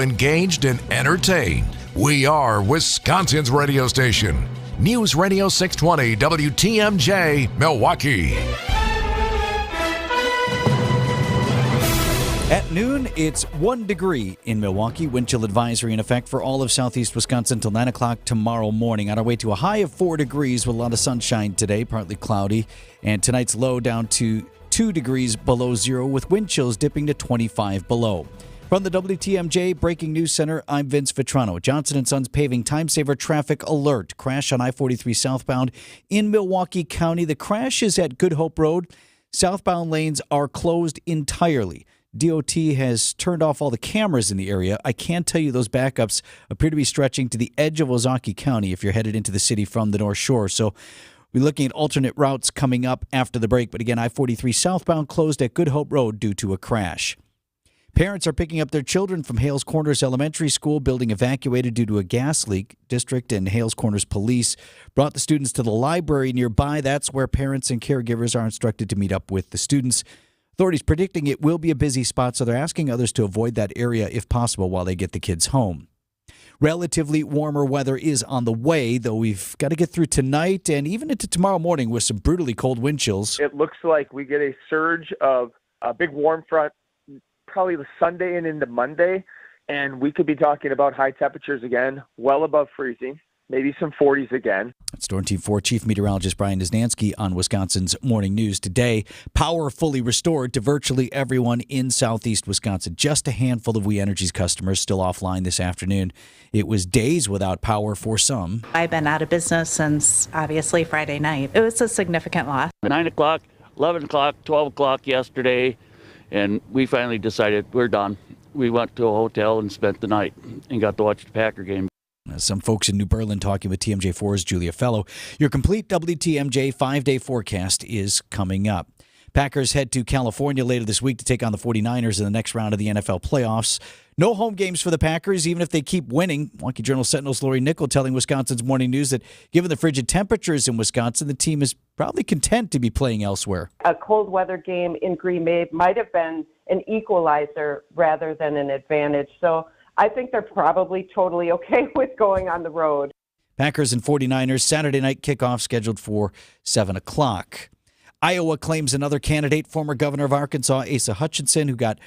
engaged and entertained. We are Wisconsin's radio station. News Radio 620 WTMJ, Milwaukee. At noon, it's 1 degree in Milwaukee. Wind chill advisory in effect for all of southeast Wisconsin until 9 o'clock tomorrow morning. On our way to a high of 4 degrees with a lot of sunshine today, partly cloudy. And tonight's low down to 2 degrees below zero with wind chills dipping to 25 below. From the WTMJ Breaking News Center, I'm Vince Vitrano. Johnson & Sons paving time-saver traffic alert. Crash on I-43 southbound in Milwaukee County. The crash is at Good Hope Road. Southbound lanes are closed entirely. DOT has turned off all the cameras in the area. I can tell you those backups appear to be stretching to the edge of Ozaukee County if you're headed into the city from the North Shore. So we're looking at alternate routes coming up after the break. But again, I-43 southbound closed at Good Hope Road due to a crash. Parents are picking up their children from Hales Corners Elementary School, building evacuated due to a gas leak. District and Hales Corners police brought the students to the library nearby. That's where parents and caregivers are instructed to meet up with the students. Authorities predicting it will be a busy spot, so they're asking others to avoid that area if possible while they get the kids home. Relatively warmer weather is on the way, though we've got to get through tonight and even into tomorrow morning with some brutally cold wind chills. It looks like we get a surge of a big warm front probably the Sunday and into Monday, and we could be talking about high temperatures again, well above freezing. Maybe some 40s again. Storm Team 4 Chief Meteorologist Brian Wisnansky on Wisconsin's Morning News today. Power fully restored to virtually everyone in southeast Wisconsin. Just a handful of We Energies customers still offline this afternoon. It was days without power for some. I've been out of business since, obviously, Friday night. It was a significant loss. 9 o'clock, 11 o'clock, 12 o'clock yesterday, and we finally decided we're done. We went to a hotel and spent the night and got to watch the Packer game. Some folks in New Berlin talking with TMJ4's Julia Fellow. Your complete WTMJ 5-day forecast is coming up. Packers head to California later this week to take on the 49ers in the next round of the NFL playoffs. No home games for the Packers, even if they keep winning. Milwaukee Journal Sentinel's Lori Nickel telling Wisconsin's Morning News that given the frigid temperatures in Wisconsin, the team is probably content to be playing elsewhere. A cold weather game in Green Bay might have been an equalizer rather than an advantage. So I think they're probably totally okay with going on the road. Packers and 49ers, Saturday night kickoff scheduled for 7 o'clock. Iowa claims another candidate, former governor of Arkansas, Asa Hutchinson, who got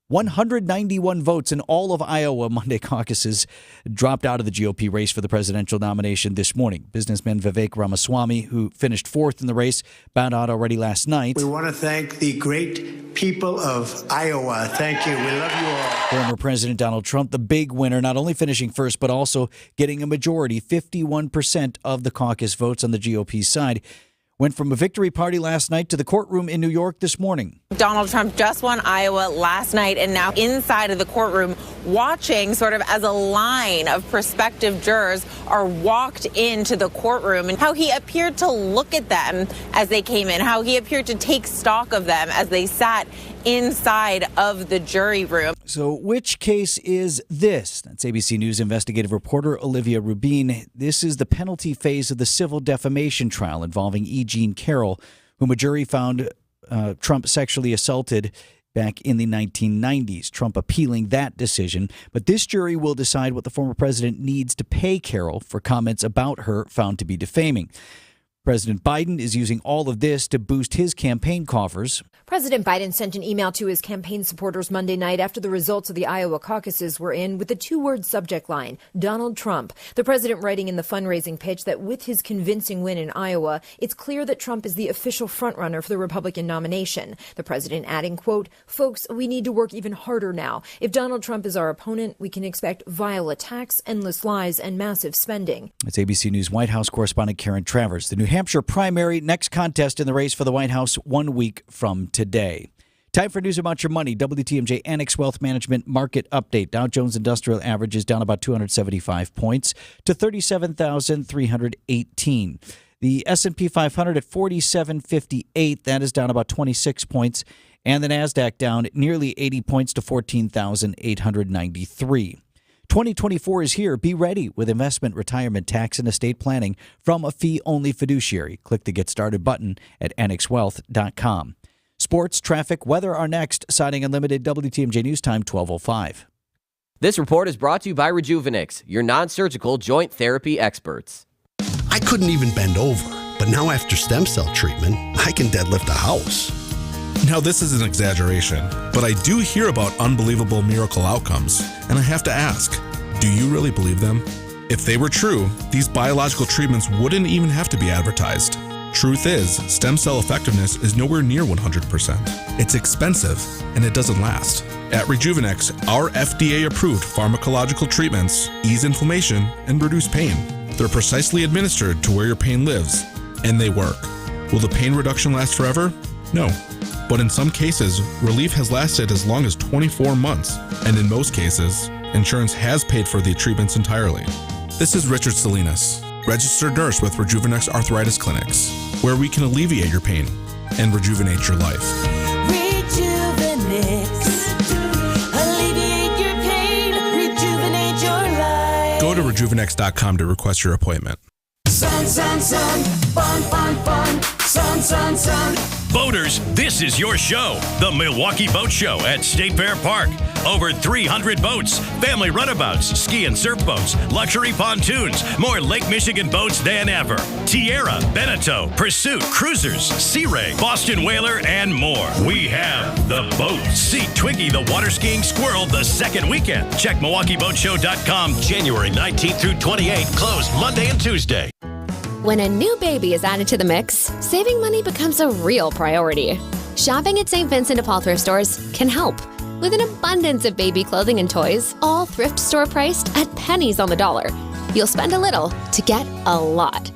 191 votes in all of Iowa Monday caucuses, dropped out of the GOP race for the presidential nomination this morning. Businessman Vivek Ramaswamy, who finished fourth in the race, bowed out already last night. We want to thank the great people of Iowa. Thank you. We love you all. Former President Donald Trump, the big winner, not only finishing first, but also getting a majority, 51% of the caucus votes on the GOP side. Went from a victory party last night to the courtroom in New York this morning. Donald Trump just won Iowa last night and now inside of the courtroom watching sort of as a line of prospective jurors are walked into the courtroom and how he appeared to look at them as they came in, how he appeared to take stock of them as they sat inside of the jury room. So which case is this? That's ABC News investigative reporter Olivia Rubin. This is the penalty phase of the civil defamation trial involving E. Jean Carroll, whom a jury found Trump sexually assaulted back in the 1990s. Trump appealing that decision. But this jury will decide what the former president needs to pay Carroll for comments about her found to be defaming. President Biden is using all of this to boost his campaign coffers. President Biden sent an email to his campaign supporters Monday night after the results of the Iowa caucuses were in with the two-word subject line, Donald Trump. The president writing in the fundraising pitch that with his convincing win in Iowa, it's clear that Trump is the official frontrunner for the Republican nomination. The president adding, quote, "Folks, we need to work even harder now. If Donald Trump is our opponent, we can expect vile attacks, endless lies, and massive spending." That's ABC News White House correspondent Karen Travers. The New Hampshire primary, next contest in the race for the White House 1 week from today. Time for news about your money. WTMJ Annex Wealth Management Market Update. Dow Jones Industrial Average is down about 275 points to 37,318. The S&P 500 at 4758. That is down about 26 points. And the NASDAQ down nearly 80 points to 14,893. 2024 is here. Be ready with investment, retirement, tax, and estate planning from a fee-only fiduciary. Click the Get Started button at annexwealth.com. Sports, traffic, weather are next. Siding Unlimited, WTMJ News Time, 12:05. This report is brought to you by Rejuvenix, your non-surgical joint therapy experts. I couldn't even bend over, but now after stem cell treatment, I can deadlift a house. Now, this is an exaggeration, but I do hear about unbelievable miracle outcomes, and I have to ask, do you really believe them? If they were true, these biological treatments wouldn't even have to be advertised. Truth is, stem cell effectiveness is nowhere near 100%. It's expensive, and it doesn't last. At Rejuvenix, our FDA-approved pharmacological treatments ease inflammation and reduce pain. They're precisely administered to where your pain lives, and they work. Will the pain reduction last forever? No. But in some cases, relief has lasted as long as 24 months, and in most cases, insurance has paid for the treatments entirely. This is Richard Salinas, registered nurse with Rejuvenix Arthritis Clinics, where we can alleviate your pain and rejuvenate your life. Alleviate your pain, rejuvenate your life. Go to rejuvenix.com to request your appointment. Sun, sun, sun, fun, fun, fun, sun, sun, sun. Boaters, this is your show, the Milwaukee Boat Show at State Fair Park. Over 300 boats, family runabouts, ski and surf boats, luxury pontoons, more Lake Michigan boats than ever. Tierra, Beneteau, Pursuit, Cruisers, Sea Ray, Boston Whaler, and more. We have the boats. See Twiggy the water skiing squirrel the second weekend. Check MilwaukeeBoatShow.com January 19th through 28th. Closed Monday and Tuesday. When a new baby is added to the mix, saving money becomes a real priority. Shopping at St. Vincent de Paul thrift stores can help. With an abundance of baby clothing and toys, all thrift store priced at pennies on the dollar. You'll spend a little to get a lot.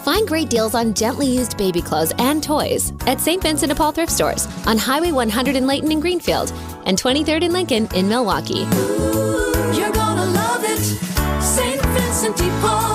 Find great deals on gently used baby clothes and toys at St. Vincent de Paul thrift stores on Highway 100 in Layton and Greenfield and 23rd and Lincoln in Milwaukee. Ooh, you're gonna love it, St. Vincent de Paul.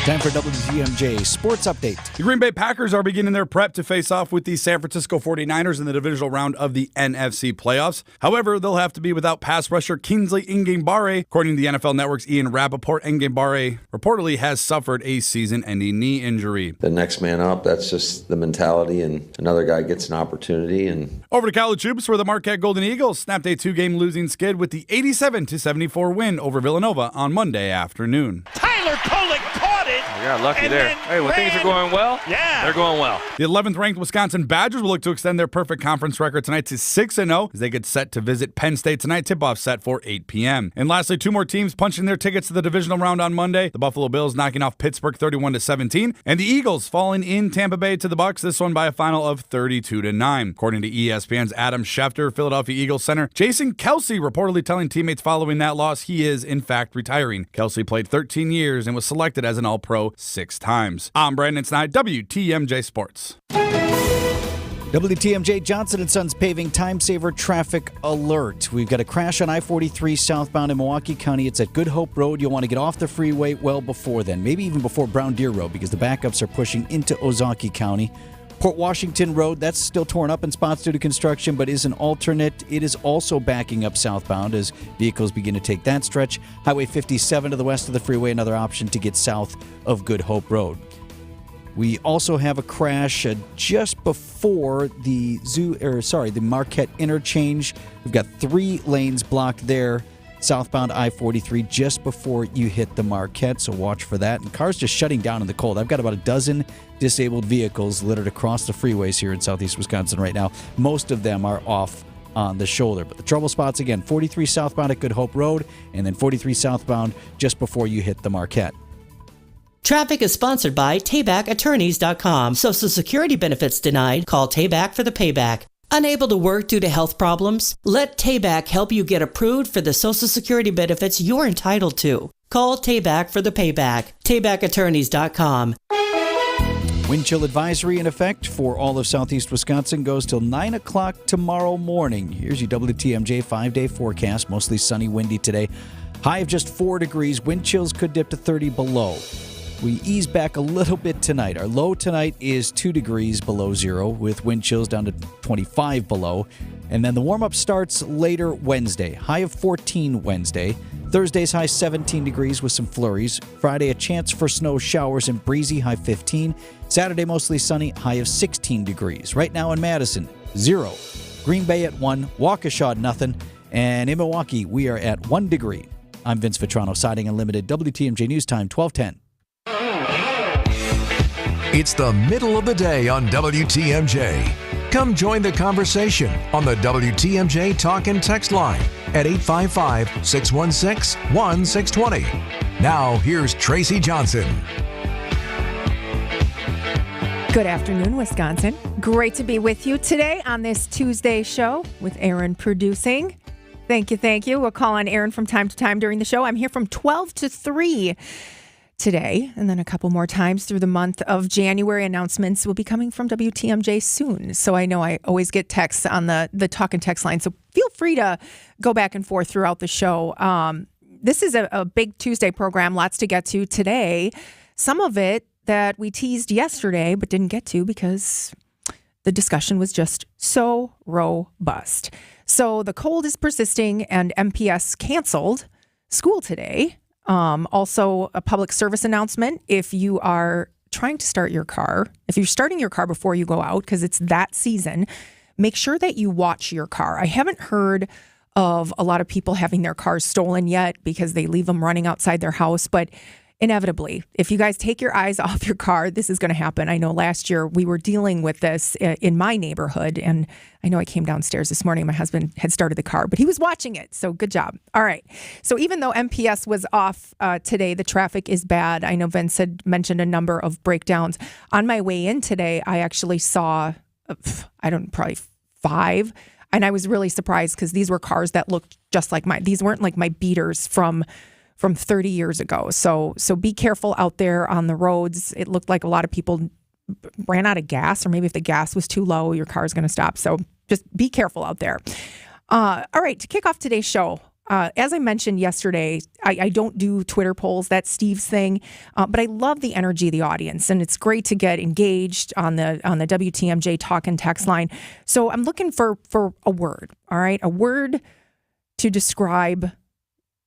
Time for WTMJ Sports Update. The Green Bay Packers are beginning their prep to face off with the San Francisco 49ers in the divisional round of the NFC playoffs. However, they'll have to be without pass rusher Kingsley Ngambarre. According to the NFL Network's Ian Rappaport, Ngambarre reportedly has suffered a season-ending knee injury. The next man up, that's just the mentality, and another guy gets an opportunity. And over to college hoops, where the Marquette Golden Eagles snapped a 2-game losing skid with the 87-74 win over Villanova on Monday afternoon. Tyler Kolek caught it. You got lucky there. Hey, when things are going well, they're going well. The 11th ranked Wisconsin Badgers will look to extend their perfect conference record tonight to 6-0 as they get set to visit Penn State tonight. Tip-off set for 8 p.m. And lastly, two more teams punching their tickets to the divisional round on Monday. The Buffalo Bills knocking off Pittsburgh 31-17, and the Eagles falling in Tampa Bay to the Bucs, this one by a final of 32-9. According to ESPN's Adam Schefter, Philadelphia Eagles center Jason Kelce reportedly telling teammates following that loss he is, in fact, retiring. Kelce played 13 years and was selected as an All-Pro 6 times. I'm Brandon Snide, WTMJ Sports. WTMJ Johnson & Sons paving time-saver traffic alert. We've got a crash on I-43 southbound in Milwaukee County. It's at Good Hope Road. You'll want to get off the freeway well before then, maybe even before Brown Deer Road, because the backups are pushing into Ozaukee County. Port Washington Road, that's still torn up in spots due to construction, but is an alternate. It is also backing up southbound as vehicles begin to take that stretch. Highway 57 to the west of the freeway, another option to get south of Good Hope Road. We also have a crash just before the Marquette interchange. We've got 3 lanes blocked there, southbound I-43, just before you hit the Marquette, so watch for that. And cars just shutting down in the cold. I've got about a dozen disabled vehicles littered across the freeways here in southeast Wisconsin right now. Most of them are off on the shoulder. But the trouble spots, again, 43 southbound at Good Hope Road, and then 43 southbound just before you hit the Marquette. Traffic is sponsored by TaybackAttorneys.com. Social Security benefits denied? Call Tayback for the payback. Unable to work due to health problems? Let Tayback help you get approved for the Social Security benefits you're entitled to. Call Tayback for the payback. TaybackAttorneys.com. Wind chill advisory in effect for all of southeast Wisconsin goes till 9 o'clock tomorrow morning. Here's your WTMJ 5-day forecast. Mostly sunny, windy today. High of just 4 degrees. Wind chills could dip to 30 below. We ease back a little bit tonight. Our low tonight is 2 degrees below zero with wind chills down to 25 below. And then the warm-up starts later Wednesday. High of 14 Wednesday. Thursday's high 17 degrees with some flurries. Friday, a chance for snow showers and breezy, high 15. Saturday, mostly sunny, high of 16 degrees. Right now in Madison, 0 Green Bay at 1, Waukesha at nothing. And in Milwaukee, we are at 1 degree. I'm Vince Vitrano, Siding Unlimited, WTMJ News Time, 12:10. It's the middle of the day on WTMJ. Come join the conversation on the WTMJ Talk and Text line at 855-616-1620. Now, here's Tracy Johnson. Good afternoon, Wisconsin. Great to be with you today on this Tuesday show with Aaron producing. Thank you. We'll call on Aaron from time to time during the show. I'm here from 12 to 3 today, and then a couple more times through the month of January. Announcements will be coming from WTMJ soon. So I know I always get texts on the talk and text line. So feel free to go back and forth throughout the show. This is a big Tuesday program, lots to get to today. Some of it that we teased yesterday but didn't get to because the discussion was just so robust. So the cold is persisting and MPS canceled school today. Also, a public service announcement. If you are trying to start your car, if you're starting your car before you go out, because it's that season, make sure that you watch your car. I haven't heard of a lot of people having their cars stolen yet because they leave them running outside their house. But inevitably, if you guys take your eyes off your car, this is going to happen. I know last year we were dealing with this in my neighborhood, and I know I came downstairs this morning. My husband had started the car, but he was watching it, so good job. All right. So even though MPS was off today, the traffic is bad. I know Vince had mentioned a number of breakdowns. On my way in today, I actually saw, probably 5, and I was really surprised because these were cars that looked just like mine. These weren't like my beaters from 30 years ago. So be careful out there on the roads. It looked like a lot of people ran out of gas, or maybe if the gas was too low, your car's going to stop. So just be careful out there. All right, to kick off today's show, as I mentioned yesterday, I don't do Twitter polls. That's Steve's thing. But I love the energy of the audience, and it's great to get engaged on the WTMJ talk and text line. So I'm looking for a word, all right? A word to describe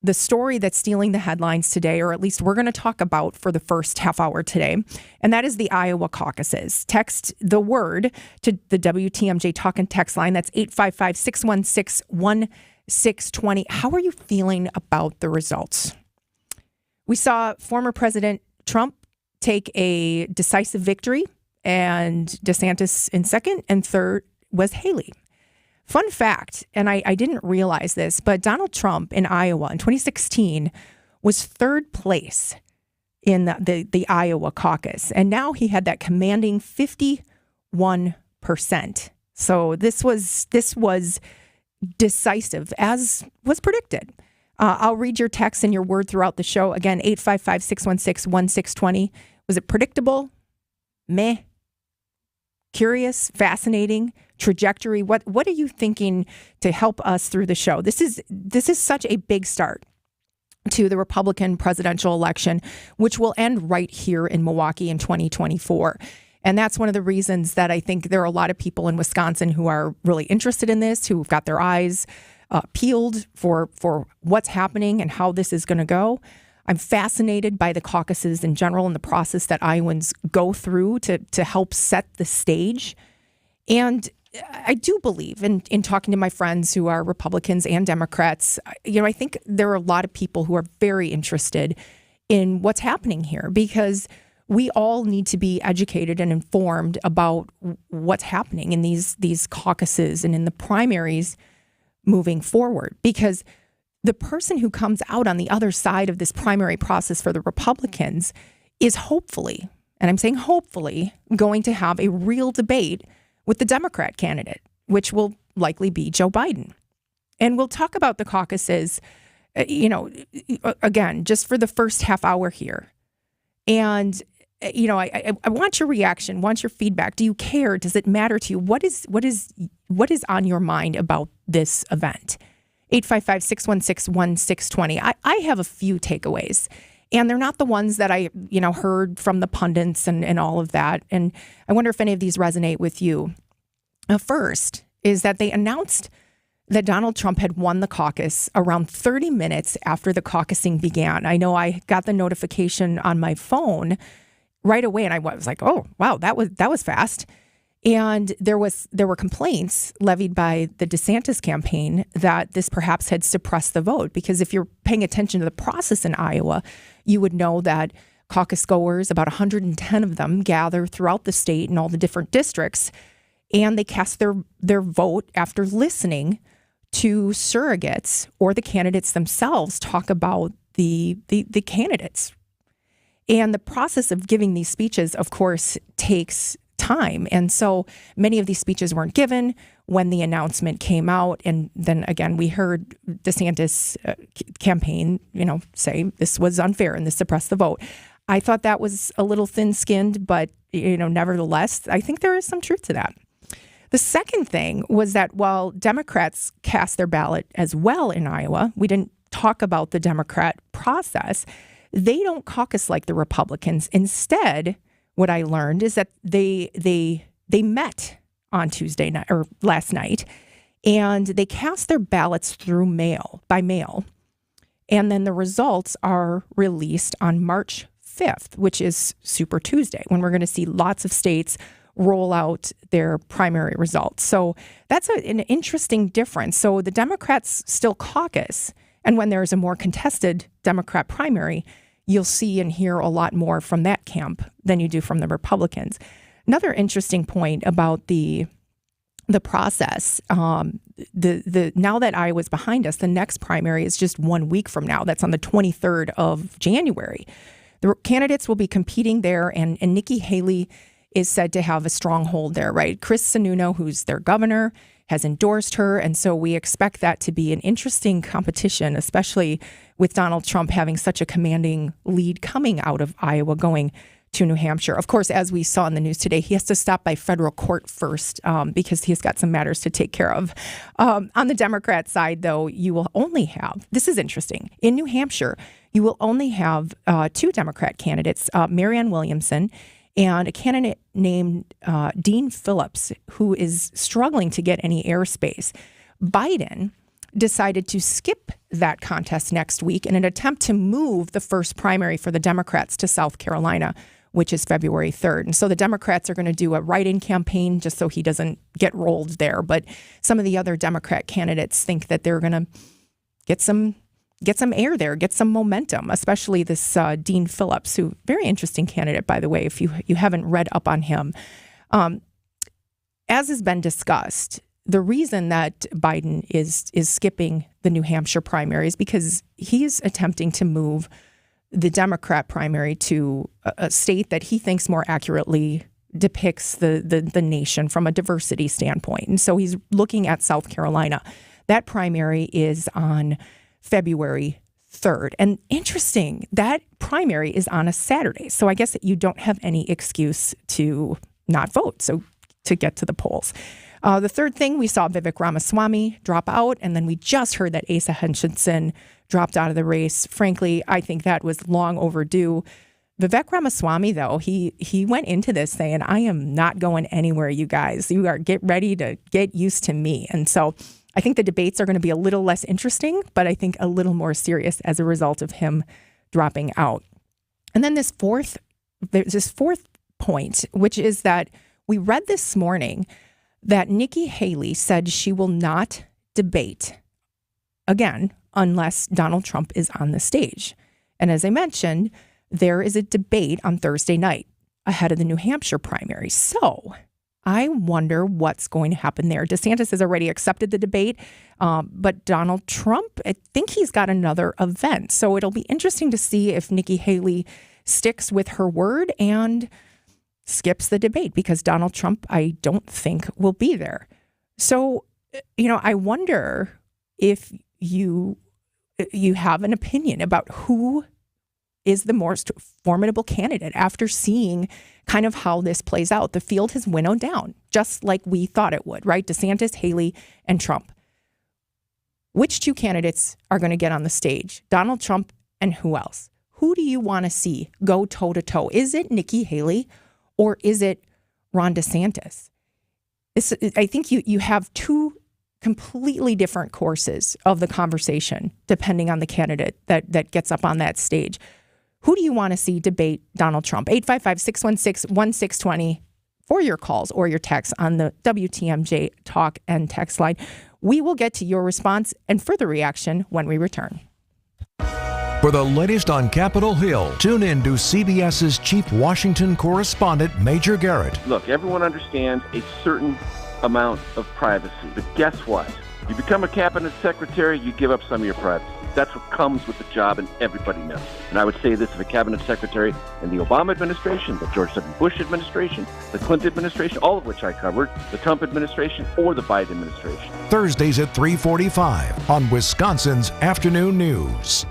the story that's stealing the headlines today, or at least we're going to talk about for the first half hour today, and that is the Iowa caucuses. Text the word to the WTMJ talk and text line. That's 855-616-1620. How are you feeling about the results? We saw former President Trump take a decisive victory, and DeSantis in second, and third was Haley. Fun fact, and I didn't realize this, but Donald Trump in Iowa in 2016 was third place in the Iowa caucus. And now he had that commanding 51%. So this was decisive, as was predicted. I'll read your text and your word throughout the show. Again, 855-616-1620. Was it predictable? Meh. Curious? Fascinating? Trajectory? What are you thinking to help us through the show? This is such a big start to the Republican presidential election, which will end right here in Milwaukee in 2024. And that's one of the reasons that I think there are a lot of people in Wisconsin who are really interested in this, who've got their eyes peeled for what's happening and how this is going to go. I'm fascinated by the caucuses in general and the process that Iowans go through to help set the stage. And I do believe in talking to my friends who are Republicans and Democrats, I think there are a lot of people who are very interested in what's happening here, because we all need to be educated and informed about what's happening in these caucuses and in the primaries moving forward. Because the person who comes out on the other side of this primary process for the Republicans is hopefully, and I'm saying hopefully, going to have a real debate with the Democrat candidate, which will likely be Joe Biden. And we'll talk about the caucuses, again, just for the first half hour here. And, I want your reaction, want your feedback. Do you care? Does it matter to you? What is on your mind about this event? 855-616-1620. I have a few takeaways, and they're not the ones that I, heard from the pundits and all of that. And I wonder if any of these resonate with you. First is that they announced that Donald Trump had won the caucus around 30 minutes after the caucusing began. I know I got the notification on my phone right away, and I was like, oh, wow, that was fast. And there were complaints levied by the DeSantis campaign that this perhaps had suppressed the vote, because if you're paying attention to the process in Iowa, you would know that caucus goers, about 110 of them, gather throughout the state in all the different districts, and they cast their vote after listening to surrogates or the candidates themselves talk about the candidates. And the process of giving these speeches, of course, takes time. And so many of these speeches weren't given when the announcement came out. And then again, we heard DeSantis campaign, say this was unfair and this suppressed the vote. I thought that was a little thin-skinned, but, nevertheless, I think there is some truth to that. The second thing was that while Democrats cast their ballot as well in Iowa, we didn't talk about the Democrat process. They don't caucus like the Republicans. Instead, what I learned is that they met on Tuesday night or last night, and they cast their ballots by mail. And then the results are released on March 5th, which is Super Tuesday, when we're going to see lots of states roll out their primary results. So that's an interesting difference. So the Democrats still caucus, and when there's a more contested Democrat primary, you'll see and hear a lot more from that camp than you do from the Republicans. Another interesting point about the process, now that Iowa's behind us, the next primary is just 1 week from now. That's on the 23rd of January. The candidates will be competing there, and Nikki Haley is said to have a stronghold there, right? Chris Sununu, who's their governor, has endorsed her. And so we expect that to be an interesting competition, especially with Donald Trump having such a commanding lead coming out of Iowa going to New Hampshire. Of course, as we saw in the news today, he has to stop by federal court first because he's got some matters to take care of. On the Democrat side, though, you will only have, this is interesting, in New Hampshire, you will only have two Democrat candidates, Marianne Williamson and a candidate named Dean Phillips, who is struggling to get any airspace. Biden decided to skip that contest next week in an attempt to move the first primary for the Democrats to South Carolina, which is February 3rd. And so the Democrats are going to do a write-in campaign just so he doesn't get rolled there. But some of the other Democrat candidates think that they're going to get some air there, get some momentum, especially this Dean Phillips, who very interesting candidate, by the way, if you haven't read up on him. As has been discussed, the reason that Biden is skipping the New Hampshire primary is because he's attempting to move the Democrat primary to a state that he thinks more accurately depicts the nation from a diversity standpoint. And so he's looking at South Carolina. That primary is on February 3rd. And interesting, that primary is on a Saturday. So I guess that you don't have any excuse to not vote, so to get to the polls. The third thing, we saw Vivek Ramaswamy drop out, and then we just heard that Asa Hutchinson dropped out of the race. Frankly, I think that was long overdue. Vivek Ramaswamy, though, he went into this saying, I am not going anywhere, you guys. You are get ready to get used to me. And so I think the debates are going to be a little less interesting, but I think a little more serious as a result of him dropping out. And then this fourth point, which is that we read this morning that Nikki Haley said she will not debate again unless Donald Trump is on the stage. And as I mentioned, there is a debate on Thursday night ahead of the New Hampshire primary. So I wonder what's going to happen there. DeSantis has already accepted the debate, but Donald Trump, I think he's got another event. So it'll be interesting to see if Nikki Haley sticks with her word and skips the debate, because Donald Trump, I don't think, will be there. So, I wonder if you have an opinion about who is the most formidable candidate after seeing kind of how this plays out. The field has winnowed down, just like we thought it would, right? DeSantis, Haley, and Trump. Which two candidates are going to get on the stage? Donald Trump and who else? Who do you want to see go toe-to-toe? Is it Nikki Haley or is it Ron DeSantis? I think you have two completely different courses of the conversation, depending on the candidate that gets up on that stage. Who do you want to see debate Donald Trump? 855-616-1620. for your calls or your texts on the WTMJ talk and text line. We will get to your response and further reaction when we return. For the latest on Capitol Hill, tune in to CBS's Chief Washington Correspondent, Major Garrett. Look, everyone understands a certain amount of privacy, but guess what? You become a cabinet secretary, you give up some of your privacy. That's what comes with the job, and everybody knows. And I would say this of a cabinet secretary in the Obama administration, the George W. Bush administration, the Clinton administration, all of which I covered, the Trump administration, or the Biden administration. Thursdays at 3:45 on Wisconsin's Afternoon News.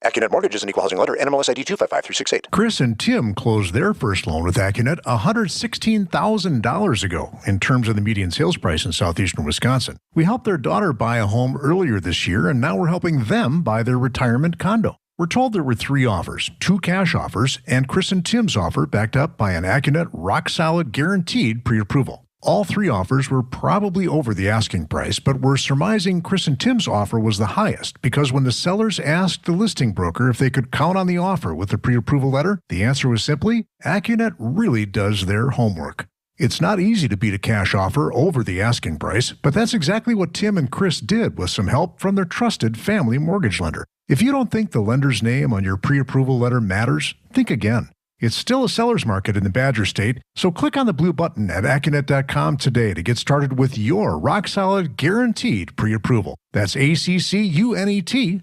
Accunet Mortgage is an equal housing lender. NMLS ID 255368. Chris and Tim closed their first loan with Accunet $116,000 ago in terms of the median sales price in southeastern Wisconsin. We helped their daughter buy a home earlier this year, and now we're helping them buy their retirement condo. We're told there were 3 offers, 2 cash offers, and Chris and Tim's offer backed up by an Accunet rock-solid guaranteed pre-approval. All 3 offers were probably over the asking price, but we're surmising Chris and Tim's offer was the highest because when the sellers asked the listing broker if they could count on the offer with the pre-approval letter, the answer was simply, Accunet really does their homework. It's not easy to beat a cash offer over the asking price, but that's exactly what Tim and Chris did with some help from their trusted family mortgage lender. If you don't think the lender's name on your pre-approval letter matters, think again. It's still a seller's market in the Badger State, so click on the blue button at Accunet.com today to get started with your rock-solid guaranteed pre-approval. That's ACCUNET.com.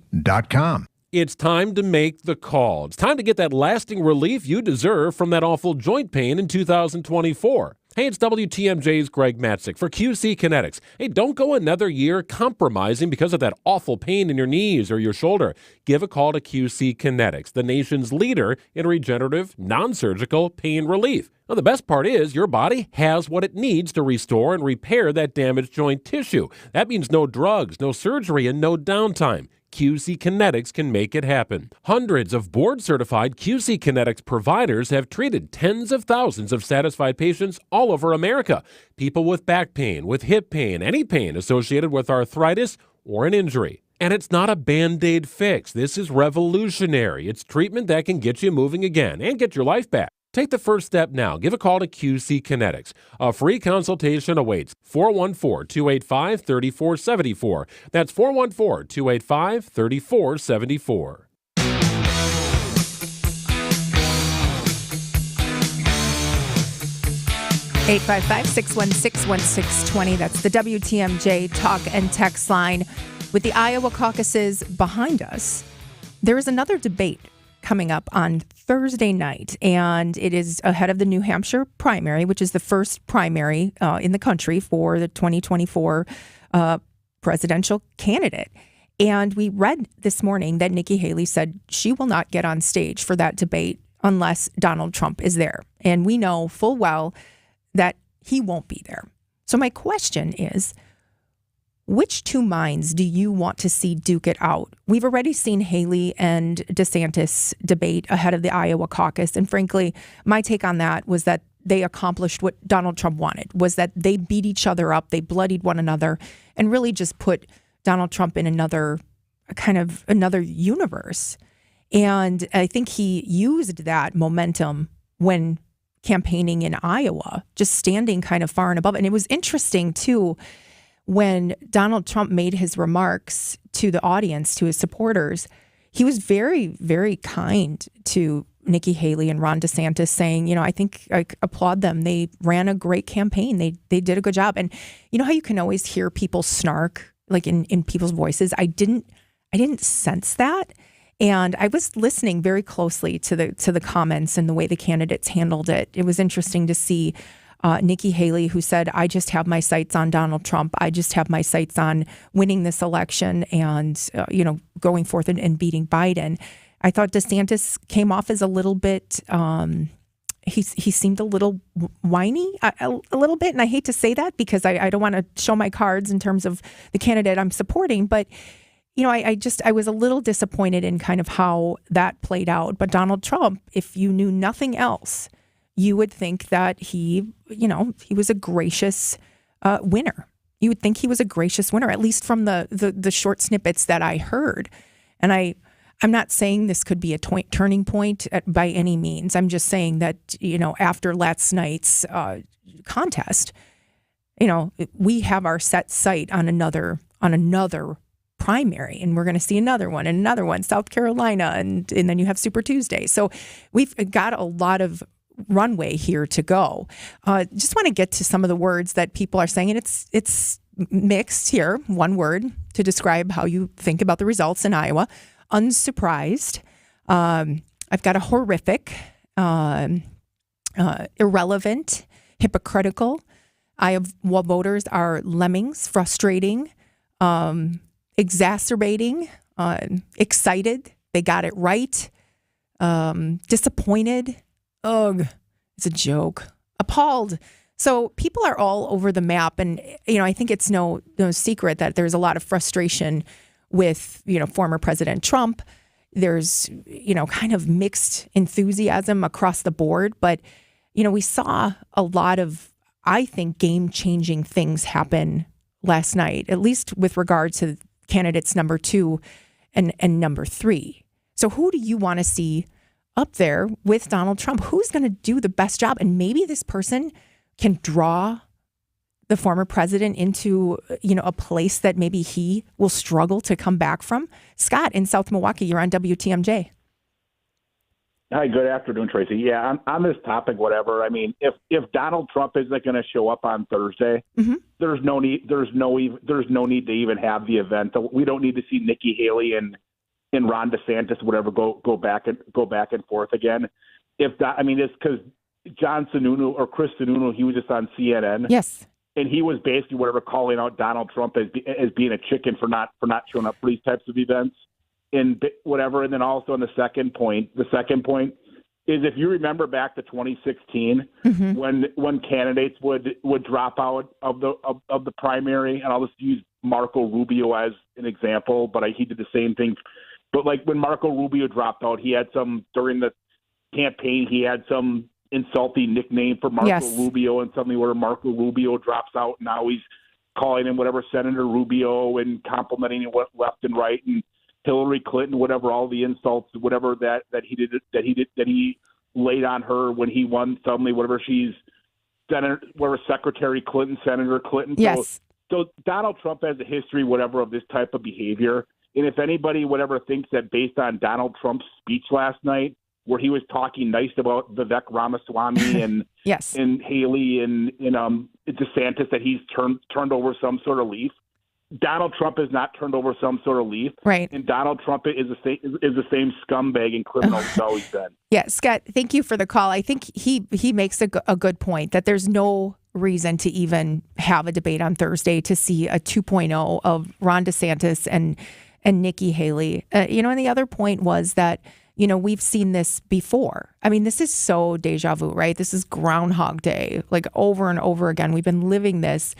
It's time to make the call. It's time to get that lasting relief you deserve from that awful joint pain in 2024. Hey, it's WTMJ's Greg Matzik for QC Kinetics. Hey, don't go another year compromising because of that awful pain in your knees or your shoulder. Give a call to QC Kinetics, the nation's leader in regenerative, non-surgical pain relief. Now, the best part is your body has what it needs to restore and repair that damaged joint tissue. That means no drugs, no surgery, and no downtime. QC Kinetics can make it happen. Hundreds of board-certified QC Kinetics providers have treated tens of thousands of satisfied patients all over America. People with back pain, with hip pain, any pain associated with arthritis or an injury. And it's not a Band-Aid fix. This is revolutionary. It's treatment that can get you moving again and get your life back. Take the first step now. Give a call to QC Kinetics. A free consultation awaits. 414-285-3474. That's 414-285-3474. 855-616-1620. That's the WTMJ talk and text line. With the Iowa caucuses behind us, there is another debate coming up on Thursday night, and it is ahead of the New Hampshire primary, which is the first primary in the country for the 2024 presidential candidate. And we read this morning that Nikki Haley said she will not get on stage for that debate unless Donald Trump is there. And we know full well that he won't be there. So my question is, which 2 minds do you want to see duke it out? We've already seen Haley and DeSantis debate ahead of the Iowa caucus. And frankly, my take on that was that they accomplished what Donald Trump wanted, was that they beat each other up, they bloodied one another, and really just put Donald Trump in another universe. And I think he used that momentum when campaigning in Iowa, just standing kind of far and above. And it was interesting, too, when Donald Trump made his remarks to the audience, to his supporters, he was very, very kind to Nikki Haley and Ron DeSantis, saying, I think I applaud them. They ran a great campaign. They did a good job. And you know how you can always hear people snark, like in people's voices? I didn't sense that. And I was listening very closely to the comments and the way the candidates handled it. It was interesting to see Nikki Haley, who said, I just have my sights on Donald Trump. I just have my sights on winning this election and, going forth and beating Biden. I thought DeSantis came off as a little bit, he seemed a little whiny, a little bit. And I hate to say that because I don't want to show my cards in terms of the candidate I'm supporting. But, I was a little disappointed in kind of how that played out. But Donald Trump, if you knew nothing else, you would think that he was a gracious winner. You would think he was a gracious winner, at least from the short snippets that I heard. And I I'm not saying this could be a turning point by any means. I'm just saying that, after last night's contest, we have our set sight on another primary, and we're going to see another one, South Carolina, and then you have Super Tuesday. So we've got a lot of runway here to go. Just want to get to some of the words that people are saying, and it's mixed here. One word to describe how you think about the results in Iowa: unsurprised. I've got a horrific, irrelevant, hypocritical. Iowa voters are lemmings, frustrating, exacerbating, excited. They got it right. Disappointed. Ugh, it's a joke. Appalled. So people are all over the map. And, I think it's no secret that there's a lot of frustration with, former President Trump. There's, kind of mixed enthusiasm across the board. But, we saw a lot of, I think, game-changing things happen last night, at least with regard to candidates number 2 and number 3. So who do you want to see up there with Donald Trump? Who's going to do the best job? And maybe this person can draw the former president into, a place that maybe he will struggle to come back from. Scott in South Milwaukee, you're on WTMJ. Hi, good afternoon, Tracy. Yeah, on this topic, whatever. I mean, if Donald Trump isn't going to show up on Thursday, there's no need to even have the event. We don't need to see Nikki Haley and Ron DeSantis, whatever, go back and forth again. It's because John Sununu or Chris Sununu, he was just on CNN. Yes. And he was basically calling out Donald Trump as being a chicken for not showing up for these types of events and whatever. And then also on the second point is, if you remember back to 2016 when candidates would drop out of the primary, and I'll just use Marco Rubio as an example, but he did the same thing. But like when Marco Rubio dropped out, he had during the campaign, he had some insulting nickname for Marco Rubio, and suddenly where Marco Rubio drops out, now he's calling him whatever Senator Rubio and complimenting him left and right, and Hillary Clinton, whatever, all the insults, whatever that he laid on her when he won, suddenly whatever she's Senator, whatever Secretary Clinton, Senator Clinton. Yes. So Donald Trump has a history, whatever, of this type of behavior. And if anybody, whatever, thinks that based on Donald Trump's speech last night, where he was talking nice about Vivek Ramaswamy and and Haley and DeSantis, that he's turned over some sort of leaf. Donald Trump has not turned over some sort of leaf, right? And Donald Trump is the same scumbag and criminal he's always been. Yeah, Scott, thank you for the call. I think he makes a good point that there's no reason to even have a debate on Thursday to see a 2.0 of Ron DeSantis and Nikki Haley. And the other point was that, we've seen this before. I mean, this is so deja vu, right? This is Groundhog Day, like over and over again. We've been living this,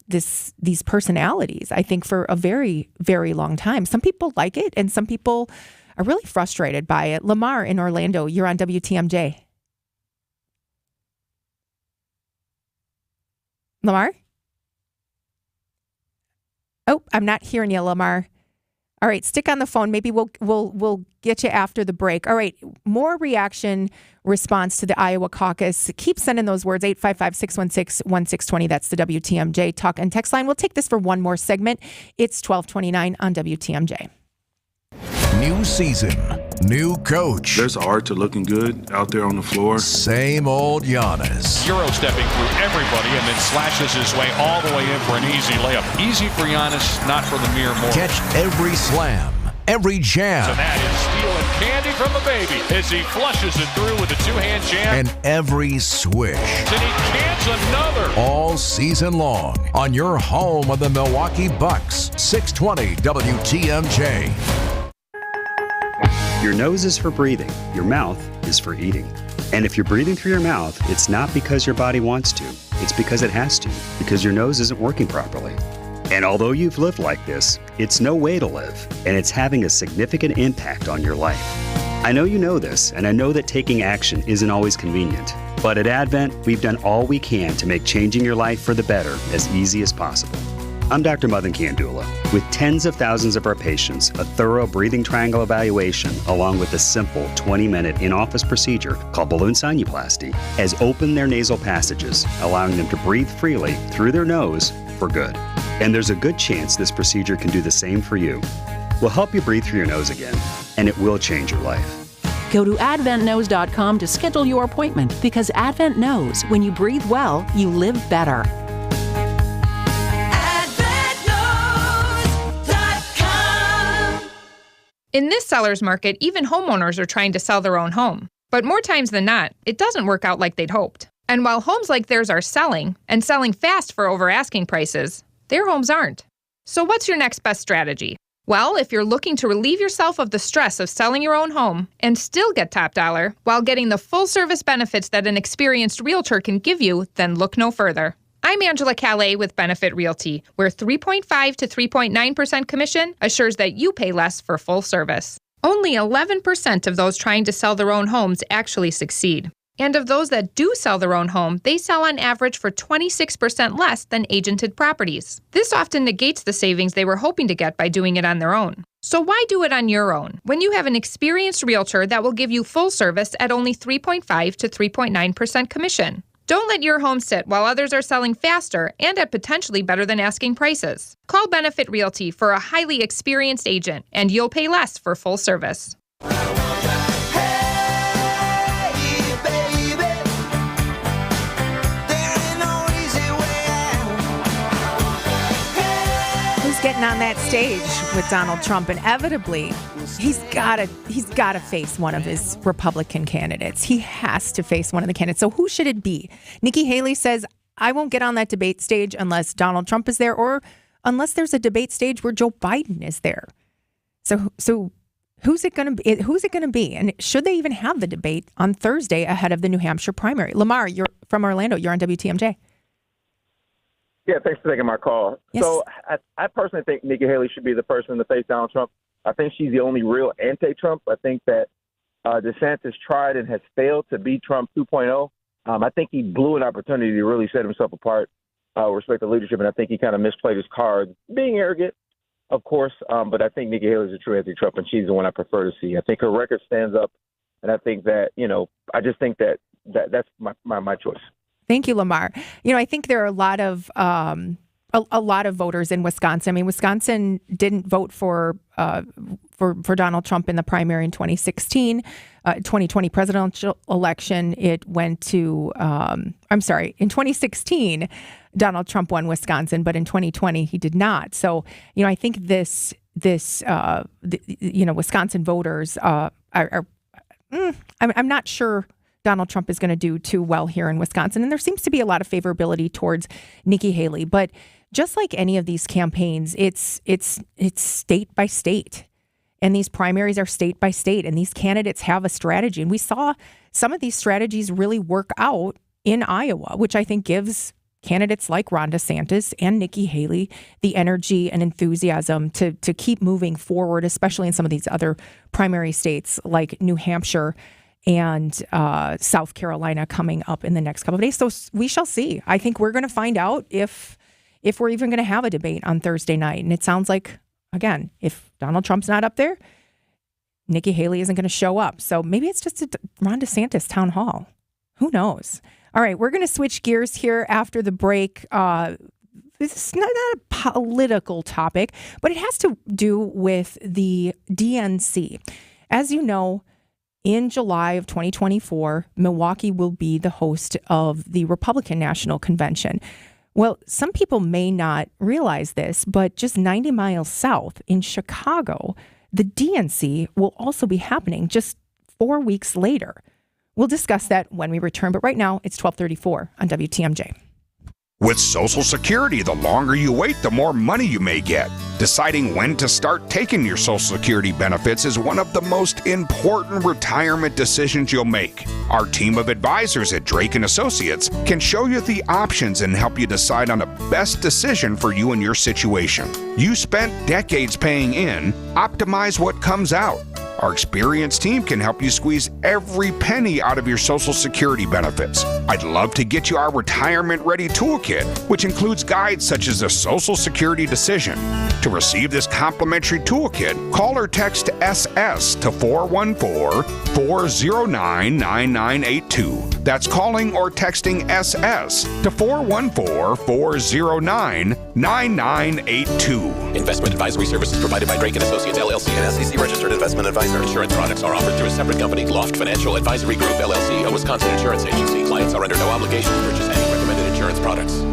these personalities, I think, for a very, very long time. Some people like it, and some people are really frustrated by it. Lamar in Orlando, you're on WTMJ. Lamar? Oh, I'm not hearing you, Lamar. All right, stick on the phone. Maybe we'll get you after the break. All right, more reaction response to the Iowa caucus. Keep sending those words, 855-616-1620. That's the WTMJ talk and text line. We'll take this for one more segment. It's 1229 on WTMJ. New season, new coach. There's art to looking good out there on the floor. Same old Giannis. Euro stepping through everybody and then slashes his way all the way in for an easy layup. Easy for Giannis, not for the mere mortal. Catch every slam, every jam. And that is stealing candy from the baby as he flushes it through with a two-hand jam. And every swish. And he cans another. All season long on your home of the Milwaukee Bucks, 620 WTMJ. Your nose is for breathing. Your mouth is for eating. And if you're breathing through your mouth, it's not because your body wants to. It's because it has to, because your nose isn't working properly. And although you've lived like this, it's no way to live, and it's having a significant impact on your life. I know you know this, and I know that taking action isn't always convenient. But at Advent, we've done all we can to make changing your life for the better as easy as possible. I'm Dr. Madan Kandula. With tens of thousands of our patients, a thorough breathing triangle evaluation, along with a simple 20-minute in-office procedure called balloon sinuplasty, has opened their nasal passages, allowing them to breathe freely through their nose for good. And there's a good chance this procedure can do the same for you. We'll help you breathe through your nose again, and it will change your life. Go to adventknows.com to schedule your appointment, because Advent knows when you breathe well, you live better. In this seller's market, even homeowners are trying to sell their own home. But more times than not, it doesn't work out like they'd hoped. And while homes like theirs are selling, and selling fast for over asking prices, their homes aren't. So what's your next best strategy? Well, if you're looking to relieve yourself of the stress of selling your own home and still get top dollar while getting the full service benefits that an experienced realtor can give you, then look no further. I'm Angela Calais with Benefit Realty, where 3.5 to 3.9% commission assures that you pay less for full service. Only 11% of those trying to sell their own homes actually succeed. And of those that do sell their own home, they sell on average for 26% less than agented properties. This often negates the savings they were hoping to get by doing it on their own. So why do it on your own when you have an experienced realtor that will give you full service at only 3.5 to 3.9% commission? Don't let your home sit while others are selling faster and at potentially better than asking prices. Call Benefit Realty for a highly experienced agent, and you'll pay less for full service. Getting on that stage with Donald Trump, inevitably he's got to face one of his Republican candidates. He has to face one of the candidates. So who should it be? Nikki Haley says, I won't get on that debate stage unless Donald Trump is there, or unless there's a debate stage where Joe Biden is there. So who's it going to be? And should they even have the debate on Thursday ahead of the New Hampshire primary? Lamar, you're from Orlando. You're on WTMJ. Yeah, thanks for taking my call. Yes. So I personally think Nikki Haley should be the person to face Donald Trump. I think she's the only real anti-Trump. I think that DeSantis tried and has failed to be Trump 2.0. I think he blew an opportunity to really set himself apart with respect to leadership, and I think he kind of misplayed his cards, being arrogant, of course. But I think Nikki Haley is a true anti-Trump, and she's the one I prefer to see. I think her record stands up, and I think that, I just think that's my choice. Thank you, Lamar. I think there are a lot of voters in Wisconsin. I mean, Wisconsin didn't vote for Donald Trump in the primary in 2016, 2020 presidential election. It went to, in 2016, Donald Trump won Wisconsin, but in 2020 he did not. So, I think this Wisconsin voters I'm not sure Donald Trump is going to do too well here in Wisconsin. And there seems to be a lot of favorability towards Nikki Haley. But just like any of these campaigns, it's state by state. And these primaries are state by state. And these candidates have a strategy. And we saw some of these strategies really work out in Iowa, which I think gives candidates like Ron DeSantis and Nikki Haley the energy and enthusiasm to keep moving forward, especially in some of these other primary states like New Hampshire and South Carolina coming up in the next couple of days. So we shall see. I think we're going to find out if we're even going to have a debate on Thursday night. And it sounds like, again, if Donald Trump's not up there, Nikki Haley isn't going to show up. So maybe it's just a Ron DeSantis town hall. Who knows? All right, we're going to switch gears here after the break. This is not a political topic, but it has to do with the DNC. As you know, in July of 2024, Milwaukee will be the host of the Republican National Convention. Well, some people may not realize this, but just 90 miles south in Chicago, the DNC will also be happening just 4 weeks later. We'll discuss that when we return, but right now it's 12:34 on WTMJ. With Social Security, the longer you wait, the more money you may get. Deciding when to start taking your Social Security benefits is one of the most important retirement decisions you'll make. Our team of advisors at Drake & Associates can show you the options and help you decide on the best decision for you and your situation. You spent decades paying in, optimize what comes out. Our experienced team can help you squeeze every penny out of your Social Security benefits. I'd love to get you our Retirement Ready Toolkit, which includes guides such as the Social Security decision. To receive this complimentary toolkit, call or text SS to 414-409-9982. That's calling or texting SS to 414-409-9982. Investment advisory services provided by Drake & Associates, LLC, an SEC-registered investment advisor. Insurance products are offered through a separate company, Loft Financial Advisory Group, LLC, a Wisconsin insurance agency. Clients are under no obligation to purchase any recommended insurance products.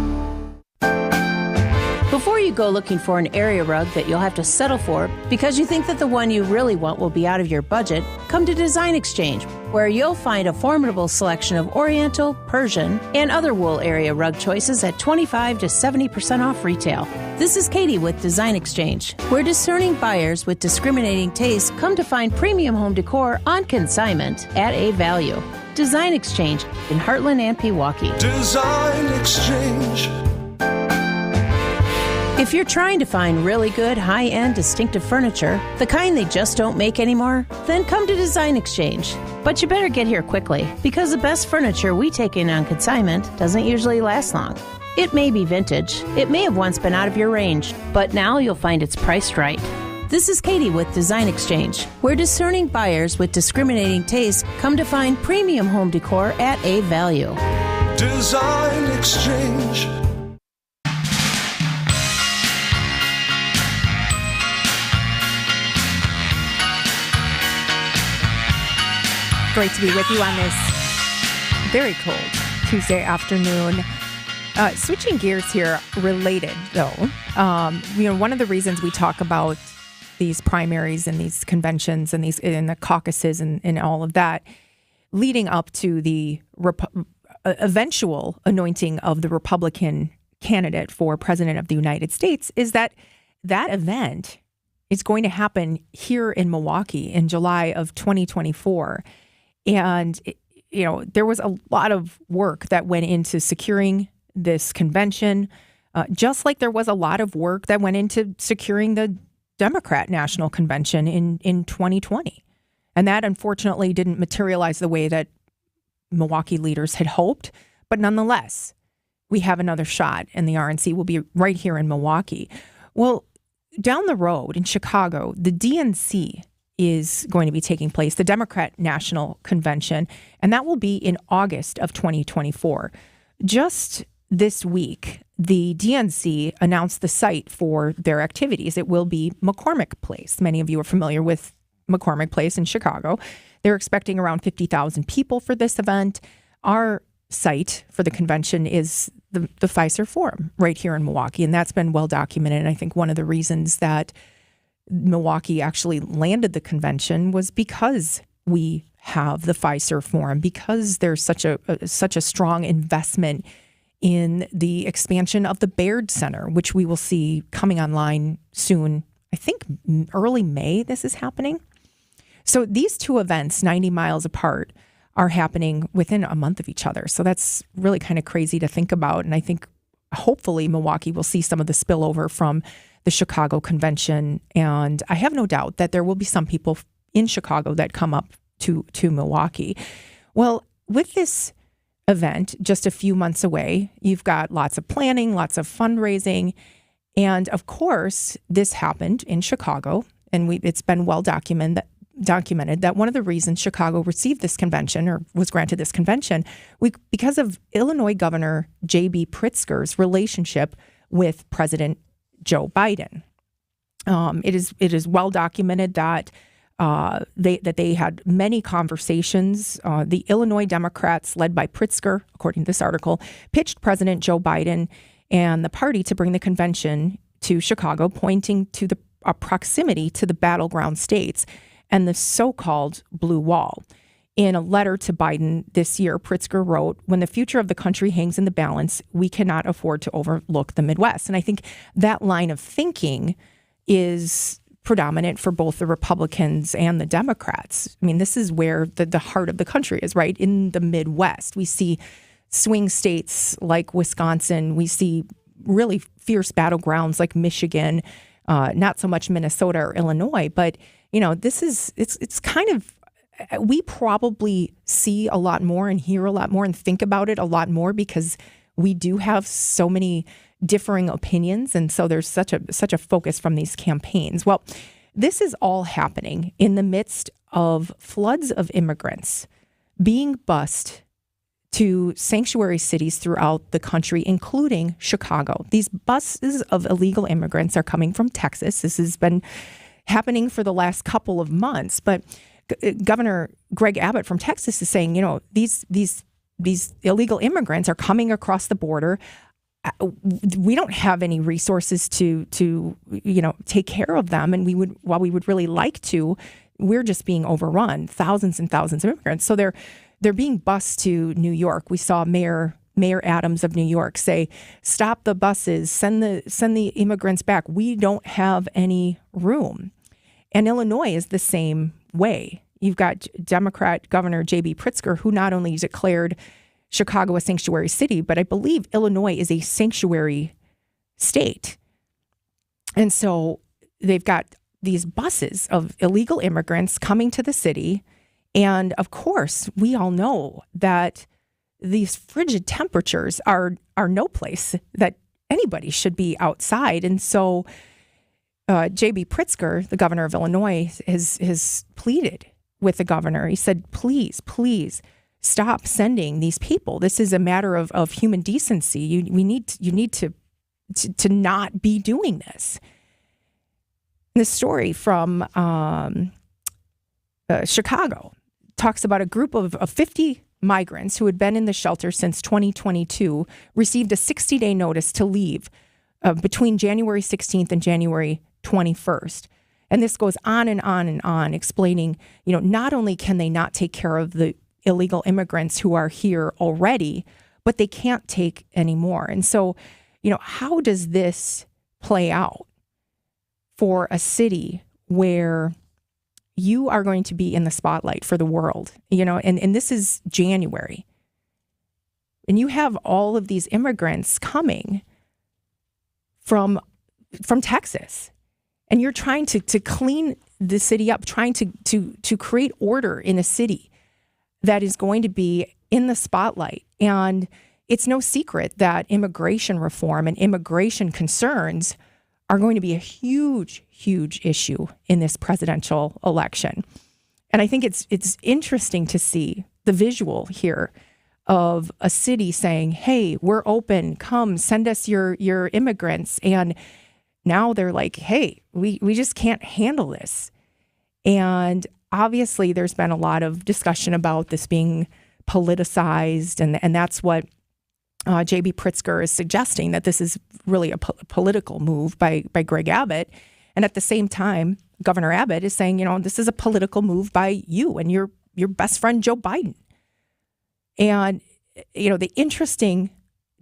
Before you go looking for an area rug that you'll have to settle for because you think that the one you really want will be out of your budget, come to Design Exchange, where you'll find a formidable selection of Oriental, Persian, and other wool area rug choices at 25 to 70% off retail. This is Katie with Design Exchange, where discerning buyers with discriminating tastes come to find premium home decor on consignment at a value. Design Exchange in Heartland and Pewaukee. Design Exchange. If you're trying to find really good, high-end, distinctive furniture, the kind they just don't make anymore, then come to Design Exchange. But you better get here quickly, because the best furniture we take in on consignment doesn't usually last long. It may be vintage, it may have once been out of your range, but now you'll find it's priced right. This is Katie with Design Exchange, where discerning buyers with discriminating tastes come to find premium home decor at a value. Design Exchange. Great to be with you on this very cold Tuesday afternoon. Switching gears here, related though. One of the reasons we talk about these primaries and these conventions and the caucuses and all of that, leading up to the eventual anointing of the Republican candidate for president of the United States, is that event is going to happen here in Milwaukee in July of 2024. And, there was a lot of work that went into securing this convention, just like there was a lot of work that went into securing the Democrat National Convention in 2020. And that, unfortunately, didn't materialize the way that Milwaukee leaders had hoped. But nonetheless, we have another shot, and the RNC will be right here in Milwaukee. Well, down the road in Chicago, the DNC is going to be taking place, the Democrat National Convention, and that will be in August of 2024. Just this week, the DNC announced the site for their activities. It will be McCormick Place. Many of you are familiar with McCormick Place in Chicago. They're expecting around 50,000 people for this event. Our site for the convention is the Fiserv Forum right here in Milwaukee, and that's been well documented. And I think one of the reasons that Milwaukee actually landed the convention was because we have the Fiserv Forum, because there's such a strong investment in the expansion of the Baird Center, which we will see coming online soon. I think early May this is happening. So these two events, 90 miles apart, are happening within a month of each other. So that's really kind of crazy to think about. And I think hopefully Milwaukee will see some of the spillover from the Chicago convention. And I have no doubt that there will be some people in Chicago that come up to Milwaukee. Well, with this event just a few months away, you've got lots of planning, lots of fundraising. And of course, this happened in Chicago. And it's been well documented that one of the reasons Chicago received this convention or was granted this convention because of Illinois Governor J.B. Pritzker's relationship with President Joe Biden. It is well documented that they had many conversations. The Illinois Democrats, led by Pritzker, according to this article, pitched President Joe Biden and the party to bring the convention to Chicago, pointing to the proximity to the battleground states and the so-called Blue Wall. In a letter to Biden this year, Pritzker wrote, "When the future of the country hangs in the balance, we cannot afford to overlook the Midwest." And I think that line of thinking is predominant for both the Republicans and the Democrats. I mean, this is where the heart of the country is, right? In the Midwest. We see swing states like Wisconsin. We see really fierce battlegrounds like Michigan. not so much Minnesota or Illinois, but, it's kind of, we probably see a lot more and hear a lot more and think about it a lot more because we do have so many differing opinions. And so there's such a focus from these campaigns. Well, this is all happening in the midst of floods of immigrants being bused to sanctuary cities throughout the country, including Chicago. These buses of illegal immigrants are coming from Texas. This has been happening for the last couple of months. But Governor Greg Abbott from Texas is saying, these illegal immigrants are coming across the border. We don't have any resources to take care of them, and while we would really like to, we're just being overrun. Thousands and thousands of immigrants. So they're being bused to New York. We saw Mayor Adams of New York say, "Stop the buses, send the immigrants back. We don't have any room." And Illinois is the same way. You've got Democrat Governor J.B. Pritzker, who not only declared Chicago a sanctuary city, but I believe Illinois is a sanctuary state. And so they've got these buses of illegal immigrants coming to the city. And of course, we all know that these frigid temperatures are no place that anybody should be outside. And so J.B. Pritzker, the governor of Illinois, has pleaded with the governor. He said, please stop sending these people. This is a matter of human decency. You need to not be doing this. This story from Chicago talks about a group of 50 migrants who had been in the shelter since 2022 received a 60-day notice to leave between January 16th and January 21st. And this goes on and on and on, explaining, not only can they not take care of the illegal immigrants who are here already, but they can't take any more. And so, how does this play out for a city where you are going to be in the spotlight for the world, and this is January, and you have all of these immigrants coming from Texas, and you're trying to clean the city up, trying to create order in a city that is going to be in the spotlight. And it's no secret that immigration reform and immigration concerns are going to be a huge, huge issue in this presidential election. And I think it's interesting to see the visual here of a city saying, hey, we're open, come, send us your immigrants. And now they're like, hey, we just can't handle this. And obviously there's been a lot of discussion about this being politicized, and that's what J.B. Pritzker is suggesting, that this is really a political move by Greg Abbott. And at the same time, Governor Abbott is saying, this is a political move by you and your best friend, Joe Biden. And, the interesting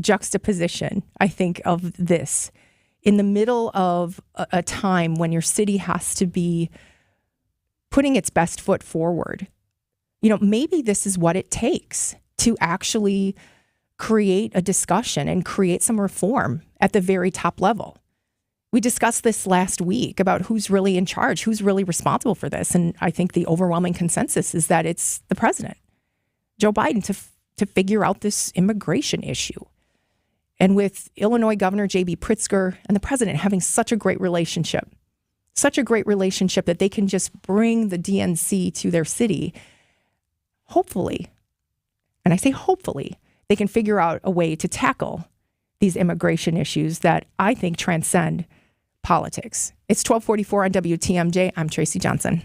juxtaposition, I think, of this in the middle of a time when your city has to be putting its best foot forward. Maybe this is what it takes to actually create a discussion and create some reform at the very top level. We discussed this last week about who's really in charge, who's really responsible for this. And I think the overwhelming consensus is that it's the president, Joe Biden, to figure out this immigration issue. And with Illinois Governor J.B. Pritzker and the president having such a great relationship that they can just bring the DNC to their city, hopefully, and I say hopefully, they can figure out a way to tackle these immigration issues that I think transcend politics. It's 1244 on WTMJ. I'm Tracy Johnson.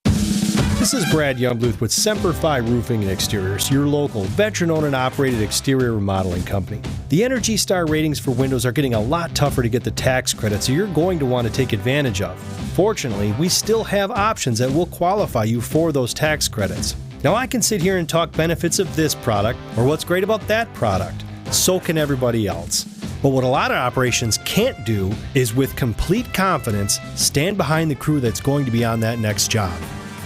This is Brad Youngbluth with Semper Fi Roofing and Exteriors, your local veteran-owned and operated exterior remodeling company. The Energy Star ratings for windows are getting a lot tougher to get the tax credit, so you're going to want to take advantage of. Fortunately, we still have options that will qualify you for those tax credits. Now, I can sit here and talk benefits of this product or what's great about that product. So can everybody else. But what a lot of operations can't do is, with complete confidence, stand behind the crew that's going to be on that next job.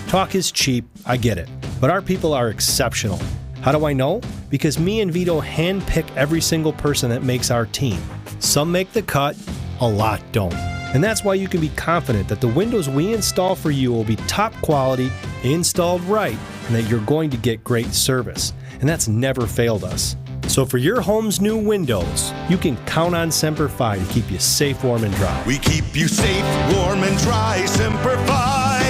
Talk is cheap, I get it, but our people are exceptional. How do I know? Because me and Vito handpick every single person that makes our team. Some make the cut, a lot don't. And that's why you can be confident that the windows we install for you will be top quality, installed right, and that you're going to get great service. And that's never failed us. So for your home's new windows, you can count on Semper Fi to keep you safe, warm, and dry. We keep you safe, warm, and dry. Semper Fi.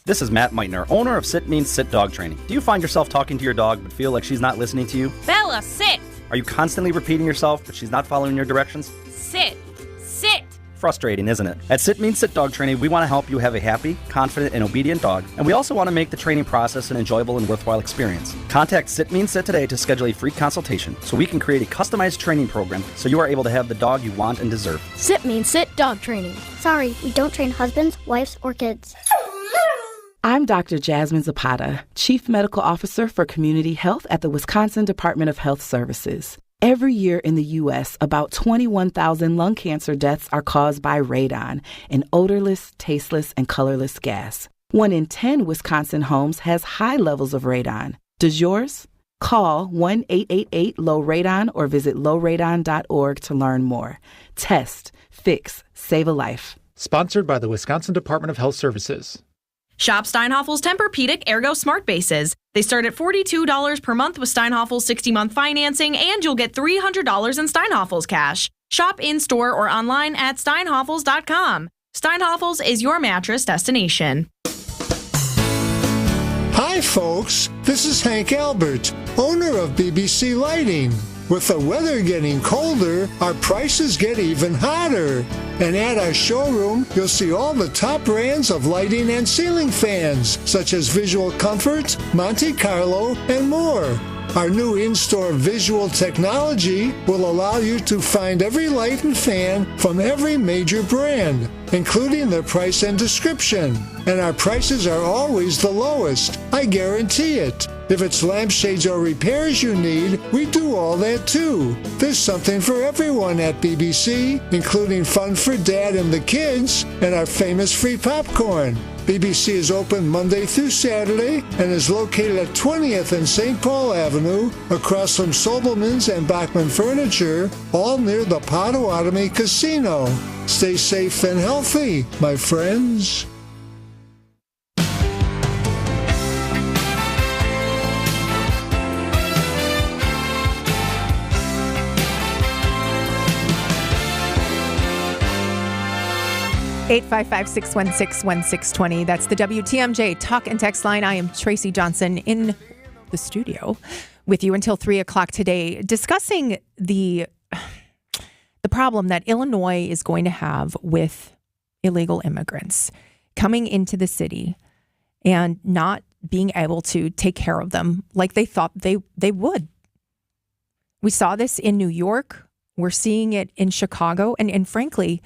This is Matt Meitner, owner of Sit Means Sit Dog Training. Do you find yourself talking to your dog but feel like she's not listening to you? Bella, sit! Are you constantly repeating yourself but she's not following your directions? Sit! Sit! Frustrating, isn't it? At Sit Means Sit Dog Training, we want to help you have a happy, confident, and obedient dog, and we also want to make the training process an enjoyable and worthwhile experience. Contact Sit Means Sit today to schedule a free consultation so we can create a customized training program so you are able to have the dog you want and deserve. Sit Means Sit Dog Training. Sorry, we don't train husbands, wives, or kids. I'm Dr. Jasmine Zapata, Chief Medical Officer for Community Health at the Wisconsin Department of Health Services. Every year in the U.S., about 21,000 lung cancer deaths are caused by radon, an odorless, tasteless, and colorless gas. 1 in 10 Wisconsin homes has high levels of radon. Does yours? Call 1-888-LOW-RADON or visit lowradon.org to learn more. Test, fix, save a life. Sponsored by the Wisconsin Department of Health Services. Shop Steinhafels Tempur-Pedic Ergo Smart Bases. They start at $42 per month with Steinhafels 60-month financing, and you'll get $300 in Steinhafels cash. Shop in-store or online at steinhafels.com. Steinhafels is your mattress destination. Hi, folks. This is Hank Albert, owner of BBC Lighting. With the weather getting colder, our prices get even hotter. And at our showroom, you'll see all the top brands of lighting and ceiling fans, such as Visual Comfort, Monte Carlo, and more. Our new in-store visual technology will allow you to find every light and fan from every major brand, including their price and description. And our prices are always the lowest. I guarantee it. If it's lampshades or repairs you need, we do all that too. There's something for everyone at BBC, including fun for Dad and the kids, and our famous free popcorn. BBC is open Monday through Saturday and is located at 20th and St. Paul Avenue, across from Sobelman's and Bachman Furniture, all near the Potawatomi Casino. Stay safe and healthy, my friends. Eight 855-616-1620. That's the WTMJ talk and text line. I am Tracy Johnson in the studio with you until 3 o'clock today, discussing the problem that Illinois is going to have with illegal immigrants coming into the city and not being able to take care of them like they thought they would. We saw this in New York. We're seeing it in Chicago. And frankly,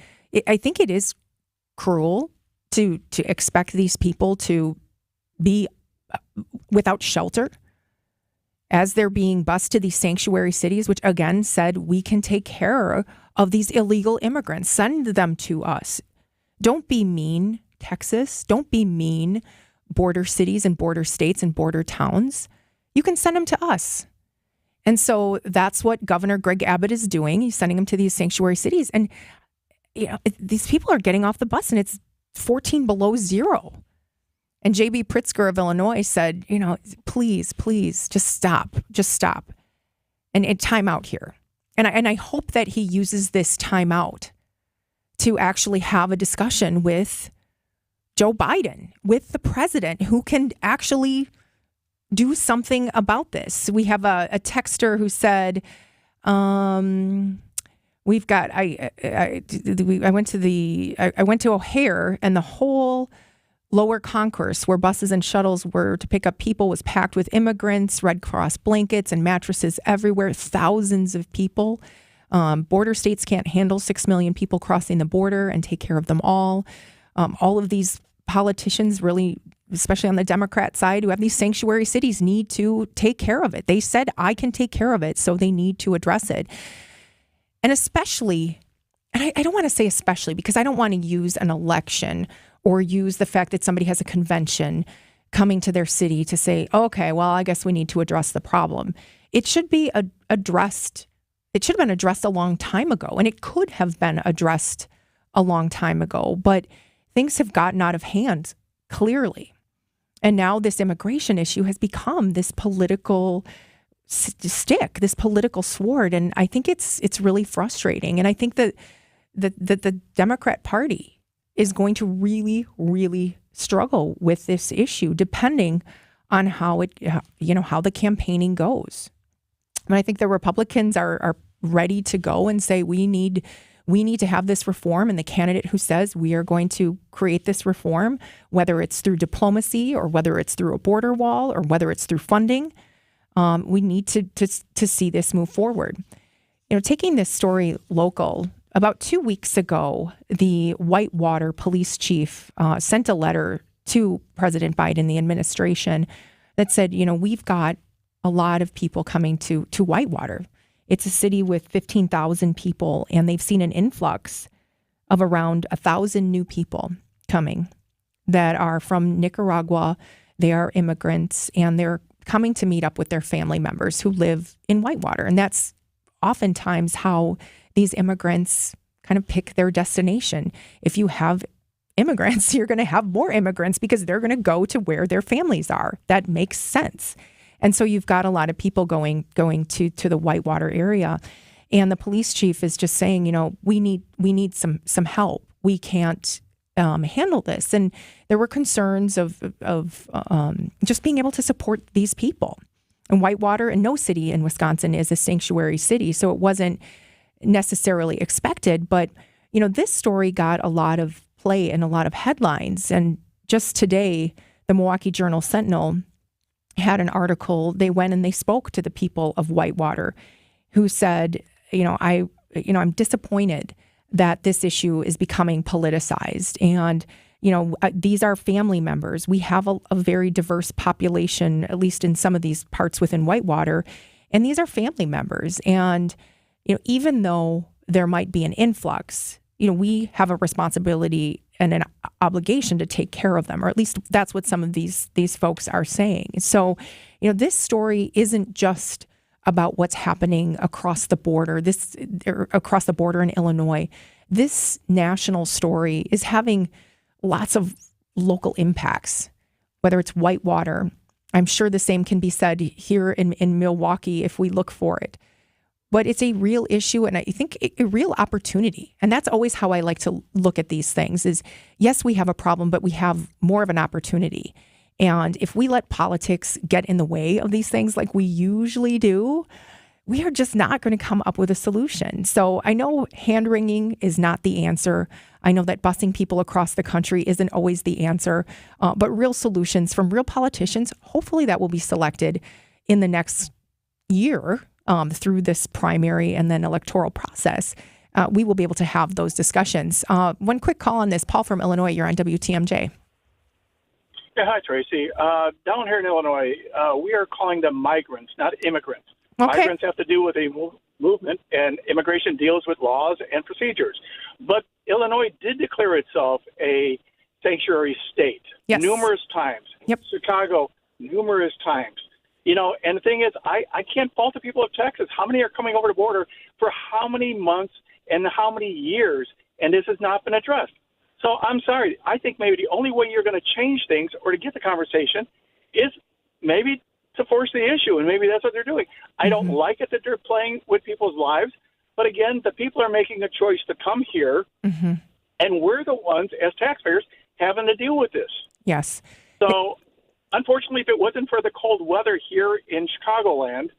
I think it is cruel to expect these people to be without shelter as they're being bused to these sanctuary cities, which again said we can take care of these illegal immigrants. Send them to us. Don't be mean, Texas. Don't be mean, border cities and border states and border towns. You can send them to us. And so that's what Governor Greg Abbott is doing. He's sending them to these sanctuary cities. And these people are getting off the bus and it's 14 below zero. And J.B. Pritzker of Illinois said, please, just stop. And time out here. And I hope that he uses this time out to actually have a discussion with Joe Biden, with the president, who can actually do something about this. We have a texter who said, we've got. I went to O'Hare, and the whole lower concourse where buses and shuttles were to pick up people was packed with immigrants, Red Cross blankets and mattresses everywhere. Thousands of people. Border states can't handle 6 million people crossing the border and take care of them all. All of these politicians, really, especially on the Democrat side, who have these sanctuary cities, need to take care of it. They said, I can take care of it, so they need to address it. And especially, and I don't want to say especially because I don't want to use an election or use the fact that somebody has a convention coming to their city to say, okay, well, I guess we need to address the problem. It should be addressed. it should have been addressed a long time ago, and it could have been addressed a long time ago, but things have gotten out of hand, clearly. And now this immigration issue has become this political stick, this political sword, and I think it's really frustrating. And I think that the Democrat Party is going to really, really struggle with this issue, depending on how the campaigning goes. And I think the Republicans are ready to go and say we need to have this reform, and the candidate who says we are going to create this reform, whether it's through diplomacy or whether it's through a border wall or whether it's through funding, we need to see this move forward. Taking this story local, about 2 weeks ago, the Whitewater police chief sent a letter to President Biden, the administration, that said, we've got a lot of people coming to Whitewater. It's a city with 15,000 people, and they've seen an influx of around 1,000 new people coming that are from Nicaragua. They are immigrants, and they're coming to meet up with their family members who live in Whitewater. And that's oftentimes how these immigrants kind of pick their destination. If you have immigrants, you're going to have more immigrants because they're going to go to where their families are. That makes sense. And so you've got a lot of people going to the Whitewater area, and the police chief is just saying, we need some help. We can't handle this. And there were concerns of just being able to support these people. And Whitewater, and no city in Wisconsin is a sanctuary city, so it wasn't necessarily expected. But this story got a lot of play and a lot of headlines. And just today, the Milwaukee Journal-Sentinel had an article. They went and they spoke to the people of Whitewater, who said, I'm disappointed that this issue is becoming politicized. And, these are family members. We have a very diverse population, at least in some of these parts within Whitewater. And these are family members. And, even though there might be an influx, we have a responsibility and an obligation to take care of them, or at least that's what some of these folks are saying. So, this story isn't just about what's happening across the border, in Illinois. This national story is having lots of local impacts, whether it's Whitewater. I'm sure the same can be said here in Milwaukee if we look for it. But it's a real issue, and I think a real opportunity. And that's always how I like to look at these things is, yes, we have a problem, but we have more of an opportunity. And if we let politics get in the way of these things like we usually do, we are just not going to come up with a solution. So I know hand-wringing is not the answer. I know that busing people across the country isn't always the answer. But real solutions from real politicians, hopefully that will be selected in the next year through this primary and then electoral process. We will be able to have those discussions. One quick call on this. Paul from Illinois, you're on WTMJ. Yeah, hi, Tracy. Down here in Illinois, we are calling them migrants, not immigrants. Okay. Migrants have to do with a movement, and immigration deals with laws and procedures. But Illinois did declare itself a sanctuary state numerous times. Yep. Chicago, numerous times. And the thing is, I can't fault the people of Texas. How many are coming over the border for how many months and how many years, and this has not been addressed? So I'm sorry. I think maybe the only way you're going to change things or to get the conversation is maybe to force the issue, and maybe that's what they're doing. I don't like it that they're playing with people's lives, but again, the people are making a choice to come here, and we're the ones, as taxpayers, having to deal with this. Yes. So, unfortunately, if it wasn't for the cold weather here in Chicagoland,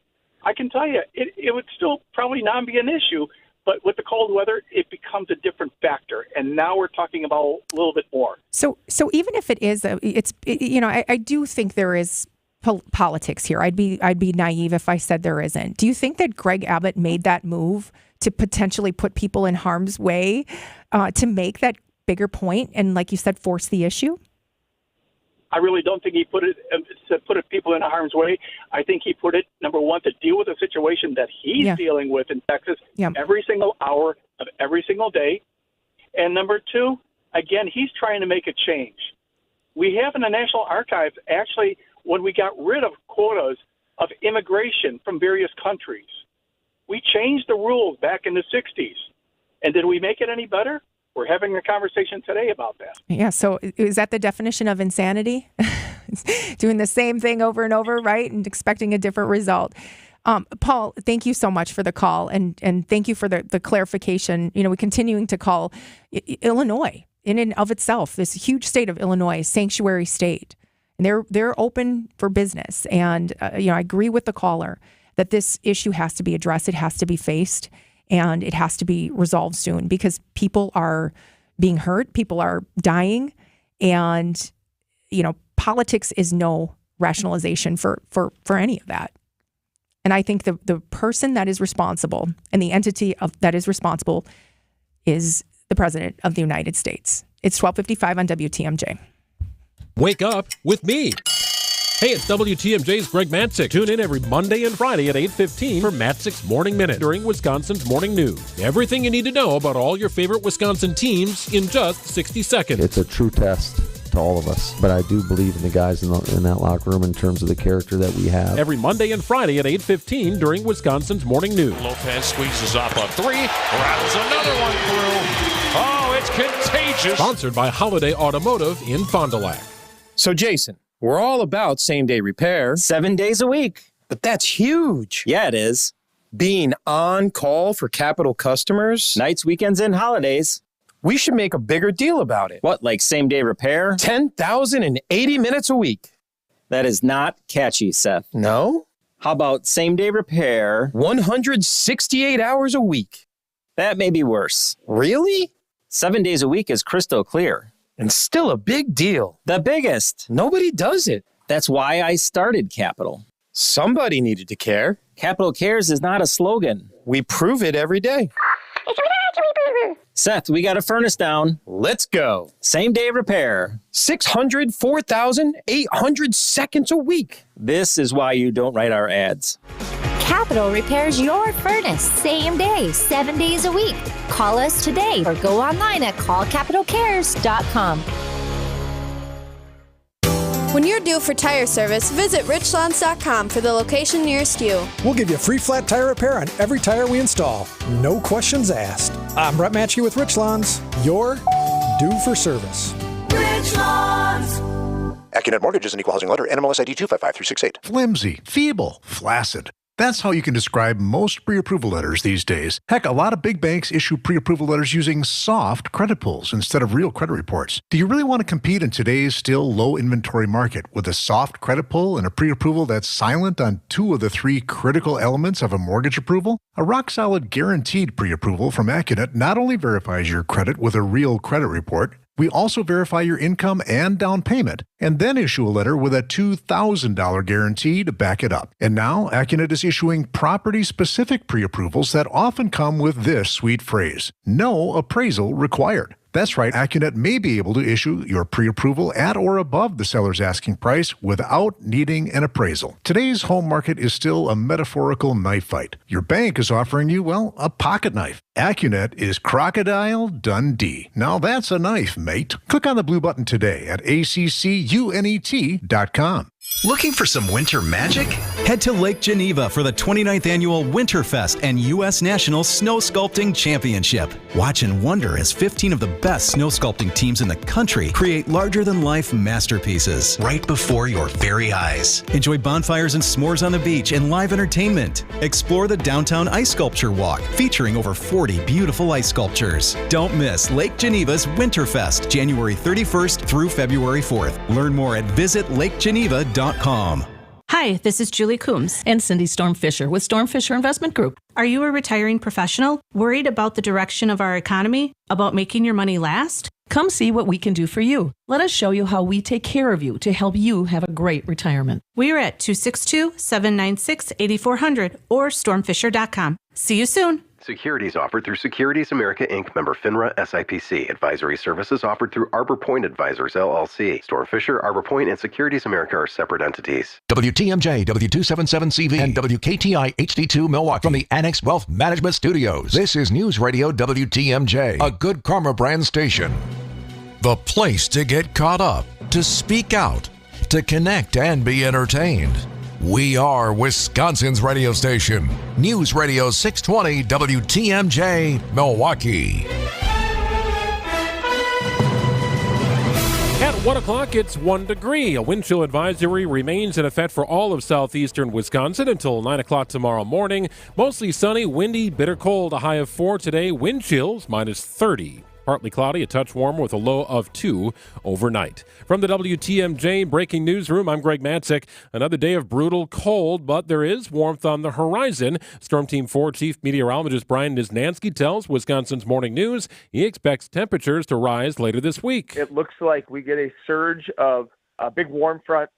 I can tell you it would still probably not be an issue. But with the cold weather, it becomes a different factor, and now we're talking about a little bit more. So even if it is, I do think there is politics here. I'd be naive if I said there isn't. Do you think that Greg Abbott made that move to potentially put people in harm's way to make that bigger point and, like you said, force the issue? I really don't think he put it to put people in harm's way. I think he put it, number one, to deal with a situation that he's dealing with in Texas every single hour of every single day. And number two, again, he's trying to make a change. We have in the National Archives, actually, when we got rid of quotas of immigration from various countries, We changed the rules back in the 60s. And did we make it any better? We're having a conversation today about that. Yeah, so is that the definition of insanity? Doing the same thing over and over, right? And expecting a different result. Paul, thank you so much for the call, and thank you for the clarification. We're continuing to call Illinois, in and of itself, this huge state of Illinois, sanctuary state. And they're open for business. And, I agree with the caller that this issue has to be addressed. It has to be faced. And it has to be resolved soon because people are being hurt. People are dying. And, politics is no rationalization for any of that. And I think the person that is responsible and the entity that is responsible is the President of the United States. It's 12:55 on WTMJ. Wake up with me. Hey, it's WTMJ's Greg Matzik. Tune in every Monday and Friday at 8:15 for Matzik's Morning Minute during Wisconsin's Morning News. Everything you need to know about all your favorite Wisconsin teams in just 60 seconds. It's a true test to all of us, but I do believe in the guys in that locker room in terms of the character that we have. Every Monday and Friday at 8:15 during Wisconsin's Morning News. Lopez squeezes up a three, rattles another one through. Oh, it's contagious. Sponsored by Holiday Automotive in Fond du Lac. So, Jason, we're all about same-day repair. 7 days a week. But that's huge. Yeah, it is. Being on call for Capital customers. Nights, weekends, and holidays. We should make a bigger deal about it. What, like same-day repair? 10,080 minutes a week. That is not catchy, Seth. No? How about same-day repair? 168 hours a week. That may be worse. Really? 7 days a week is crystal clear. And still a big deal. The biggest. Nobody does it. That's why I started Capital. Somebody needed to care. Capital Cares is not a slogan. We prove it every day. Seth, we got a furnace down. Let's go. Same day repair. 604,800 seconds a week. This is why you don't write our ads. Capital repairs your furnace same day, 7 days a week. Call us today or go online at callcapitalcares.com. When you're due for tire service, visit richlands.com for the location nearest you. We'll give you free flat tire repair on every tire we install. No questions asked. I'm Brett Matchke with Richlands. You're due for service. Richlands. AccuNet Mortgage is an equal housing lender. NMLS ID 255368. Flimsy, feeble, flaccid. That's how you can describe most pre-approval letters these days. Heck, a lot of big banks issue pre-approval letters using soft credit pulls instead of real credit reports. Do you really want to compete in today's still low inventory market with a soft credit pull and a pre-approval that's silent on two of the three critical elements of a mortgage approval? A rock-solid guaranteed pre-approval from AccuNet not only verifies your credit with a real credit report, we also verify your income and down payment, and then issue a letter with a $2,000 guarantee to back it up. And now, AccuNet is issuing property-specific pre-approvals that often come with this sweet phrase: no appraisal required. That's right, AccuNet may be able to issue your pre-approval at or above the seller's asking price without needing an appraisal. Today's home market is still a metaphorical knife fight. Your bank is offering you, well, a pocket knife. AccuNet is Crocodile Dundee. Now that's a knife, mate. Click on the blue button today at accunet.com. Looking for some winter magic? Head to Lake Geneva for the 29th Annual Winterfest and U.S. National Snow Sculpting Championship. Watch and wonder as 15 of the best snow sculpting teams in the country create larger-than-life masterpieces right before your very eyes. Enjoy bonfires and s'mores on the beach and live entertainment. Explore the downtown ice sculpture walk featuring over 40 beautiful ice sculptures. Don't miss Lake Geneva's Winterfest, January 31st through February 4th. Learn more at visitlakegeneva.com. Hi, this is Julie Coombs and Cindy Storm Fisher with Storm Fisher Investment Group. Are you a retiring professional? Worried about the direction of our economy? About making your money last? Come see what we can do for you. Let us show you how we take care of you to help you have a great retirement. We are at 262-796-8400 or stormfisher.com. See you soon. Securities offered through Securities America Inc. member FINRA SIPC. Advisory services offered through Arbor Point Advisors LLC. Storm Fisher, Arbor Point, and Securities America are separate entities. WTMJ, W277CV, and WKTI HD2 Milwaukee from the Annex Wealth Management Studios. This is News Radio WTMJ, a Good Karma brand station. The place to get caught up, to speak out, to connect and be entertained. We are Wisconsin's radio station. News Radio 620 WTMJ, Milwaukee. At 1 o'clock, it's 1 degree. A wind chill advisory remains in effect for all of southeastern Wisconsin until 9 o'clock tomorrow morning. Mostly sunny, windy, bitter cold. A high of 4 today. Wind chills -30. Partly cloudy, a touch warmer with a low of 2 overnight. From the WTMJ Breaking Newsroom, I'm Greg Matzik. Another day of brutal cold, but there is warmth on the horizon. Storm Team 4 Chief Meteorologist Brian Niznansky tells Wisconsin's Morning News he expects temperatures to rise later this week. It looks like we get a surge of a big warm front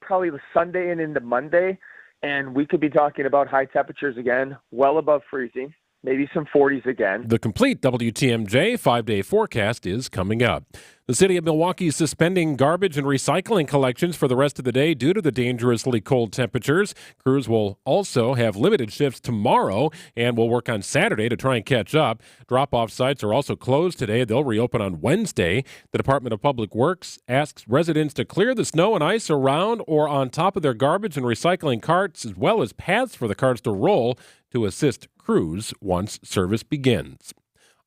probably the Sunday and into Monday, and we could be talking about high temperatures again, well above freezing. Maybe some 40s again. The complete WTMJ 5-day forecast is coming up. The city of Milwaukee is suspending garbage and recycling collections for the rest of the day due to the dangerously cold temperatures. Crews will also have limited shifts tomorrow and will work on Saturday to try and catch up. Drop-off sites are also closed today. They'll reopen on Wednesday. The Department of Public Works asks residents to clear the snow and ice around or on top of their garbage and recycling carts, as well as paths for the carts to roll to assist crews once service begins.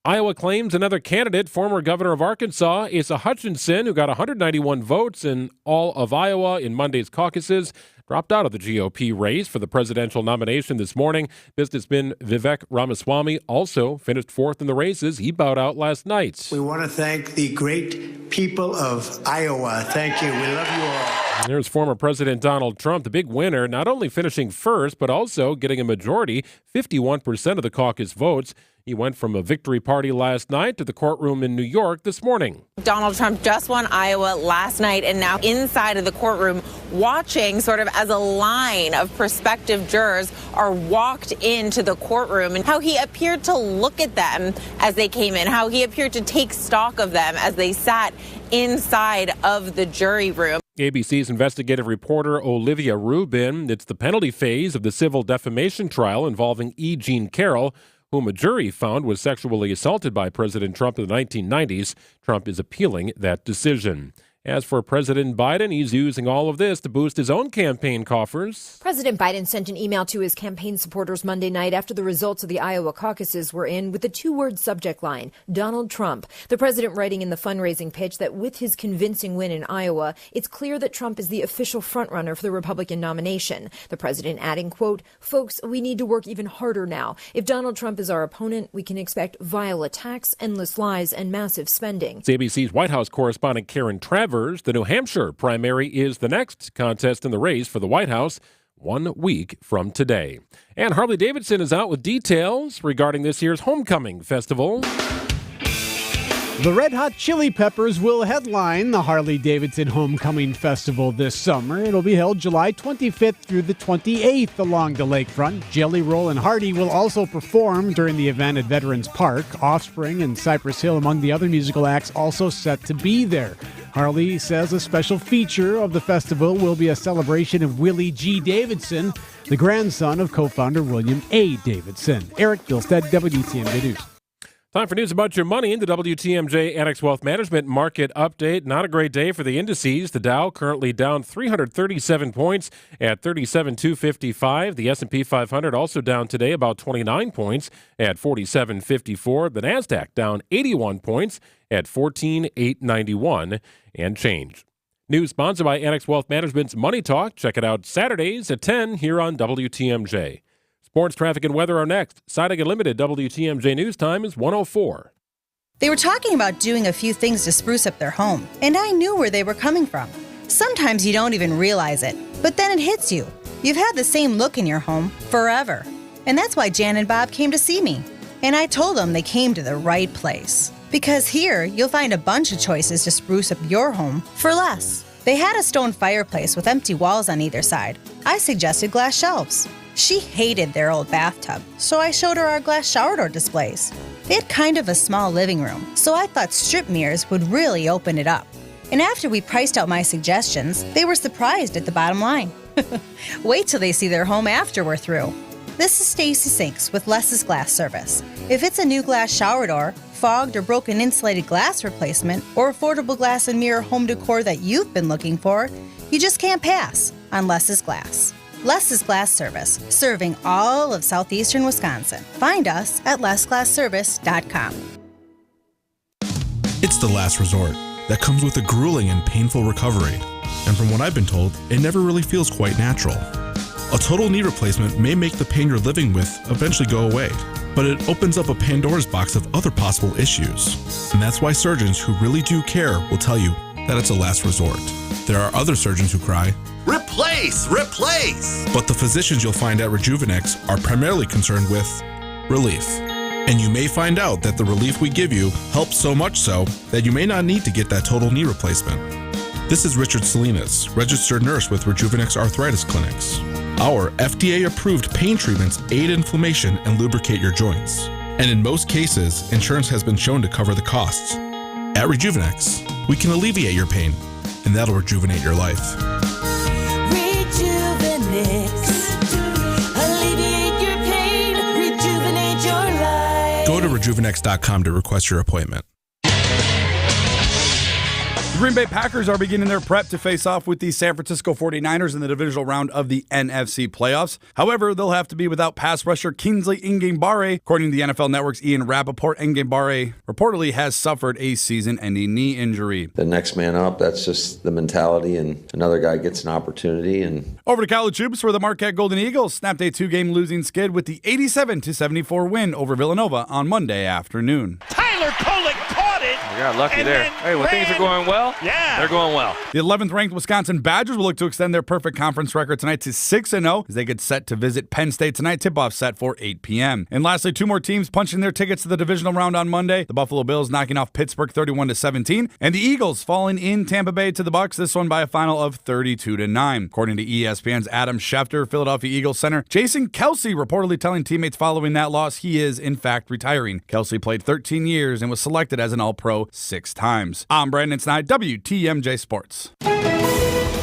Iowa claims another candidate, former governor of Arkansas, Asa Hutchinson, who got 191 votes in all of Iowa in Monday's caucuses, dropped out of the GOP race for the presidential nomination this morning. Businessman Vivek Ramaswamy also finished fourth in the races. He bowed out last night. We want to thank the great people of Iowa. Thank you. We love you all. There's former President Donald Trump, the big winner, not only finishing first, but also getting a majority, 51% of the caucus votes. He went from a victory party last night to the courtroom in New York this morning. Donald Trump just won Iowa last night and now inside of the courtroom watching sort of as a line of prospective jurors are walked into the courtroom and how he appeared to look at them as they came in, how he appeared to take stock of them as they sat inside of the jury room. ABC's investigative reporter Olivia Rubin. It's the penalty phase of the civil defamation trial involving E. Jean Carroll, whom a jury found was sexually assaulted by President Trump in the 1990s. Trump is appealing that decision. As for President Biden, he's using all of this to boost his own campaign coffers. President Biden sent an email to his campaign supporters Monday night after the results of the Iowa caucuses were in with the two-word subject line, Donald Trump. The president writing in the fundraising pitch that with his convincing win in Iowa, it's clear that Trump is the official frontrunner for the Republican nomination. The president adding, quote, "Folks, we need to work even harder now. If Donald Trump is our opponent, we can expect vile attacks, endless lies, and massive spending." It's ABC's White House correspondent Karen Travers. The New Hampshire primary is the next contest in the race for the White House 1 week from today. And Harley Davidson is out with details regarding this year's Homecoming Festival. The Red Hot Chili Peppers will headline the Harley-Davidson Homecoming Festival this summer. It'll be held July 25th through the 28th along the lakefront. Jelly Roll and Hardy will also perform during the event at Veterans Park. Offspring and Cypress Hill, among the other musical acts, also set to be there. Harley says a special feature of the festival will be a celebration of Willie G. Davidson, the grandson of co-founder William A. Davidson. Eric Bilstead, WTMJ News. Time for news about your money in the WTMJ Annex Wealth Management Market Update. Not a great day for the indices. The Dow currently down 337 points at 37,255. The S&P 500 also down today about 29 points at 47,54. The NASDAQ down 81 points at 14,891 and change. News sponsored by Annex Wealth Management's Money Talk. Check it out Saturdays at 10 here on WTMJ. Sports, traffic, and weather are next. Siding Unlimited WTMJ News Time is 1:04. They were talking about doing a few things to spruce up their home, and I knew where they were coming from. Sometimes you don't even realize it, but then it hits you. You've had the same look in your home forever. And that's why Jan and Bob came to see me. And I told them they came to the right place. Because here, you'll find a bunch of choices to spruce up your home for less. They had a stone fireplace with empty walls on either side. I suggested glass shelves. She hated their old bathtub, so I showed her our glass shower door displays. They had kind of a small living room, so I thought strip mirrors would really open it up. And after we priced out my suggestions, they were surprised at the bottom line. Wait till they see their home after we're through. This is Stacy Sinks with Less's Glass Service. If it's a new glass shower door, fogged or broken insulated glass replacement, or affordable glass and mirror home decor that you've been looking for, you just can't pass on Less's Glass. Less is Glass Service, serving all of southeastern Wisconsin. Find us at lessglassservice.com. It's the last resort that comes with a grueling and painful recovery. And from what I've been told, it never really feels quite natural. A total knee replacement may make the pain you're living with eventually go away, but it opens up a Pandora's box of other possible issues. And that's why surgeons who really do care will tell you that it's a last resort. There are other surgeons who cry, "Replace! Replace!" But the physicians you'll find at Rejuvenex are primarily concerned with relief. And you may find out that the relief we give you helps so much so that you may not need to get that total knee replacement. This is Richard Salinas, registered nurse with Rejuvenex Arthritis Clinics. Our FDA-approved pain treatments aid inflammation and lubricate your joints. And in most cases, insurance has been shown to cover the costs. At Rejuvenex, we can alleviate your pain, and that'll rejuvenate your life. Rejuvenex. Alleviate your pain. Rejuvenate your life. Go to rejuvenex.com to request your appointment. The Green Bay Packers are beginning their prep to face off with the San Francisco 49ers in the divisional round of the NFC playoffs. However, they'll have to be without pass rusher Kingsley Ngambarre. According to the NFL Network's Ian Rappaport, Ngambarre reportedly has suffered a season-ending knee injury. The next man up, that's just the mentality, and another guy gets an opportunity. And over to college hoops, where the Marquette Golden Eagles snapped a 2-game losing skid with the 87-74 win over Villanova on Monday afternoon. Tyler Kolek caught it. We got lucky there. Hey, when things are going well, they're going well. The 11th ranked Wisconsin Badgers will look to extend their perfect conference record tonight to 6-0 as they get set to visit Penn State tonight. Tip-off set for 8 p.m. And lastly, two more teams punching their tickets to the divisional round on Monday. The Buffalo Bills knocking off Pittsburgh 31-17, and the Eagles falling in Tampa Bay to the Bucs. This one by a final of 32-9. According to ESPN's Adam Schefter, Philadelphia Eagles center Jason Kelce reportedly telling teammates following that loss he is in fact retiring. Kelce played 13 years and was selected as an All-Pro 6 times. I'm Brandon Snide, WTMJ Sports.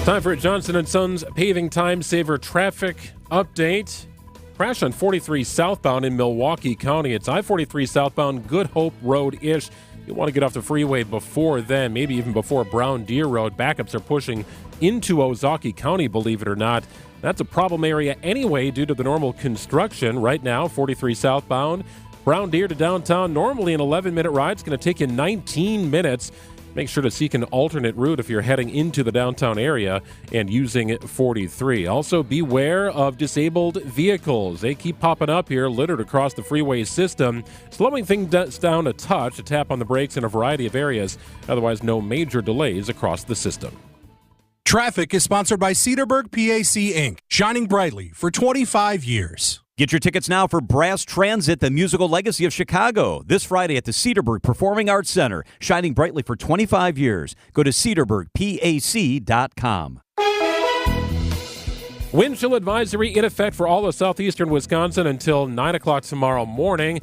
Time for a Johnson & Sons paving time saver traffic update. Crash on 43 southbound in Milwaukee County. It's I-43 southbound, Good Hope Road-ish. You want to get off the freeway before then, maybe even before Brown Deer Road. Backups are pushing into Ozaukee County, believe it or not. That's a problem area anyway due to the normal construction. Right now, 43 southbound, Brown Deer to downtown, normally an 11-minute ride. It's going to take you 19 minutes. Make sure to seek an alternate route if you're heading into the downtown area and using 43. Also, beware of disabled vehicles. They keep popping up here, littered across the freeway system, slowing things down a touch, a tap on the brakes in a variety of areas. Otherwise, no major delays across the system. Traffic is sponsored by Cedarburg PAC Inc., shining brightly for 25 years. Get your tickets now for Brass Transit, the musical legacy of Chicago, this Friday at the Cedarburg Performing Arts Center, shining brightly for 25 years. Go to cedarburgpac.com. Wind chill advisory in effect for all of southeastern Wisconsin until 9 o'clock tomorrow morning.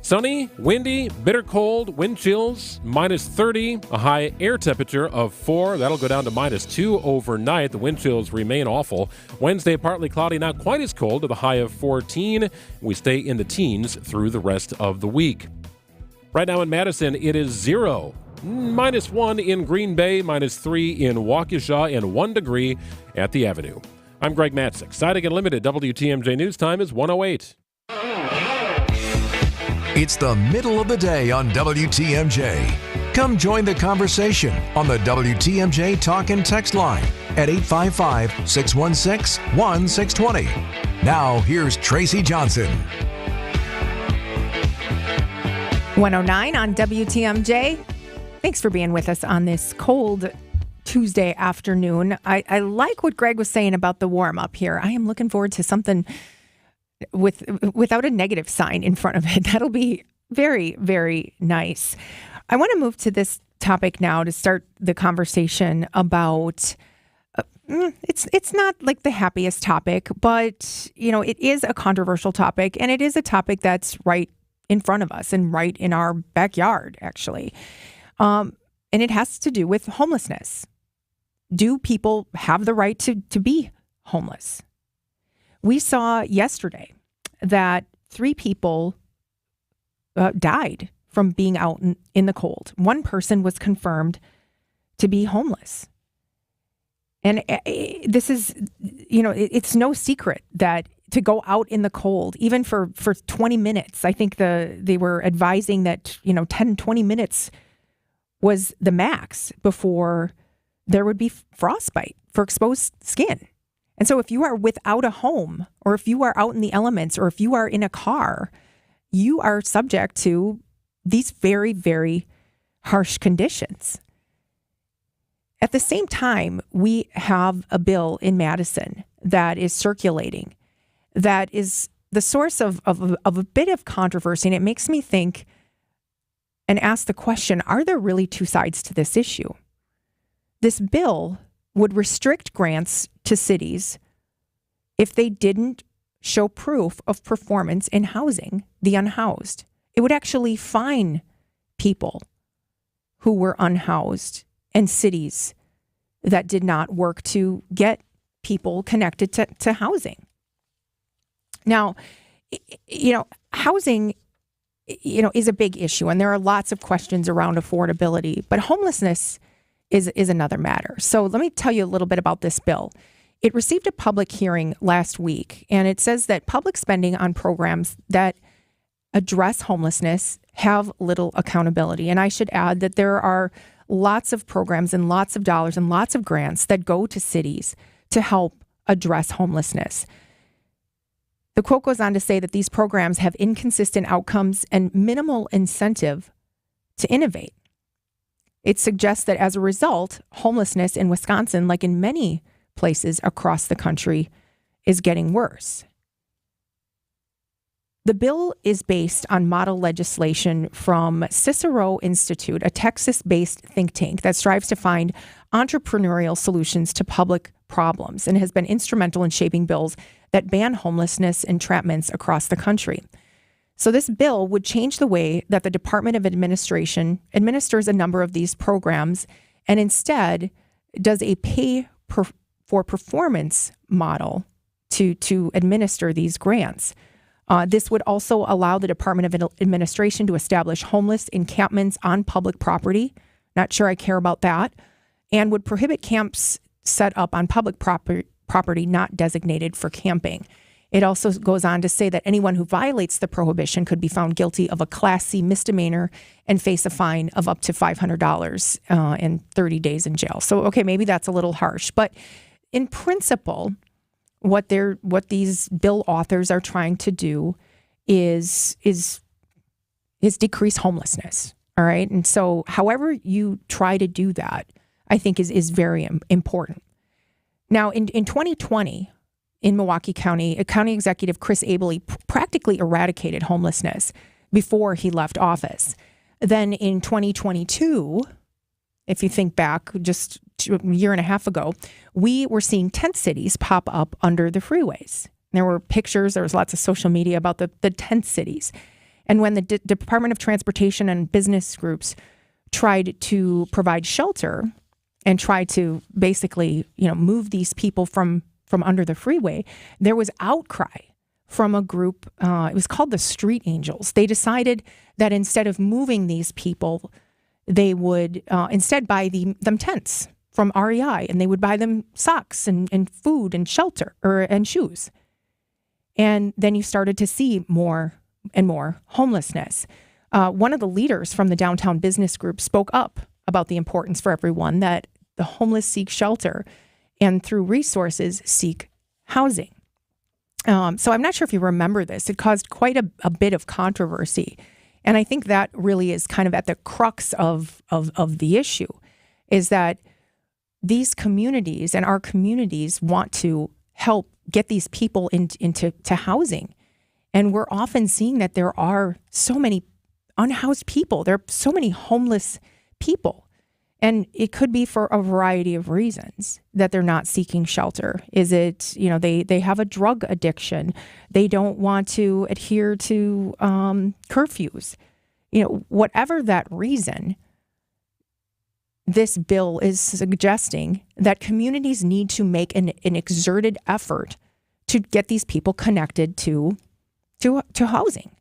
Sunny, windy, bitter cold, wind chills, -30, a high air temperature of 4. That'll go down to -2 overnight. The wind chills remain awful. Wednesday, partly cloudy, not quite as cold, to the high of 14. We stay in the teens through the rest of the week. Right now in Madison, it is 0. -1 in Green Bay, -3 in Waukesha, and 1 degree at the Avenue. I'm Greg Matzik. Siding Unlimited WTMJ News Time is 1:08. It's the middle of the day on WTMJ. Come join the conversation on the WTMJ Talk and Text line at 855-616-1620. Now, here's Tracy Johnson. 109 on WTMJ. Thanks for being with us on this cold Tuesday afternoon. I like what Greg was saying about the warm-up here. I am looking forward to something without a negative sign in front of it. That'll be very, very nice. I want to move to this topic now to start the conversation about it's not like the happiest topic, but it is a controversial topic, and it is a topic that's right in front of us and right in our backyard, actually. And it has to do with homelessness. Do people have the right to be homeless? We saw yesterday that 3 people died from being out in the cold. 1 person was confirmed to be homeless. And this is, it's no secret that to go out in the cold, even for 20 minutes, I think they were advising that, 10, 20 minutes was the max before there would be frostbite for exposed skin. And so if you are without a home, or if you are out in the elements, or if you are in a car, you are subject to these very, very harsh conditions. At the same time, we have a bill in Madison that is circulating that is the source of a bit of controversy. And it makes me think and ask the question, are there really two sides to this issue? This bill would restrict grants to cities if they didn't show proof of performance in housing the unhoused. It would actually fine people who were unhoused and cities that did not work to get people connected to housing. Now, housing, is a big issue, and there are lots of questions around affordability, but homelessness is another matter. So let me tell you a little bit about this bill. It received a public hearing last week, and it says that public spending on programs that address homelessness have little accountability. And I should add that there are lots of programs and lots of dollars and lots of grants that go to cities to help address homelessness. The quote goes on to say that these programs have inconsistent outcomes and minimal incentive to innovate. It suggests that as a result, homelessness in Wisconsin, like in many places across the country, is getting worse. The bill is based on model legislation from Cicero Institute, a Texas-based think tank that strives to find entrepreneurial solutions to public problems and has been instrumental in shaping bills that ban homelessness entrapments across the country. So this bill would change the way that the Department of Administration administers a number of these programs and instead does a for performance model to administer these grants. This would also allow the Department of Administration to establish homeless encampments on public property. Not sure I care about that. And would prohibit camps set up on public property not designated for camping. It also goes on to say that anyone who violates the prohibition could be found guilty of a Class C misdemeanor and face a fine of up to $500 and 30 days in jail. So, okay, maybe that's a little harsh. But in principle, what these bill authors are trying to do is decrease homelessness. All right. And so however you try to do that, I think is very important. Now, in 2020, in Milwaukee County, County Executive Chris Abele practically eradicated homelessness before he left office. Then in 2022, if you think back just a year and a half ago, we were seeing tent cities pop up under the freeways. There were pictures, there was lots of social media about the tent cities. And when the Department of Transportation and business groups tried to provide shelter and tried to basically, move these people from under the freeway, there was outcry from a group. It was called the Street Angels. They decided that instead of moving these people, they would instead buy them tents from REI, and they would buy them socks and food and shelter and shoes. And then you started to see more and more homelessness. One of the leaders from the downtown business group spoke up about the importance for everyone that the homeless seek shelter and through resources seek housing. So I'm not sure if you remember this. It caused quite a bit of controversy. And I think that really is kind of at the crux of the issue, is that these communities and our communities want to help get these people into housing. And we're often seeing that there are so many unhoused people. There are so many homeless people. And it could be for a variety of reasons that they're not seeking shelter. Is it, they have a drug addiction. They don't want to adhere to curfews. Whatever that reason, this bill is suggesting that communities need to make an exerted effort to get these people connected to housing.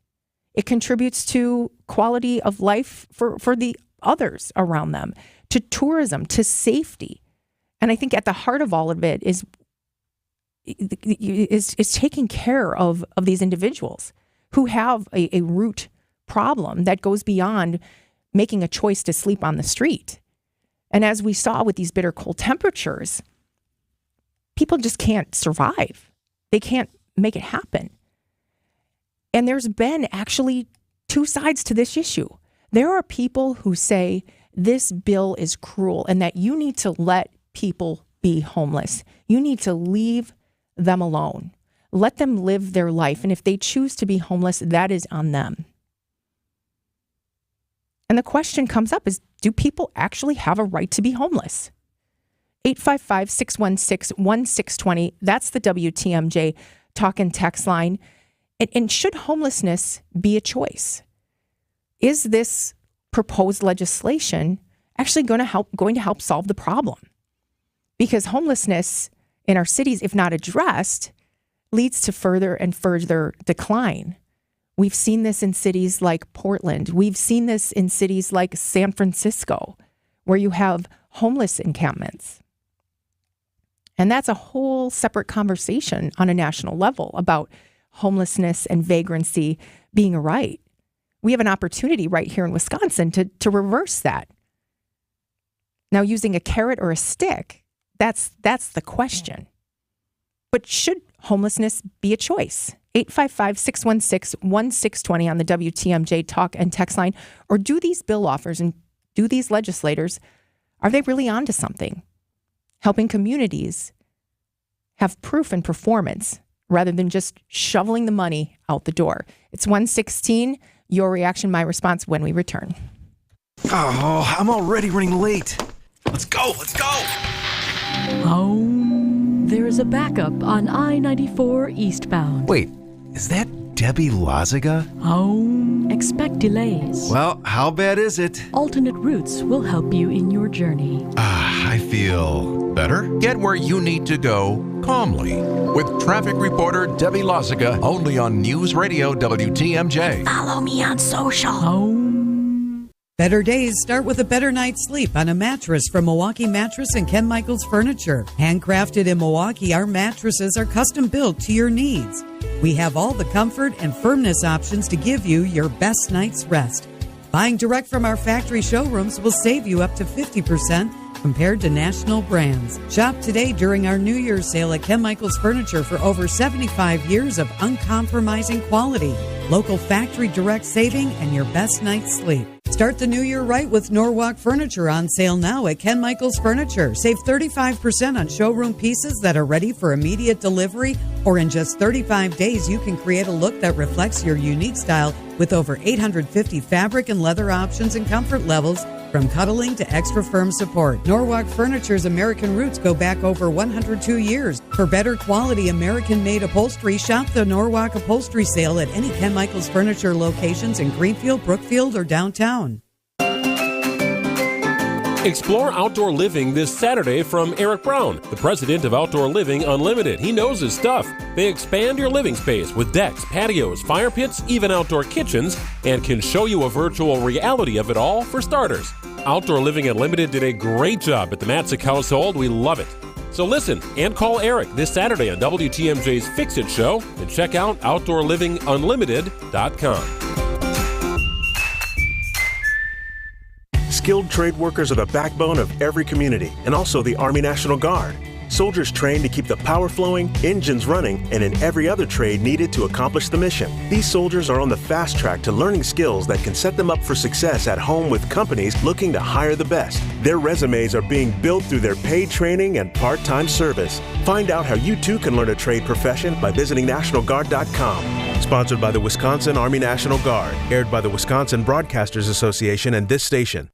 It contributes to quality of life for the others around them, to tourism, to safety. And I think at the heart of all of it is taking care of these individuals who have a root problem that goes beyond making a choice to sleep on the street. And as we saw with these bitter cold temperatures, people just can't survive. They can't make it happen. And there's been actually two sides to this issue. There are people who say this bill is cruel and that you need to let people be homeless. You need to leave them alone. Let them live their life. And if they choose to be homeless, that is on them. And the question comes up is, do people actually have a right to be homeless? 855-616-1620. That's the WTMJ talk and text line. And should homelessness be a choice? Is this proposed legislation actually going to help solve the problem? Because homelessness in our cities, if not addressed, leads to further and further decline. We've seen this in cities like Portland. We've seen this in cities like San Francisco, where you have homeless encampments. And that's a whole separate conversation on a national level about homelessness and vagrancy being a right. We have an opportunity right here in Wisconsin to reverse that. Now, using a carrot or a stick, that's the question. But should homelessness be a choice? 855-616-1620 on the WTMJ talk and text line. Or do these bill offers and do these legislators, are they really onto something? Helping communities have proof and performance rather than just shoveling the money out the door. It's 1:16. Your reaction, my response when we return. Oh, I'm already running late. Let's go. There is a backup on I-94 eastbound. Wait, is that Debbie Lazaga? Expect delays. Well, how bad is it? Alternate routes will help you in your journey. I feel better. Get where you need to go calmly with traffic reporter Debbie Lazaga, only on News Radio WTMJ. Follow me on social. Better days start with a better night's sleep on a mattress from Milwaukee Mattress and Ken Michaels Furniture. Handcrafted in Milwaukee, our mattresses are custom built to your needs. We have all the comfort and firmness options to give you your best night's rest. Buying direct from our factory showrooms will save you up to 50% compared to national brands. Shop today during our New Year's sale at Ken Michaels Furniture for over 75 years of uncompromising quality, local factory direct saving, and your best night's sleep. Start the new year right with Norwalk Furniture on sale now at Ken Michaels Furniture. Save 35% on showroom pieces that are ready for immediate delivery, or in just 35 days, you can create a look that reflects your unique style with over 850 fabric and leather options and comfort levels, from cuddling to extra firm support. Norwalk Furniture's American roots go back over 102 years. For better quality American-made upholstery, shop the Norwalk Upholstery Sale at any Ken Michaels Furniture locations in Greenfield, Brookfield, or downtown. Explore outdoor living this Saturday from Eric Brown, the president of Outdoor Living Unlimited. He knows his stuff. They expand your living space with decks, patios, fire pits, even outdoor kitchens, and can show you a virtual reality of it all for starters. Outdoor Living Unlimited did a great job at the Matzik household. We love it. So listen and call Eric this Saturday on WTMJ's Fix It Show and check out OutdoorLivingUnlimited.com. Skilled trade workers are the backbone of every community and also the Army National Guard. Soldiers trained to keep the power flowing, engines running, and in every other trade needed to accomplish the mission. These soldiers are on the fast track to learning skills that can set them up for success at home with companies looking to hire the best. Their resumes are being built through their paid training and part-time service. Find out how you too can learn a trade profession by visiting NationalGuard.com. Sponsored by the Wisconsin Army National Guard. Aired by the Wisconsin Broadcasters Association and this station.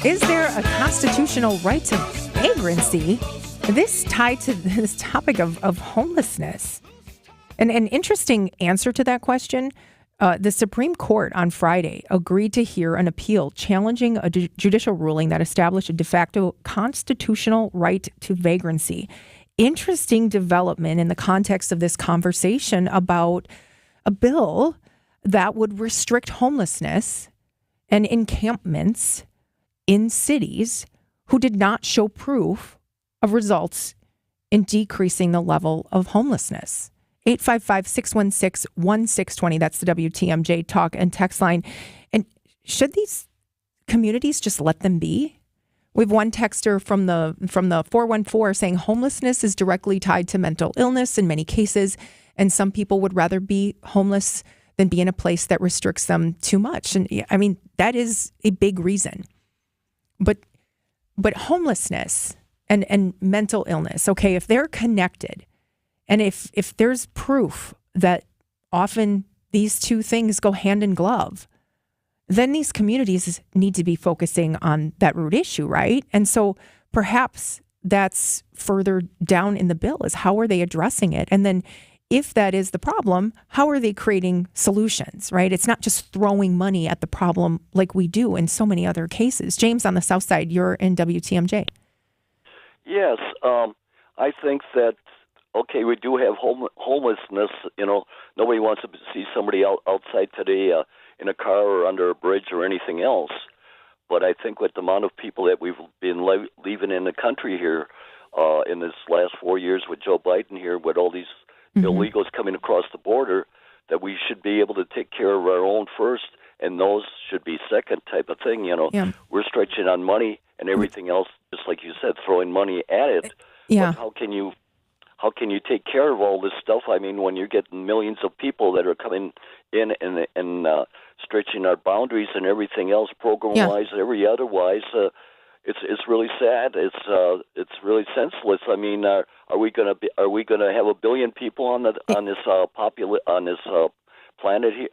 Is there a constitutional right to vagrancy? This tied to this topic of homelessness. And an interesting answer to that question, the Supreme Court on Friday agreed to hear an appeal challenging a judicial ruling that established a de facto constitutional right to vagrancy. Interesting development in the context of this conversation about a bill that would restrict homelessness and encampments in cities who did not show proof of results in decreasing the level of homelessness. 855-616-1620. That's the WTMJ talk and text line. And should these communities just let them be? We have one texter from the 414 saying homelessness is directly tied to mental illness in many cases, and some people would rather be homeless than be in a place that restricts them too much. And I mean, that is a big reason. But homelessness and mental illness, okay, if they're connected, and if there's proof that often these two things go hand in glove, then these communities need to be focusing on that root issue, right? And so perhaps that's further down in the bill is how are they addressing it? And then if that is the problem, how are they creating solutions, right? It's not just throwing money at the problem like we do in so many other cases. James on the South Side, you're in WTMJ. Yes, I think that, okay, we do have homelessness. You know, nobody wants to see somebody outside today in a car or under a bridge or anything else. But I think with the amount of people that we've been leaving in the country here in this last 4 years with Joe Biden here, with all these illegals coming across the border, that we should be able to take care of our own first, and those should be second type of thing. You know, we're stretching on money and everything else, just like you said, throwing money at it. Yeah. But how can you take care of all this stuff? I mean, when you're getting millions of people that are coming in and stretching our boundaries and everything else, program-wise, every otherwise, it's really sad. It's really senseless. I mean, are we going to have 1 billion people on this planet here,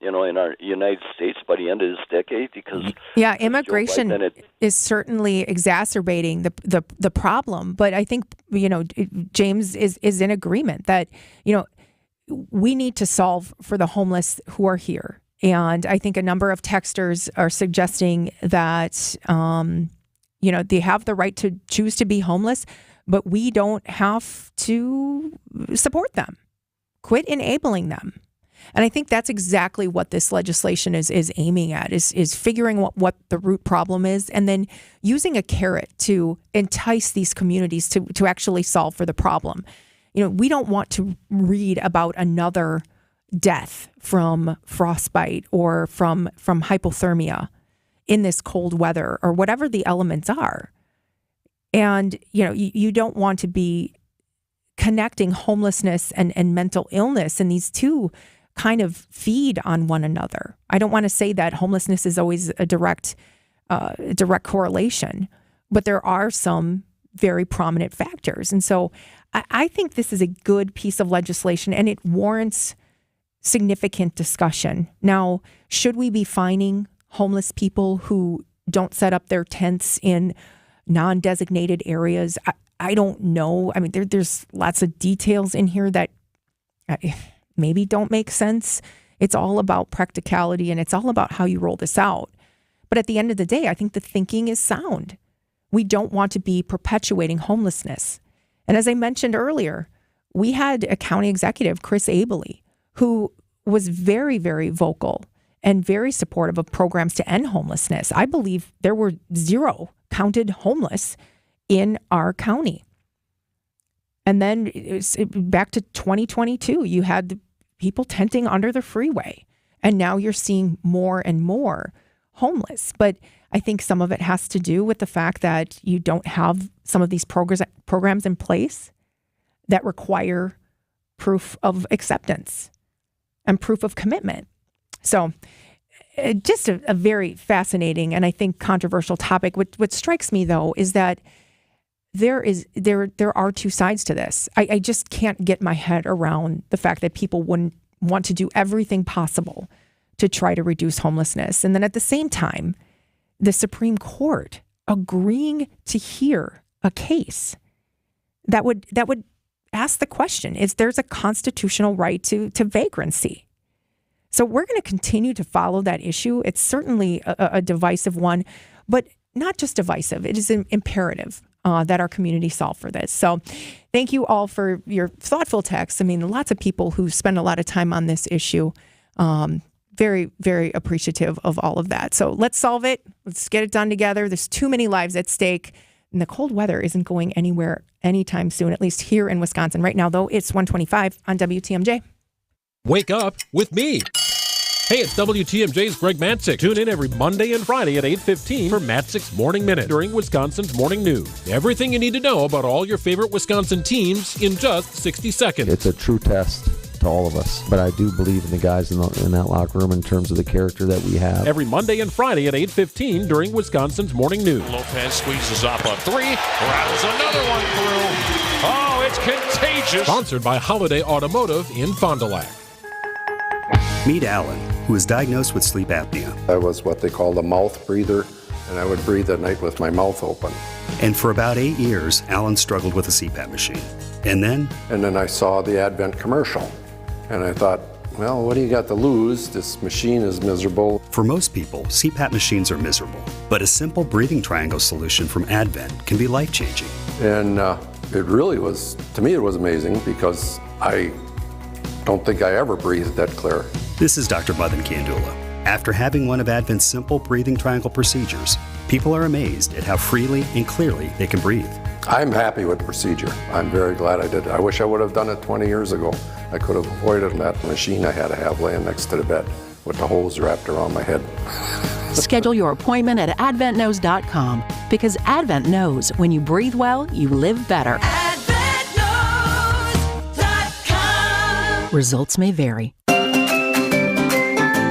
you know, in our United States by the end of this decade? Because immigration is certainly exacerbating the problem. But I think, you know, James is in agreement that, you know, we need to solve for the homeless who are here. And I think a number of texters are suggesting that, you know, they have the right to choose to be homeless, but we don't have to support them. Quit enabling them. And I think that's exactly what this legislation is aiming at, is figuring what the root problem is, and then using a carrot to entice these communities to actually solve for the problem. You know, we don't want to read about another death from frostbite or from hypothermia in this cold weather or whatever the elements are. And, you know, you don't want to be connecting homelessness and mental illness, and these two kind of feed on one another. I don't want to say that homelessness is always a direct correlation, but there are some very prominent factors. And so I think this is a good piece of legislation, and it warrants significant discussion. Now, should we be fining homeless people who don't set up their tents in non-designated areas? I don't know. I mean, there's lots of details in here that maybe don't make sense. It's all about practicality, and it's all about how you roll this out. But at the end of the day, I think the thinking is sound. We don't want to be perpetuating homelessness. And as I mentioned earlier, we had a county executive, Chris Abele, who was very, very vocal and very supportive of programs to end homelessness. I believe there were 0 counted homeless in our county. And then back to 2022, you had the people tenting under the freeway. And now you're seeing more and more homeless. But I think some of it has to do with the fact that you don't have some of these programs in place that require proof of acceptance and proof of commitment. So just a very fascinating and I think controversial topic. What strikes me, though, is that there are two sides to this. I just can't get my head around the fact that people wouldn't want to do everything possible to try to reduce homelessness. And then at the same time, the Supreme Court agreeing to hear a case that would ask the question, is there's a constitutional right to vagrancy? So we're going to continue to follow that issue. It's certainly a divisive one, but not just divisive. It is imperative that our community solve for this. So thank you all for your thoughtful texts. I mean, lots of people who spend a lot of time on this issue. very, very appreciative of all of that. So let's solve it. Let's get it done together. There's too many lives at stake. And the cold weather isn't going anywhere anytime soon, at least here in Wisconsin. Right now, though, it's 125 on WTMJ. Wake up with me. Hey, it's WTMJ's Greg Matzik. Tune in every Monday and Friday at 8:15 for Matzik's Morning Minute during Wisconsin's Morning News. Everything you need to know about all your favorite Wisconsin teams in just 60 seconds. It's a true test to all of us, but I do believe in the guys in that locker room in terms of the character that we have. Every Monday and Friday at 8:15 during Wisconsin's Morning News. Lopez squeezes up a three, rattles another one through. Oh, it's contagious. Sponsored by Holiday Automotive in Fond du Lac. Meet Alan, who was diagnosed with sleep apnea. I was what they call a mouth breather, and I would breathe at night with my mouth open. And for about 8 years, Alan struggled with a CPAP machine. And then I saw the Advent commercial, and I thought, well, what do you got to lose? This machine is miserable. For most people, CPAP machines are miserable, but a simple breathing triangle solution from Advent can be life-changing. And it really was, to me, it was amazing because I don't think I ever breathed that clear. This is Dr. Madan Kandula. After having one of Advent's simple breathing triangle procedures, people are amazed at how freely and clearly they can breathe. I'm happy with the procedure. I'm very glad I did. I wish I would have done it 20 years ago. I could have avoided that machine I had to have laying next to the bed with the hose wrapped around my head. Schedule your appointment at adventknows.com because Advent knows when you breathe well, you live better. Results may vary.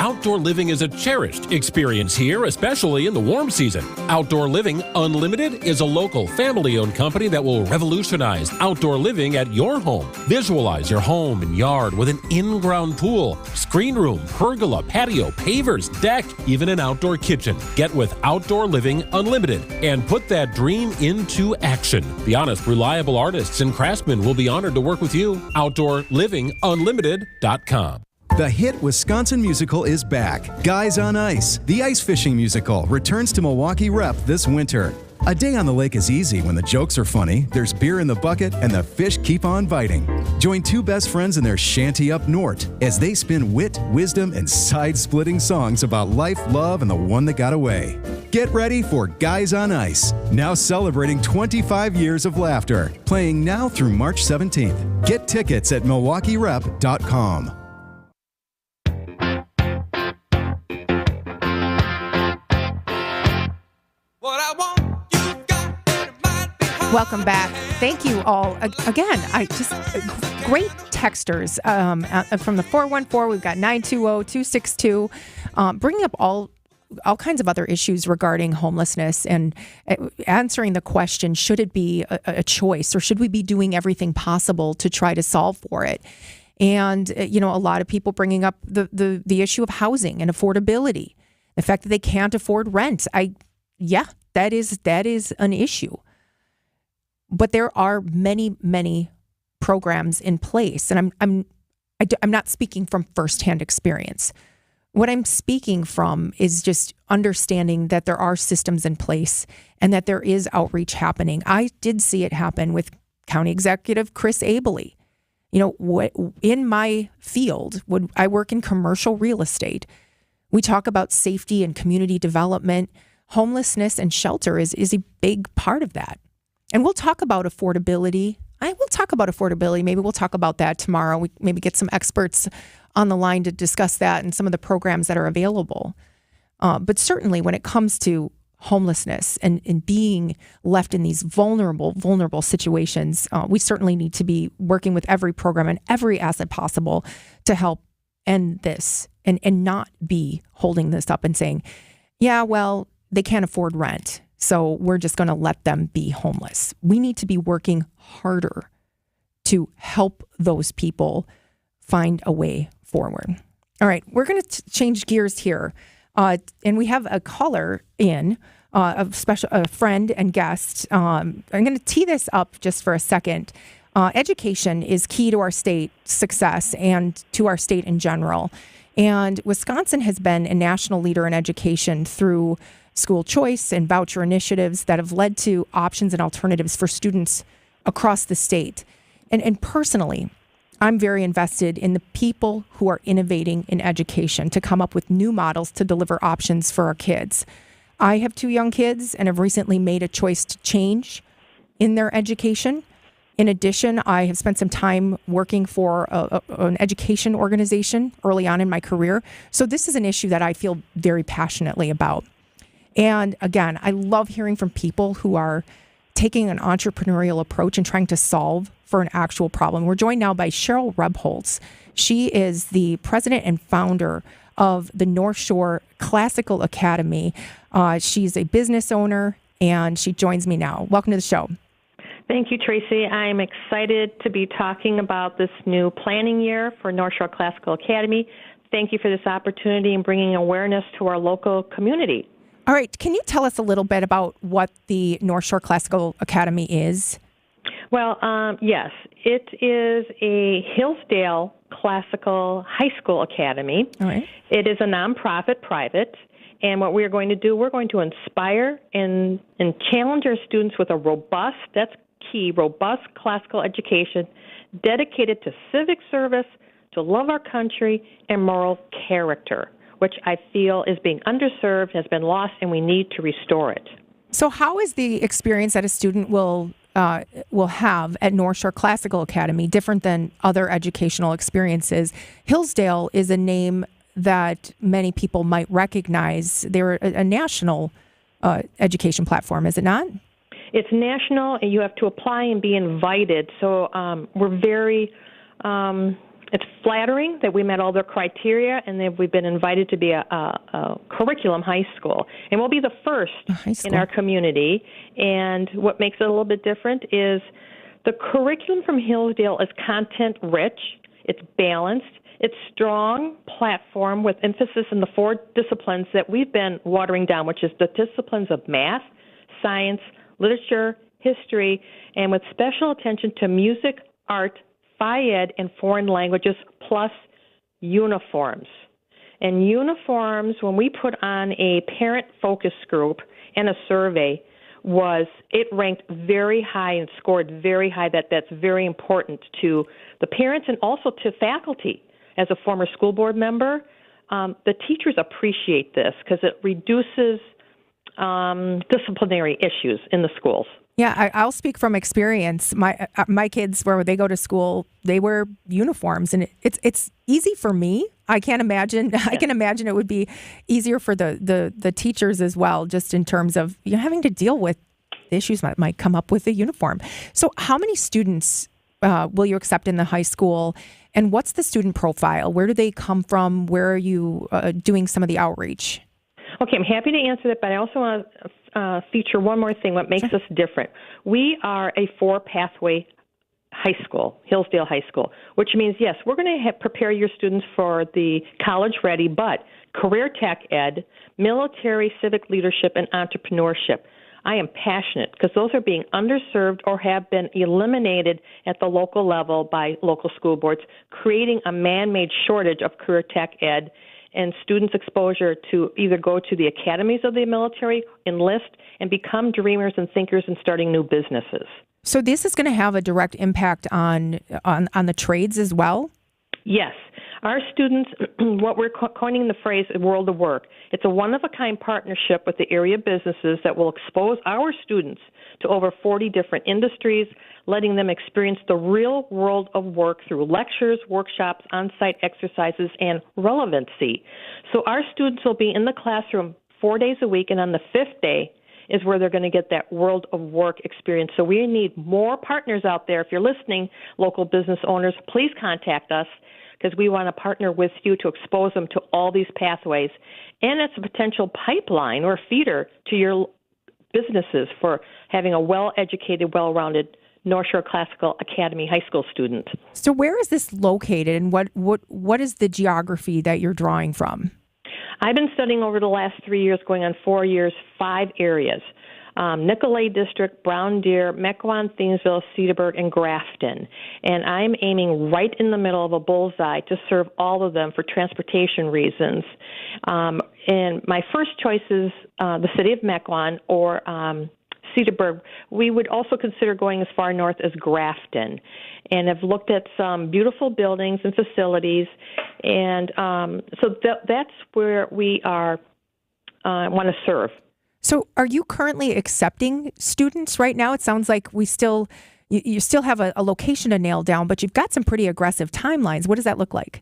Outdoor living is a cherished experience here, especially in the warm season. Outdoor Living Unlimited is a local family-owned company that will revolutionize outdoor living at your home. Visualize your home and yard with an in-ground pool, screen room, pergola, patio, pavers, deck, even an outdoor kitchen. Get with Outdoor Living Unlimited and put that dream into action. The honest, reliable artists and craftsmen will be honored to work with you. OutdoorLivingUnlimited.com. The hit Wisconsin musical is back. Guys on Ice, the ice fishing musical, returns to Milwaukee Rep this winter. A day on the lake is easy when the jokes are funny, there's beer in the bucket, and the fish keep on biting. Join two best friends in their shanty up north as they spin wit, wisdom, and side-splitting songs about life, love, and the one that got away. Get ready for Guys on Ice, now celebrating 25 years of laughter, playing now through March 17th. Get tickets at MilwaukeeRep.com. Welcome back. Thank you all. Again, great texters from the 414. We've got 920-262, bringing up all kinds of other issues regarding homelessness and answering the question, should it be a choice or should we be doing everything possible to try to solve for it? And, a lot of people bringing up the issue of housing and affordability, the fact that they can't afford rent. That is an issue. But there are many, many programs in place, and I'm not speaking from firsthand experience. What I'm speaking from is just understanding that there are systems in place and that there is outreach happening. I did see it happen with County Executive Chris Abele. In my field, when I work in commercial real estate, we talk about safety and community development. Homelessness and shelter is a big part of that. And we'll talk about affordability. I will talk about affordability. Maybe we'll talk about that tomorrow. We maybe get some experts on the line to discuss that and some of the programs that are available. But certainly when it comes to homelessness and being left in these vulnerable situations, we certainly need to be working with every program and every asset possible to help end this and not be holding this up and saying, yeah, well, they can't afford rent, so we're just going to let them be homeless. We need to be working harder to help those people find a way forward. All right, we're going to change gears here. And we have a caller in, a friend and guest. I'm going to tee this up just for a second. Education is key to our state success and to our state in general. And Wisconsin has been a national leader in education through school choice and voucher initiatives that have led to options and alternatives for students across the state. And personally, I'm very invested in the people who are innovating in education to come up with new models to deliver options for our kids. I have 2 young kids and have recently made a choice to change in their education. In addition, I have spent some time working for an education organization early on in my career. So this is an issue that I feel very passionately about. And again, I love hearing from people who are taking an entrepreneurial approach and trying to solve for an actual problem. We're joined now by Cheryl Rebholz. She is the president and founder of the North Shore Classical Academy. She's a business owner, and she joins me now. Welcome to the show. Thank you, Tracy. I'm excited to be talking about this new planning year for North Shore Classical Academy. Thank you for this opportunity and bringing awareness to our local community. All right. Can you tell us a little bit about what the North Shore Classical Academy is? Well, yes. It is a Hillsdale Classical High School Academy. All right. It is a nonprofit, private. And what we're going to do, we're going to inspire and challenge our students with a robust, that's key, robust classical education dedicated to civic service, to love our country, and moral character, which I feel is being underserved, has been lost, and we need to restore it. So how is the experience that a student will have at North Shore Classical Academy different than other educational experiences? Hillsdale is a name that many people might recognize. They're a national education platform, is it not? It's national, and you have to apply and be invited. So we're very... it's flattering that we met all their criteria and that we've been invited to be a curriculum high school. And we'll be the first in our community. And what makes it a little bit different is the curriculum from Hillsdale is content-rich, it's balanced, it's strong platform with emphasis in the 4 disciplines that we've been watering down, which is the disciplines of math, science, literature, history, and with special attention to music, art, Phi-Ed, and foreign languages, plus uniforms. And uniforms, when we put on a parent focus group and a survey, it ranked very high and scored very high. That's very important to the parents and also to faculty. As a former school board member, the teachers appreciate this because it reduces disciplinary issues in the schools. Yeah, I'll speak from experience. My kids, where they go to school, they wear uniforms, and it's easy for me. I can't imagine. I can imagine it would be easier for the teachers as well, just in terms of having to deal with issues that might come up with the uniform. So, how many students will you accept in the high school, and what's the student profile? Where do they come from? Where are you doing some of the outreach? Okay, I'm happy to answer that, but I also want to feature one more thing, what makes us different. We are a 4-pathway high school, Hillsdale High School, which means, yes, we're going to prepare your students for the college-ready, but career tech ed, military civic leadership, and entrepreneurship. I am passionate because those are being underserved or have been eliminated at the local level by local school boards, creating a man-made shortage of career tech ed and students' exposure to either go to the academies of the military, enlist, and become dreamers and thinkers and starting new businesses. So this is going to have a direct impact on the trades as well? Yes. Our students, what we're coining the phrase world of work, it's a one-of-a-kind partnership with the area businesses that will expose our students to over 40 different industries, letting them experience the real world of work through lectures, workshops, on-site exercises, and relevancy. So our students will be in the classroom 4 days a week, and on the 5th day is where they're going to get that world of work experience. So we need more partners out there. If you're listening, local business owners, please contact us, because we want to partner with you to expose them to all these pathways. And it's a potential pipeline or feeder to your businesses for having a well-educated, well-rounded North Shore Classical Academy high school student. So where is this located, and what is the geography that you're drawing from? I've been studying over the last 3 years, going on 4 years, 5 areas. Nicolay District, Brown Deer, Mequon, Thiensville, Cedarburg, and Grafton. And I'm aiming right in the middle of a bullseye to serve all of them for transportation reasons. And my first choice is the city of Mequon or Cedarburg. We would also consider going as far north as Grafton, and have looked at some beautiful buildings and facilities, and so that's where we are want to serve. So are you currently accepting students right now? It sounds like you still have a location to nail down, but you've got some pretty aggressive timelines. What does that look like?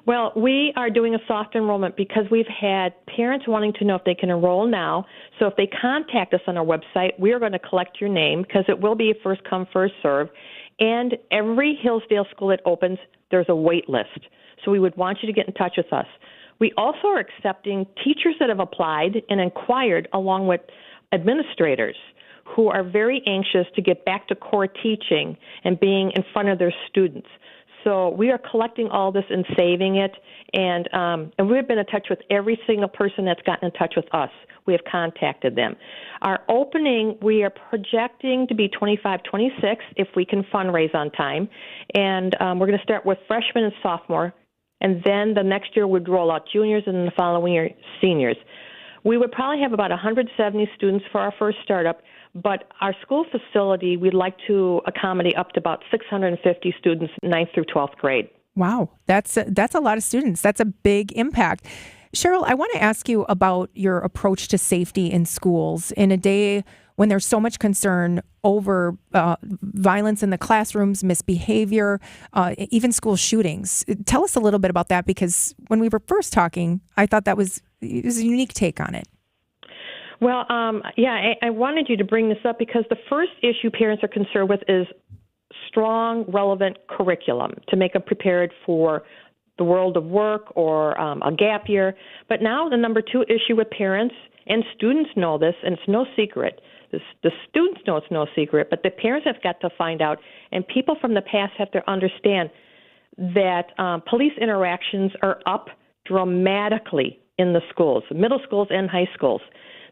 Well, we are doing a soft enrollment because we've had parents wanting to know if they can enroll now. So if they contact us on our website, we are going to collect your name because it will be a first come, first serve. And every Hillsdale school that opens, there's a wait list. So we would want you to get in touch with us. We also are accepting teachers that have applied and inquired, along with administrators who are very anxious to get back to core teaching and being in front of their students. So we are collecting all this and saving it, and we've been in touch with every single person that's gotten in touch with us. We have contacted them. Our opening, we are projecting to be 25-26 if we can fundraise on time, and we're going to start with freshmen and sophomore, and then the next year we'd roll out juniors, and then the following year seniors. We would probably have about 170 students for our first startup, but our school facility, we'd like to accommodate up to about 650 students, 9th through 12th grade. Wow, that's a lot of students. That's a big impact. Cheryl, I want to ask you about your approach to safety in schools in a day when there's so much concern over violence in the classrooms, misbehavior, even school shootings. Tell us a little bit about that, because when we were first talking, I thought it was a unique take on it. Well, I wanted you to bring this up because the first issue parents are concerned with is strong, relevant curriculum to make them prepared for the world of work or a gap year. But now the number two issue with parents, and students know this, and it's no secret. The students know it's no secret, but the parents have got to find out, and people from the past have to understand that police interactions are up dramatically in the schools, middle schools and high schools.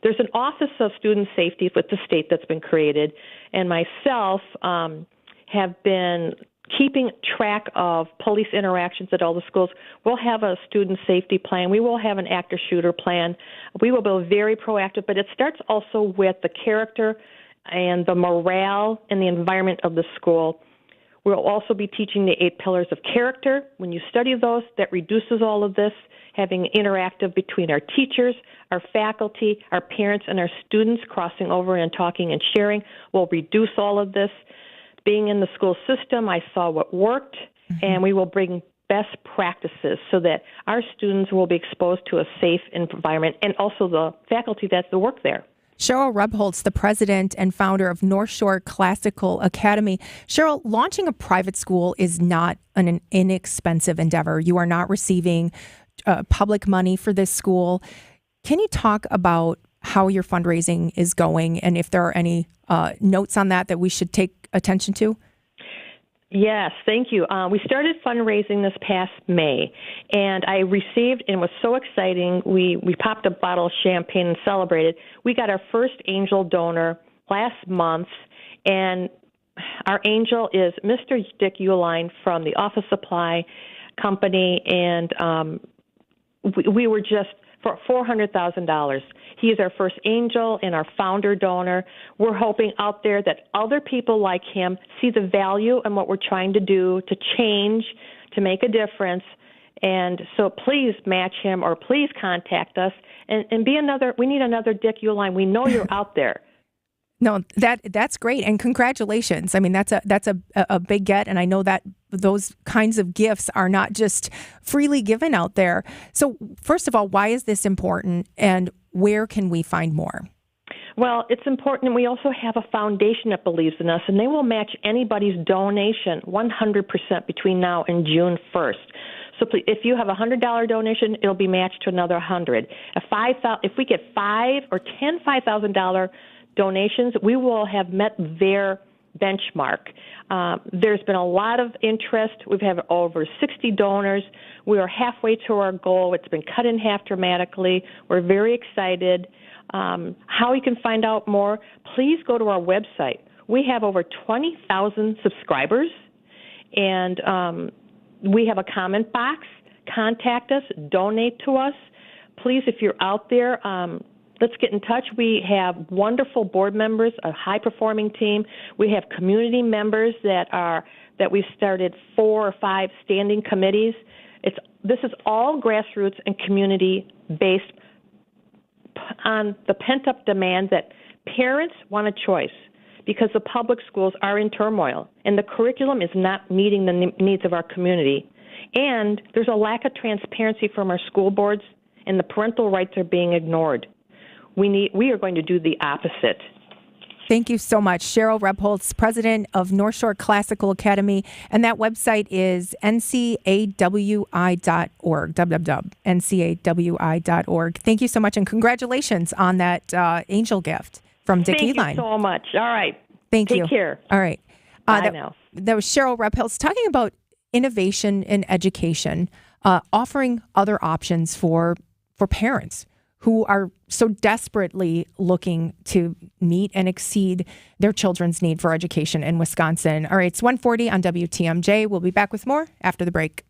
There's an Office of Student Safety with the state that's been created, and myself have been keeping track of police interactions at all the schools. We'll have a student safety plan. We will have an actor-shooter plan. We will be very proactive, but it starts also with the character and the morale and the environment of the school. We'll also be teaching the 8 pillars of character. When you study those, that reduces all of this. Having interactive between our teachers, our faculty, our parents, and our students crossing over and talking and sharing will reduce all of this. Being in the school system, I saw what worked, and we will bring best practices so that our students will be exposed to a safe environment, and also the faculty that's the work there. Cheryl Rebholz, the president and founder of North Shore Classical Academy. Cheryl, launching a private school is not an inexpensive endeavor. You are not receiving public money for this school. Can you talk about how your fundraising is going, and if there are any notes on that we should take attention to? Yes, thank you. We started fundraising this past May, and I received, and it was so exciting, we popped a bottle of champagne and celebrated. We got our first angel donor last month, and our angel is Mr. Dick Uline from the Office Supply Company, and we were just for $400,000. He is our first angel and our founder donor. We're hoping out there that other people like him see the value in what we're trying to do to change, to make a difference. And so please match him, or please contact us and be another. We need another Dick Uline. We know you're out there. No, that's great, and congratulations. I mean, that's a big get, and I know that those kinds of gifts are not just freely given out there. So, first of all, why is this important, and where can we find more? Well, it's important, and we also have a foundation that believes in us, and they will match anybody's donation 100% between now and June 1st. So please, if you have a $100 donation, it'll be matched to another $100. If we get $5,000 or $10 $5,000 donations, we will have met their benchmark. There's been a lot of interest. We've had over 60 donors. We are halfway to our goal. It's been cut in half dramatically. We're very excited. How you can find out more, please go to our website. We have over 20,000 subscribers, and we have a comment box. Contact us, donate to us. Please, if you're out there, let's get in touch. We have wonderful board members, a high-performing team. We have community members that we started 4 or 5 standing committees. This is all grassroots and community-based on the pent-up demand that parents want a choice because the public schools are in turmoil and the curriculum is not meeting the needs of our community. And there's a lack of transparency from our school boards, and the parental rights are being ignored. We are going to do the opposite. Thank you so much. Cheryl Rebholz, president of North Shore Classical Academy, and that website is ncawi.org, www.ncawi.org. Thank you so much, and congratulations on that angel gift from Dick Eline. Thank you so much. All right. Thank you. Take care. All right. Bye now. That was Cheryl Rebholz talking about innovation in education, offering other options for parents who are so desperately looking to meet and exceed their children's need for education in Wisconsin. All right, it's 1:40 on WTMJ. We'll be back with more after the break.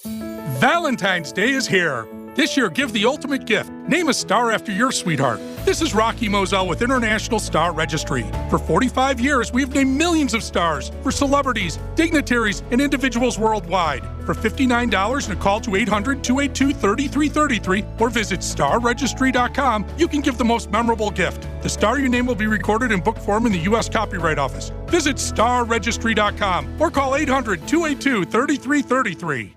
Valentine's Day is here. This year, give the ultimate gift. Name a star after your sweetheart. This is Rocky Moselle with International Star Registry. For 45 years, we've named millions of stars for celebrities, dignitaries, and individuals worldwide. For $59 and a call to 800-282-3333 or visit starregistry.com, you can give the most memorable gift. The star you name will be recorded in book form in the U.S. Copyright Office. Visit starregistry.com or call 800-282-3333.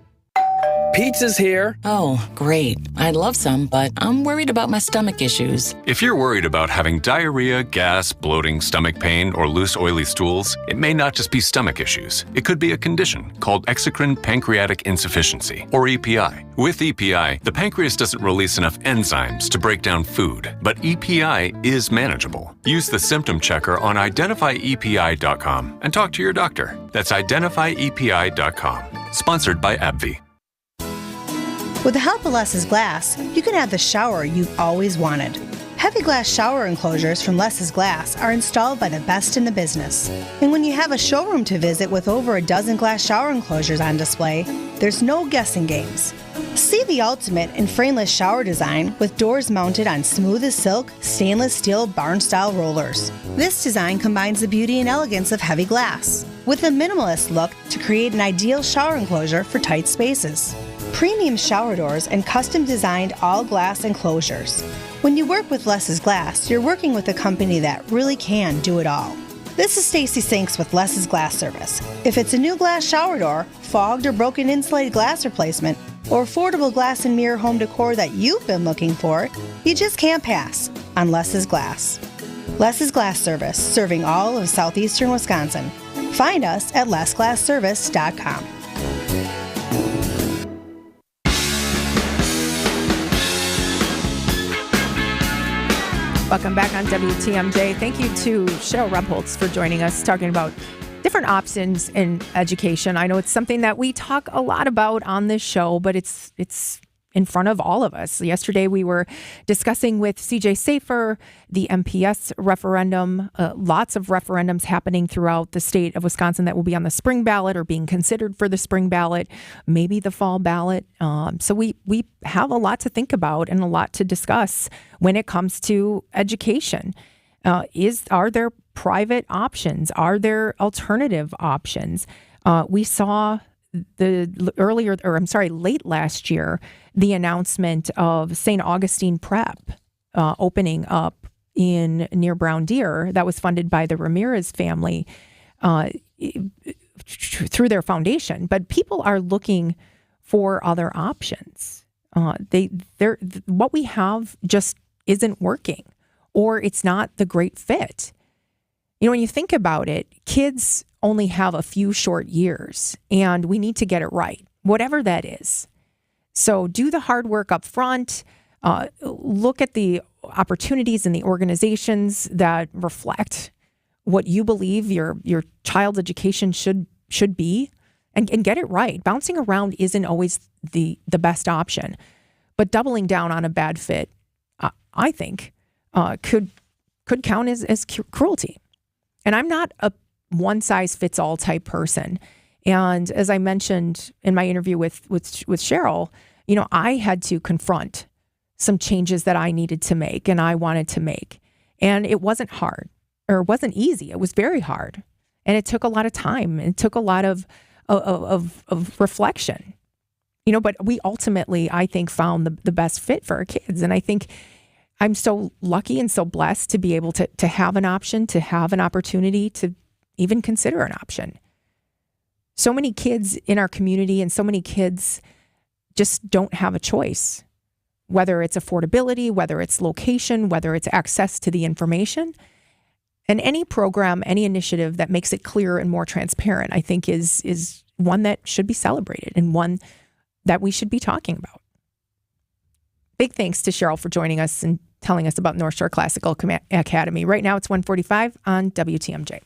Pizza's here. Oh, great. I'd love some, but I'm worried about my stomach issues. If you're worried about having diarrhea, gas, bloating, stomach pain, or loose, oily stools, it may not just be stomach issues. It could be a condition called exocrine pancreatic insufficiency, or EPI. With EPI, the pancreas doesn't release enough enzymes to break down food, but EPI is manageable. Use the symptom checker on identifyepi.com and talk to your doctor. That's identifyepi.com. Sponsored by AbbVie. With the help of Less's Glass, you can have the shower you've always wanted. Heavy glass shower enclosures from Less's Glass are installed by the best in the business. And when you have a showroom to visit with over a dozen glass shower enclosures on display, there's no guessing games. See the ultimate in frameless shower design with doors mounted on smooth as silk, stainless steel barn-style rollers. This design combines the beauty and elegance of heavy glass with a minimalist look to create an ideal shower enclosure for tight spaces. Premium shower doors and custom-designed all-glass enclosures. When you work with Less's Glass, you're working with a company that really can do it all. This is Stacy Sinks with Less's Glass Service. If it's a new glass shower door, fogged or broken insulated glass replacement, or affordable glass and mirror home decor that you've been looking for, you just can't pass on Less's Glass. Less's Glass Service, serving all of southeastern Wisconsin. Find us at lessglassservice.com. Welcome back on WTMJ. Thank you to Cheryl Rebholz for joining us, talking about different options in education. I know it's something that we talk a lot about on this show, but it's in front of all of us. Yesterday, we were discussing with CJ Safer the MPS referendum, lots of referendums happening throughout the state of Wisconsin that will be on the spring ballot or being considered for the spring ballot, maybe the fall ballot. So we have a lot to think about and a lot to discuss when it comes to education. Are there private options? Are there alternative options? We saw late last year, the announcement of St. Augustine Prep opening up near Brown Deer that was funded by the Ramirez family through their foundation. But people are looking for other options. What we have just isn't working, or it's not the great fit. When you think about it, kids only have a few short years, and we need to get it right, whatever that is. So do the hard work up front. Look at the opportunities in the organizations that reflect what you believe your child's education should be, and get it right. Bouncing around isn't always the best option, but doubling down on a bad fit, I think, could count as cruelty. And I'm not a one-size-fits-all type person. And as I mentioned in my interview with Cheryl, I had to confront some changes that I needed to make and I wanted to make. And it wasn't hard, or it wasn't easy. It was very hard. And it took a lot of time. It took a lot of reflection. But we ultimately, I think, found the best fit for our kids. And I think I'm so lucky and so blessed to be able to have an option, to have an opportunity to even consider an option. So many kids in our community and so many kids just don't have a choice, whether it's affordability, whether it's location, whether it's access to the information. And any program, any initiative that makes it clearer and more transparent, I think is one that should be celebrated and one that we should be talking about. Big thanks to Cheryl for joining us and telling us about North Shore Classical Academy. Right now it's 1:45 on WTMJ.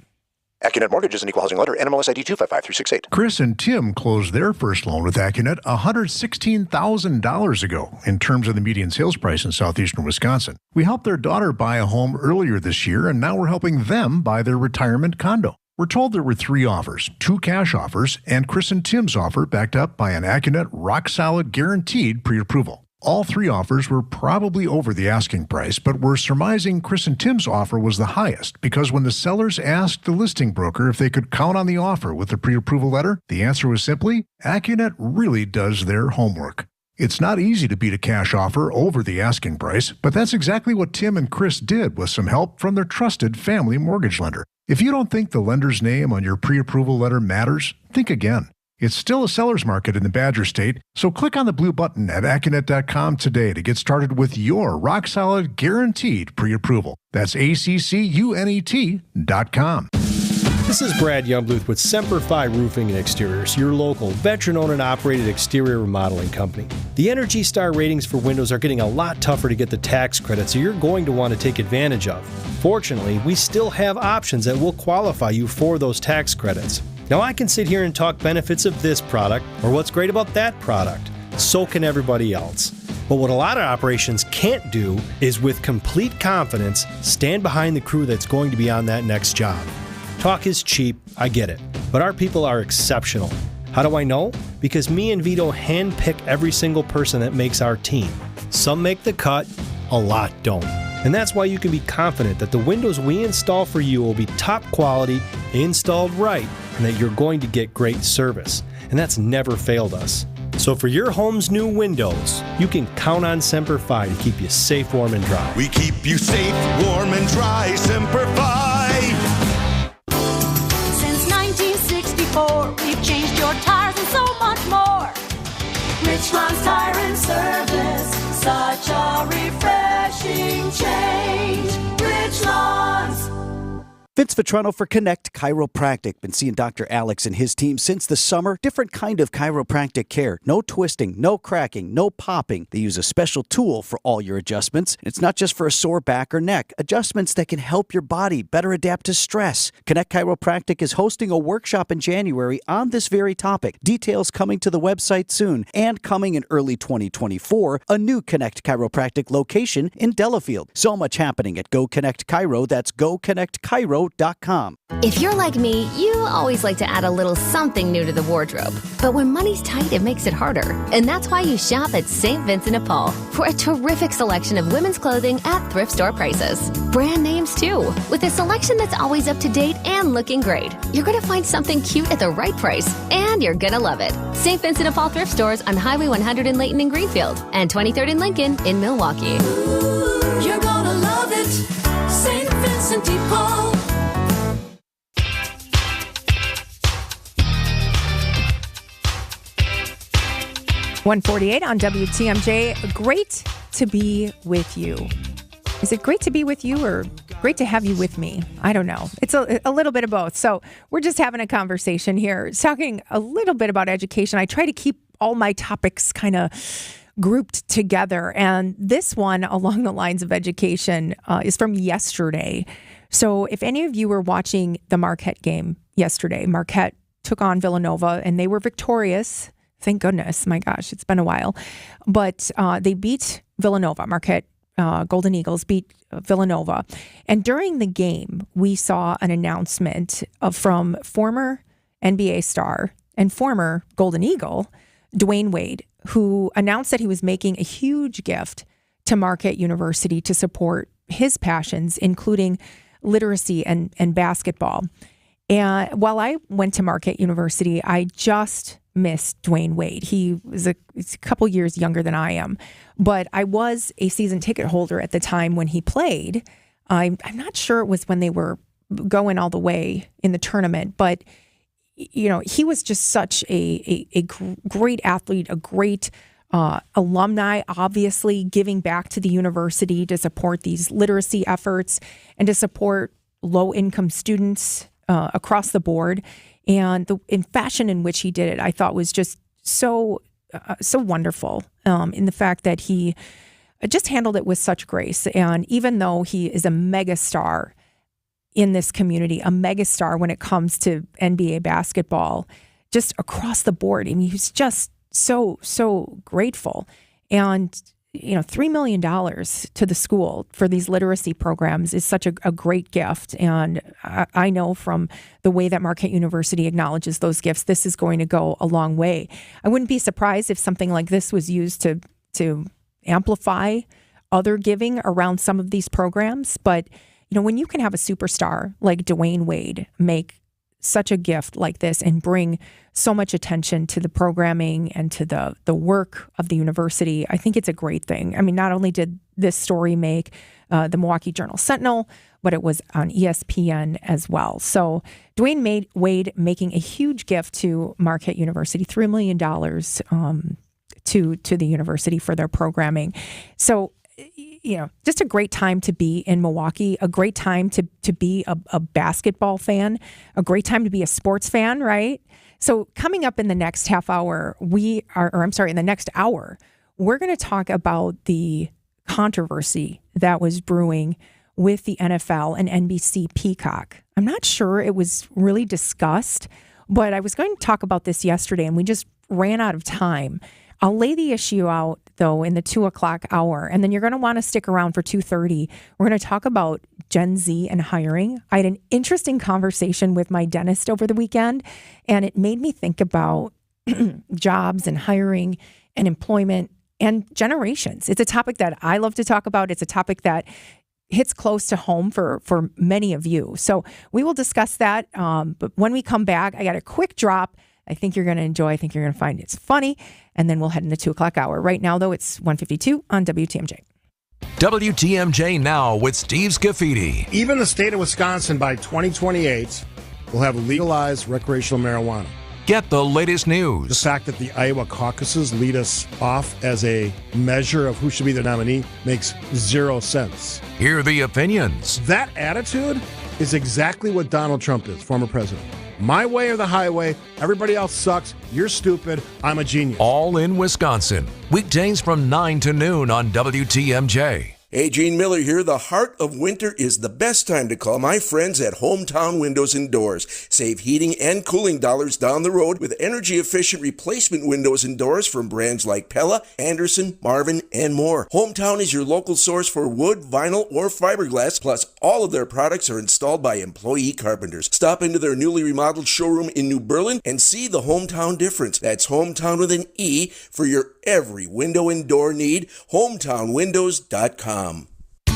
Accunet Mortgage is an equal housing lender. NMLS ID 255368. Chris and Tim closed their first loan with Accunet $116,000 ago in terms of the median sales price in southeastern Wisconsin. We helped their daughter buy a home earlier this year, and now we're helping them buy their retirement condo. We're told there were 3 offers, 2 cash offers, and Chris and Tim's offer backed up by an Accunet rock-solid guaranteed pre-approval. All 3 offers were probably over the asking price, but we're surmising Chris and Tim's offer was the highest because when the sellers asked the listing broker if they could count on the offer with the pre-approval letter, the answer was simply, Accunet really does their homework. It's not easy to beat a cash offer over the asking price, but that's exactly what Tim and Chris did with some help from their trusted family mortgage lender. If you don't think the lender's name on your pre-approval letter matters, think again. It's still a seller's market in the Badger State, so click on the blue button at Accunet.com today to get started with your rock-solid guaranteed pre-approval. That's ACCUNET.com. This is Brad Youngbluth with Semper Fi Roofing and Exteriors, your local veteran-owned and operated exterior remodeling company. The Energy Star ratings for windows are getting a lot tougher to get the tax credit, so you're going to want to take advantage of. Fortunately, we still have options that will qualify you for those tax credits. Now, I can sit here and talk benefits of this product or what's great about that product. So can everybody else. But what a lot of operations can't do is with complete confidence stand behind the crew that's going to be on that next job. Talk is cheap, I get it, but our people are exceptional. How do I know? Because me and Vito handpick every single person that makes our team. Some make the cut, a lot don't. And that's why you can be confident that the windows we install for you will be top quality, installed right, and that you're going to get great service. And that's never failed us. So for your home's new windows, you can count on Semper Fi to keep you safe, warm, and dry. We keep you safe, warm, and dry, Semper Fi. Since 1964, we've changed your tires and so much more. Richland's Tire and Service, such a refreshing change. Richland's. Vince Vitrano for Connect Chiropractic. Been seeing Dr. Alex and his team since the summer. Different kind of chiropractic care. No twisting, no cracking, no popping. They use a special tool for all your adjustments. It's not just for a sore back or neck. Adjustments that can help your body better adapt to stress. Connect Chiropractic is hosting a workshop in January on this very topic. Details coming to the website soon. And coming in early 2024, a new Connect Chiropractic location in Delafield. So much happening at Go Connect Chiro. That's GoConnectChiro.com. If you're like me, you always like to add a little something new to the wardrobe. But when money's tight, it makes it harder. And that's why you shop at St. Vincent de Paul for a terrific selection of women's clothing at thrift store prices. Brand names, too, with a selection that's always up to date and looking great. You're going to find something cute at the right price, and you're going to love it. St. Vincent de Paul thrift stores on Highway 100 in Layton and Greenfield, and 23rd in Lincoln in Milwaukee. Ooh, you're going to love it. St. Vincent de Paul. 1:48 on WTMJ. Great to be with you. Is it great to be with you or great to have you with me? I don't know. It's a little bit of both. So we're just having a conversation here, talking a little bit about education. I try to keep all my topics kind of grouped together. And this one along the lines of education is from yesterday. So if any of you were watching the Marquette game yesterday, Marquette took on Villanova and they were victorious. Thank goodness. My gosh, it's been a while. But they beat Villanova. Marquette Golden Eagles beat Villanova. And during the game, we saw an announcement from former NBA star and former Golden Eagle, Dwayne Wade, who announced that he was making a huge gift to Marquette University to support his passions, including literacy and basketball. And while I went to Marquette University, I just missed Dwayne Wade. He's a couple years younger than I am, but I was a season ticket holder at the time when he played. I'm not sure it was when they were going all the way in the tournament, but he was just such a great athlete, a great alumni, obviously giving back to the university to support these literacy efforts and to support low-income students across the board. And the fashion in which he did it, I thought was just so wonderful in the fact that he just handled it with such grace. And even though he is a megastar in this community, a megastar when it comes to NBA basketball, just across the board, I mean, he's just so grateful. And $3 million to the school for these literacy programs is such a great gift. And I know from the way that Marquette University acknowledges those gifts, this is going to go a long way. I wouldn't be surprised if something like this was used to amplify other giving around some of these programs. But, when you can have a superstar like Dwayne Wade make such a gift like this and bring so much attention to the programming and to the work of the university, I think it's a great thing. I mean, not only did this story make the Milwaukee Journal-Sentinel, but it was on ESPN as well. So Dwayne Wade making a huge gift to Marquette University, $3 million to the university for their programming. So, just a great time to be in Milwaukee, a great time to be a basketball fan, a great time to be a sports fan, right? So coming up in the next half hour, in the next hour, we're going to talk about the controversy that was brewing with the NFL and NBC Peacock. I'm not sure it was really discussed, but I was going to talk about this yesterday and we just ran out of time. I'll lay the issue out, though, in the 2 o'clock hour, and then you're going to want to stick around for 2:30. We're going to talk about Gen Z and hiring. I had an interesting conversation with my dentist over the weekend, and it made me think about jobs and hiring and employment and generations. It's a topic that I love to talk about. It's a topic that hits close to home for many of you. So we will discuss that, but when we come back, I got a quick drop I think you're going to enjoy. I think you're going to find it's funny. And then we'll head into 2 o'clock hour. Right now, though, it's 1:52 on WTMJ. WTMJ Now with Steve Scafidi. Even the state of Wisconsin by 2028 will have legalized recreational marijuana. Get the latest news. The fact that the Iowa caucuses lead us off as a measure of who should be the nominee makes zero sense. Hear the opinions. That attitude is exactly what Donald Trump is, former president. My way or the highway. Everybody else sucks. You're stupid. I'm a genius. All in Wisconsin. Weekdays from 9 to noon on WTMJ. Hey, Gene Miller here. The heart of winter is the best time to call my friends at Hometown Windows and Doors. Save heating and cooling dollars down the road with energy-efficient replacement windows and doors from brands like Pella, Anderson, Marvin, and more. Hometown is your local source for wood, vinyl, or fiberglass, plus all of their products are installed by employee carpenters. Stop into their newly remodeled showroom in New Berlin and see the Hometown difference. That's Hometown with an E for your every window and door need. HometownWindows.com.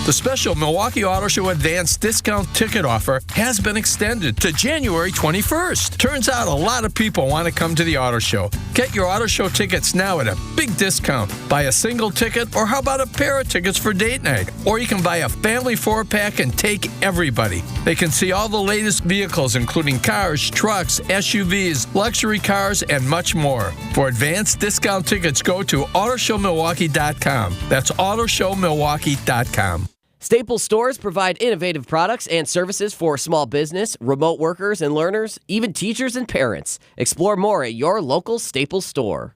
The special Milwaukee Auto Show Advanced Discount Ticket Offer has been extended to January 21st. Turns out a lot of people want to come to the auto show. Get your auto show tickets now at a big discount. Buy a single ticket, or how about a pair of tickets for date night? Or you can buy a family 4-pack and take everybody. They can see all the latest vehicles, including cars, trucks, SUVs, luxury cars, and much more. For advanced discount tickets, go to AutoShowMilwaukee.com. That's AutoShowMilwaukee.com. Staples stores provide innovative products and services for small business, remote workers and learners, even teachers and parents. Explore more at your local Staples store.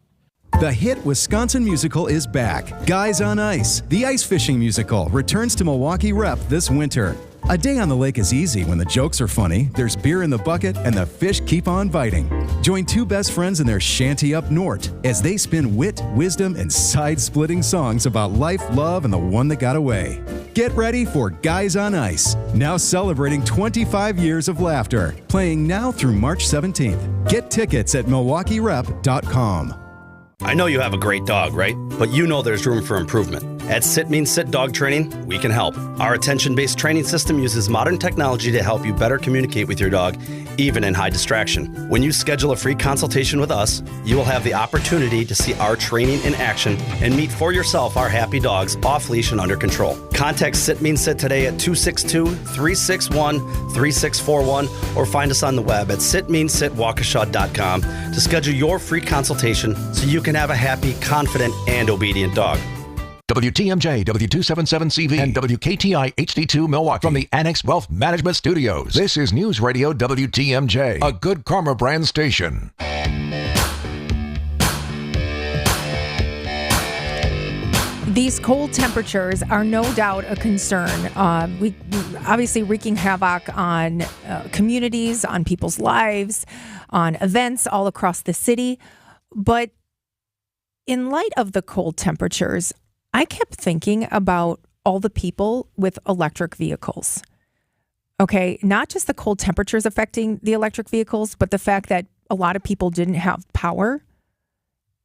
The hit Wisconsin musical is back. Guys on Ice, the ice fishing musical, returns to Milwaukee Rep this winter. A day on the lake is easy when the jokes are funny, there's beer in the bucket, and the fish keep on biting. Join two best friends in their shanty up north as they spin wit, wisdom, and side-splitting songs about life, love, and the one that got away. Get ready for Guys on Ice, now celebrating 25 years of laughter, playing now through March 17th. Get tickets at MilwaukeeRep.com. I know you have a great dog, right? But you know there's room for improvement. At Sit Means Sit Dog Training, we can help. Our attention-based training system uses modern technology to help you better communicate with your dog, even in high distraction. When you schedule a free consultation with us, you will have the opportunity to see our training in action and meet for yourself our happy dogs off leash and under control. Contact Sit Means Sit today at 262-361-3641 or find us on the web at sitmeansitwaukesha.com to schedule your free consultation so you can have a happy, confident, and obedient dog. WTMJ, W277CV, and WKTI HD2 Milwaukee from the Annex Wealth Management Studios. This is News Radio WTMJ, a Good Karma brand station. These cold temperatures are no doubt a concern. We obviously wreaking havoc on communities, on people's lives, on events all across the city. But in light of the cold temperatures, I kept thinking about all the people with electric vehicles. Okay, not just the cold temperatures affecting the electric vehicles, but the fact that a lot of people didn't have power,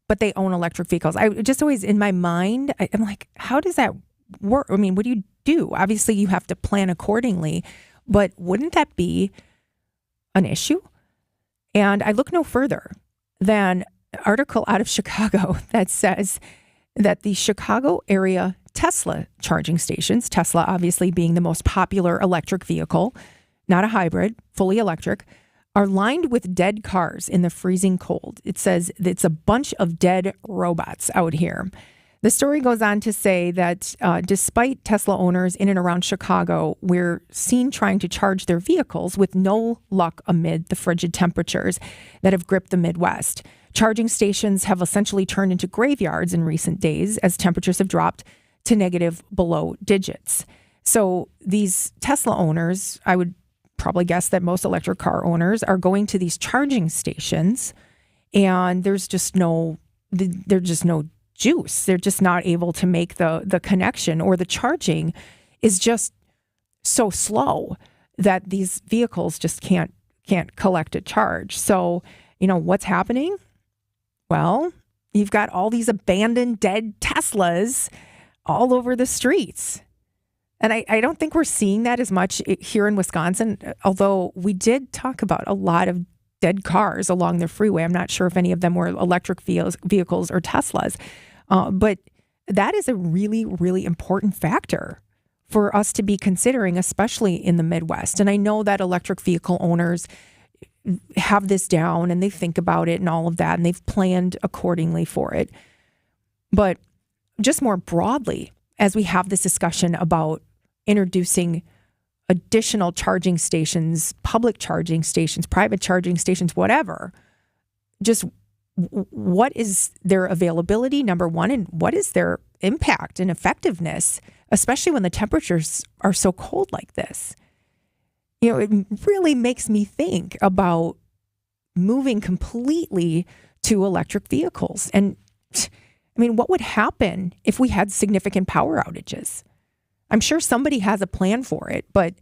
but they own electric vehicles. I just always, in my mind, I'm like, how does that work? I mean, what do you do? Obviously, you have to plan accordingly, but wouldn't that be an issue? And I look no further than an article out of Chicago that says that the Chicago area Tesla charging stations, Tesla obviously being the most popular electric vehicle, not a hybrid, fully electric, are lined with dead cars in the freezing cold. It says it's a bunch of dead robots out here. The story goes on to say that despite Tesla owners in and around Chicago, we're seen trying to charge their vehicles with no luck amid the frigid temperatures that have gripped the Midwest. Charging stations have essentially turned into graveyards in recent days as temperatures have dropped to negative below digits. So these Tesla owners, I would probably guess that most electric car owners are going to these charging stations and there's just no juice. They're just not able to make the connection, or the charging is just so slow that these vehicles just can't collect a charge. So, what's happening? Well, you've got all these abandoned, dead Teslas all over the streets. And I don't think we're seeing that as much here in Wisconsin, although we did talk about a lot of dead cars along the freeway. I'm not sure if any of them were electric vehicles or Teslas. But that is a really, really important factor for us to be considering, especially in the Midwest. And I know that electric vehicle owners have this down and they think about it and all of that, and they've planned accordingly for it. But just more broadly, as we have this discussion about introducing additional charging stations, public charging stations, private charging stations, whatever, just what is their availability, number one, and what is their impact and effectiveness, especially when the temperatures are so cold like this? It really makes me think about moving completely to electric vehicles. And what would happen if we had significant power outages? I'm sure somebody has a plan for it, but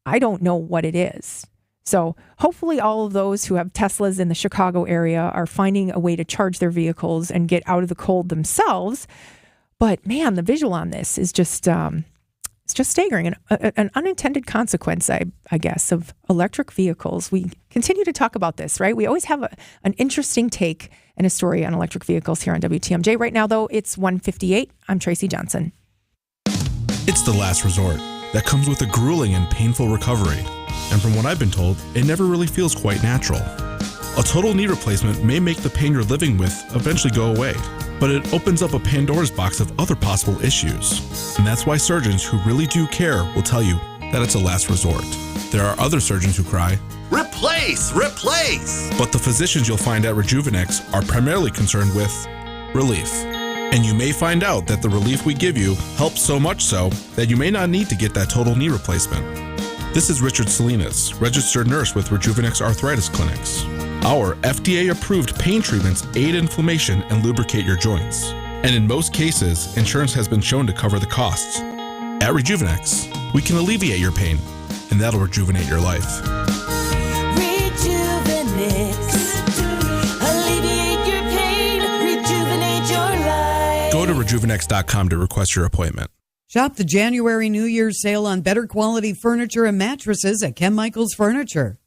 I don't know what it is. So hopefully all of those who have Teslas in the Chicago area are finding a way to charge their vehicles and get out of the cold themselves. But man, the visual on this is just it's just staggering. An unintended consequence, I guess, of electric vehicles. We continue to talk about this, right? We always have an interesting take and a story on electric vehicles here on WTMJ. Right now, though, it's 1:58. I'm Tracy Johnson. It's the last resort that comes with a grueling and painful recovery. And from what I've been told, it never really feels quite natural. A total knee replacement may make the pain you're living with eventually go away, but it opens up a Pandora's box of other possible issues. And that's why surgeons who really do care will tell you that it's a last resort. There are other surgeons who cry, "Replace! Replace!" But the physicians you'll find at Rejuvenex are primarily concerned with relief. And you may find out that the relief we give you helps so much so that you may not need to get that total knee replacement. This is Richard Salinas, registered nurse with Rejuvenex Arthritis Clinics. Our FDA-approved pain treatments aid inflammation and lubricate your joints. And in most cases, insurance has been shown to cover the costs. At Rejuvenex, we can alleviate your pain, and that'll rejuvenate your life. Rejuvenex. Alleviate your pain. Rejuvenate your life. Go to rejuvenex.com to request your appointment. Shop the January New Year's sale on better quality furniture and mattresses at Ken Michaels Furniture.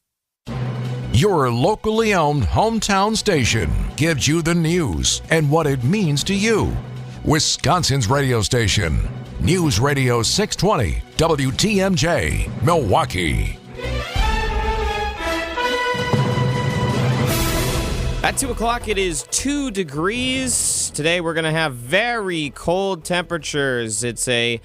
Your locally owned hometown station gives you the news and what it means to you. Wisconsin's radio station, News Radio 620 WTMJ, Milwaukee. At 2 o'clock, it is 2 degrees. Today, we're going to have very cold temperatures. It's a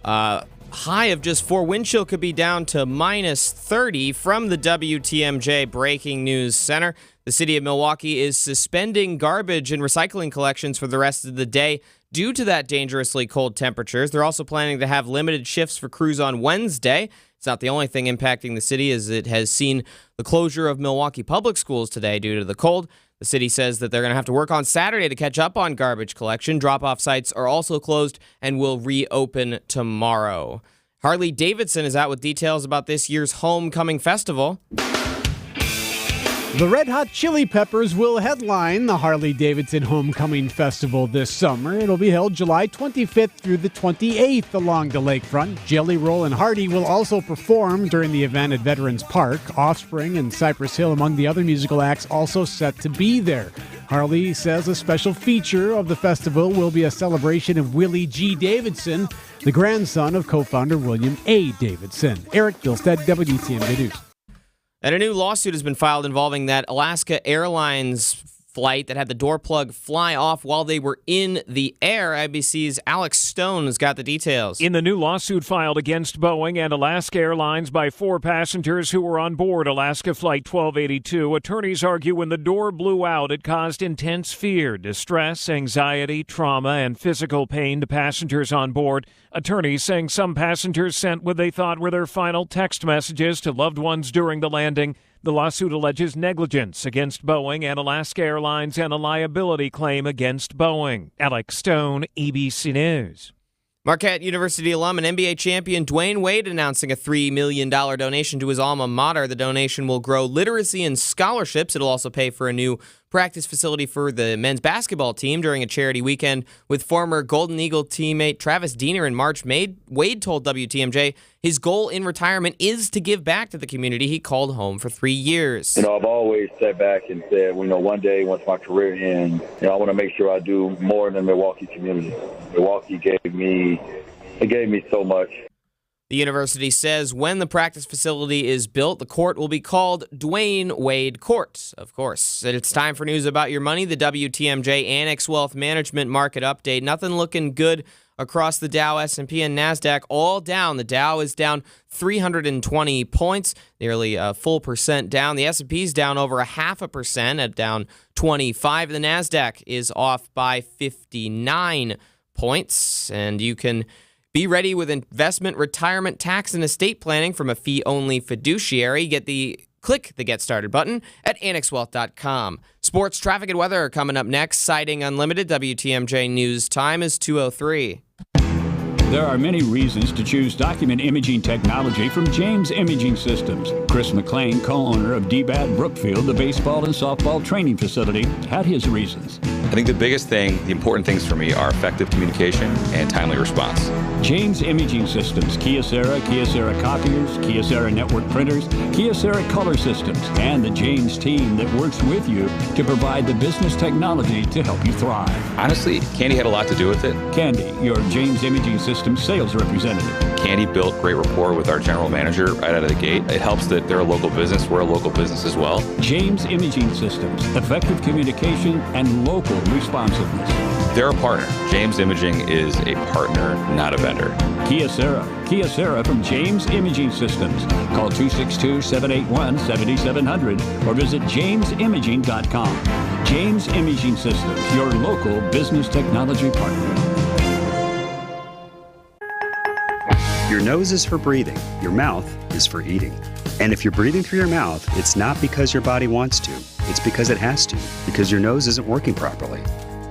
high of just 4. Wind chill could be down to minus 30 from the WTMJ Breaking News Center. The city of Milwaukee is suspending garbage and recycling collections for the rest of the day due to that dangerously cold temperatures. They're also planning to have limited shifts for crews on Wednesday. It's not the only thing impacting the city, as it has seen the closure of Milwaukee public schools today due to the cold. The city says that they're going to have to work on Saturday to catch up on garbage collection. Drop-off sites are also closed and will reopen tomorrow. Harley Davidson is out with details about this year's Homecoming Festival. The Red Hot Chili Peppers will headline the Harley-Davidson Homecoming Festival this summer. It'll be held July 25th through the 28th along the lakefront. Jelly Roll and Hardy will also perform during the event at Veterans Park. Offspring and Cypress Hill, among the other musical acts, also set to be there. Harley says a special feature of the festival will be a celebration of Willie G. Davidson, the grandson of co-founder William A. Davidson. Eric Gilstead, WTMJ News. And a new lawsuit has been filed involving that Alaska Airlines flight that had the door plug fly off while they were in the air. IBC's Alex Stone has got the details. In the new lawsuit filed against Boeing and Alaska Airlines by 4 passengers who were on board Alaska Flight 1282, attorneys argue when the door blew out, it caused intense fear, distress, anxiety, trauma, and physical pain to passengers on board. Attorneys saying some passengers sent what they thought were their final text messages to loved ones during the landing. The lawsuit alleges negligence against Boeing and Alaska Airlines and a liability claim against Boeing. Alex Stone, ABC News. Marquette University alum and NBA champion Dwayne Wade announcing a $3 million donation to his alma mater. The donation will grow literacy and scholarships. It'll also pay for a new practice facility for the men's basketball team during a charity weekend with former Golden Eagle teammate Travis Diener in March. Wade told WTMJ his goal in retirement is to give back to the community he called home for 3 years. I've always sat back and said, one day, once my career ends, I want to make sure I do more in the Milwaukee community. Milwaukee gave me so much. The university says when the practice facility is built, the court will be called Dwayne Wade Court, of course. And it's time for news about your money, the WTMJ Annex Wealth Management Market Update. Nothing looking good across the Dow, S&P, and NASDAQ, all down. The Dow is down 320 points, nearly a full percent down. The S&P is down over 0.5% at down 25. The NASDAQ is off by 59 points, and you can be ready with investment, retirement, tax, and estate planning from a fee-only fiduciary. Click the Get Started button at annexwealth.com. Sports, traffic, and weather are coming up next. Sighting Unlimited, WTMJ News time is 2:03. There are many reasons to choose document imaging technology from James Imaging Systems. Chris McLean, co-owner of DBAD Brookfield, the baseball and softball training facility, had his reasons. I think the biggest thing, the important things for me are effective communication and timely response. James Imaging Systems, Kyocera copiers, Kyocera network printers, Kyocera color systems, and the James team that works with you to provide the business technology to help you thrive. Honestly, Candy had a lot to do with it. Candy, your James Imaging Systems sales representative. Candy built great rapport with our general manager right out of the gate. It helps that they're a local business. We're a local business as well. James Imaging Systems, effective communication and local responsiveness. They're a partner. James Imaging is a partner, not a vendor. Kyocera from James Imaging Systems. Call 262-781-7700 or visit jamesimaging.com. James Imaging Systems, your local business technology partner. Your nose is for breathing. Your mouth is for eating. And if you're breathing through your mouth, it's not because your body wants to. It's because it has to, because your nose isn't working properly.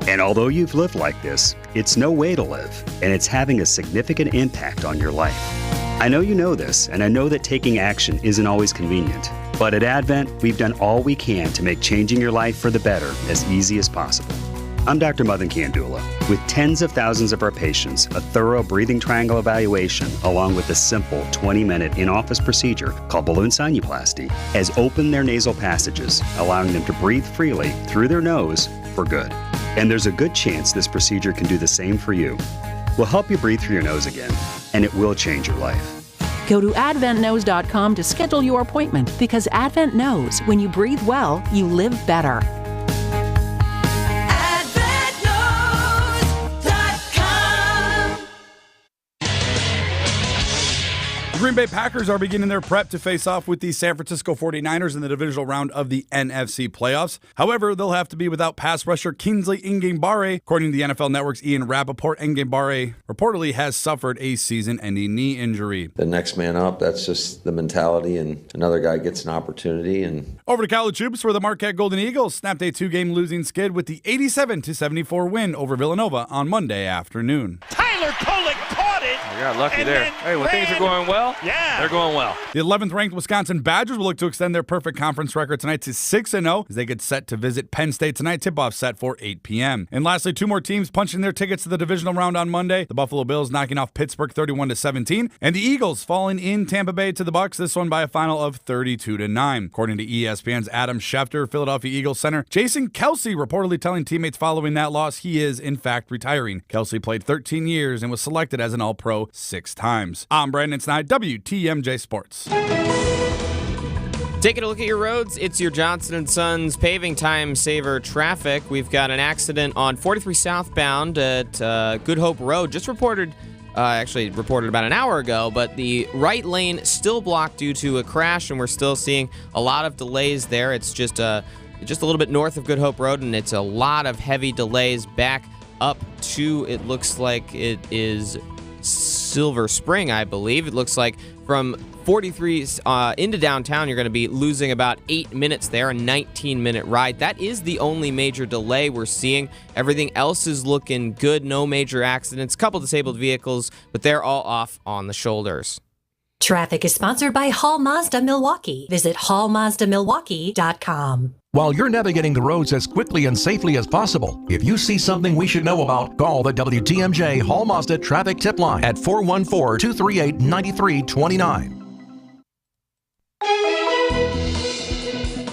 And although you've lived like this, it's no way to live, and it's having a significant impact on your life. I know you know this, and I know that taking action isn't always convenient. But at Advent, we've done all we can to make changing your life for the better as easy as possible. I'm Dr. Madan Kandula. With tens of thousands of our patients, a thorough breathing triangle evaluation, along with a simple 20-minute in-office procedure called balloon sinuplasty, has opened their nasal passages, allowing them to breathe freely through their nose for good. And there's a good chance this procedure can do the same for you. We'll help you breathe through your nose again, and it will change your life. Go to AdventKnows.com to schedule your appointment, because Advent knows when you breathe well, you live better. The Green Bay Packers are beginning their prep to face off with the San Francisco 49ers in the divisional round of the NFC playoffs. However, they'll have to be without pass rusher Kingsley Enagbare. According to the NFL Network's Ian Rappaport, Enagbare reportedly has suffered a season-ending knee injury. The next man up, that's just the mentality, and another guy gets an opportunity. And over to college hoops, where the Marquette Golden Eagles snapped a 2-game losing skid with the 87-74 win over Villanova on Monday afternoon. Tyler Kolek caught it. You got lucky there. Hey, when things are going well, they're going well. The 11th ranked Wisconsin Badgers will look to extend their perfect conference record tonight to 6-0 as they get set to visit Penn State tonight. Tip-off set for 8 p.m. And lastly, two more teams punching their tickets to the divisional round on Monday. The Buffalo Bills knocking off Pittsburgh 31-17, and the Eagles falling in Tampa Bay to the Bucs, this one by a final of 32-9. According to ESPN's Adam Schefter, Philadelphia Eagles center Jason Kelce reportedly telling teammates following that loss he is, in fact, retiring. Kelce played 13 years and was selected as an All-Pro 6 times. I'm Brandon Snide, WTMJ Sports. Taking a look at your roads, it's your Johnson & Sons paving time saver traffic. We've got an accident on 43 southbound at Good Hope Road, just reported about an hour ago, but the right lane still blocked due to a crash, and we're still seeing a lot of delays there. It's just a little bit north of Good Hope Road, and it's a lot of heavy delays back up to, it looks like it is Silver Spring, I believe. It looks like from 43 into downtown, you're going to be losing about 8 minutes there, a 19-minute ride. That is the only major delay we're seeing. Everything else is looking good. No major accidents. Couple disabled vehicles, but they're all off on the shoulders. Traffic is sponsored by Hall Mazda Milwaukee. Visit hallmazdamilwaukee.com. While you're navigating the roads as quickly and safely as possible, if you see something we should know about, call the WTMJ Hall Mazda Traffic Tip Line at 414-238-9329.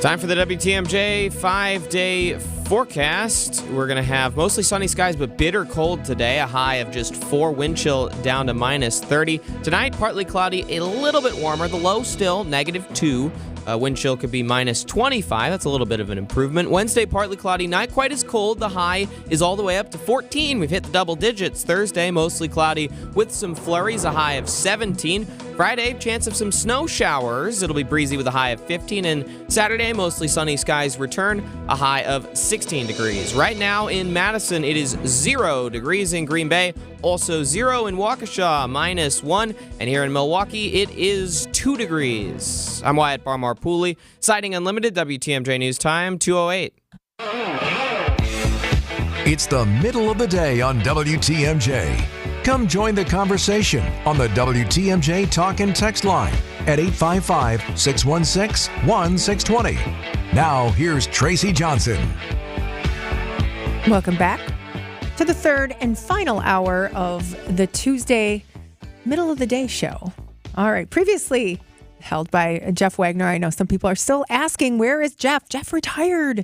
Time for the WTMJ 5-day forecast. We're going to have mostly sunny skies, but bitter cold today. A high of just 4, wind chill down to minus 30. Tonight, partly cloudy, a little bit warmer. The low still -2. Wind chill could be minus 25. That's a little bit of an improvement. Wednesday, partly cloudy, not quite as cold. The high is all the way up to 14. We've hit the double digits. Thursday, mostly cloudy with some flurries, a high of 17. Friday, chance of some snow showers. It'll be breezy with a high of 15. And Saturday, mostly sunny skies return, a high of 16 degrees. Right now in Madison, it is 0 degrees in Green Bay. Also 0 in Waukesha, -1. And here in Milwaukee, it is 2 degrees. I'm Wyatt Barmar-Pooley. Sighting Unlimited, WTMJ News Time, 2:08. It's the middle of the day on WTMJ. Come join the conversation on the WTMJ Talk and Text line at 855-616-1620. Now, here's Tracy Johnson. Welcome back to the third and final hour of the Tuesday middle of the day show. All right, previously held by Jeff Wagner. I know some people are still asking, where is Jeff? Jeff retired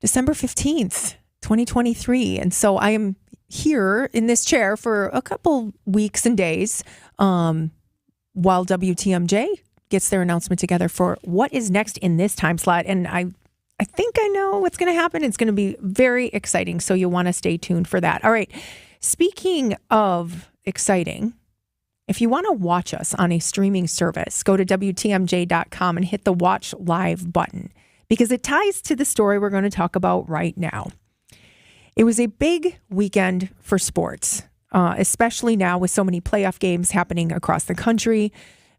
December 15th, 2023. And so I am here in this chair for a couple weeks and days while WTMJ gets their announcement together for what is next in this time slot. And I think I know what's going to happen. It's going to be very exciting. So you'll want to stay tuned for that. All right. Speaking of exciting, if you want to watch us on a streaming service, go to WTMJ.com and hit the watch live button, because it ties to the story we're going to talk about right now. It was a big weekend for sports, especially now with so many playoff games happening across the country.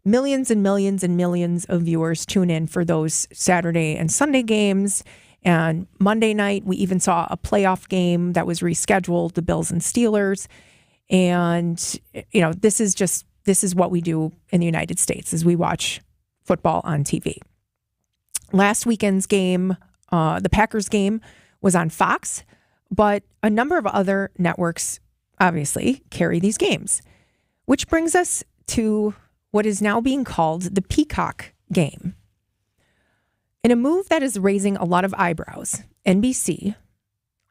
Millions and millions and millions of viewers tune in for those Saturday and Sunday games. And Monday night, we even saw a playoff game that was rescheduled, the Bills and Steelers. And, you know, this is what we do in the United States, is we watch football on TV. Last weekend's game, the Packers game, was on Fox, but a number of other networks obviously carry these games, which brings us to what is now being called the Peacock game. In a move that is raising a lot of eyebrows, NBC,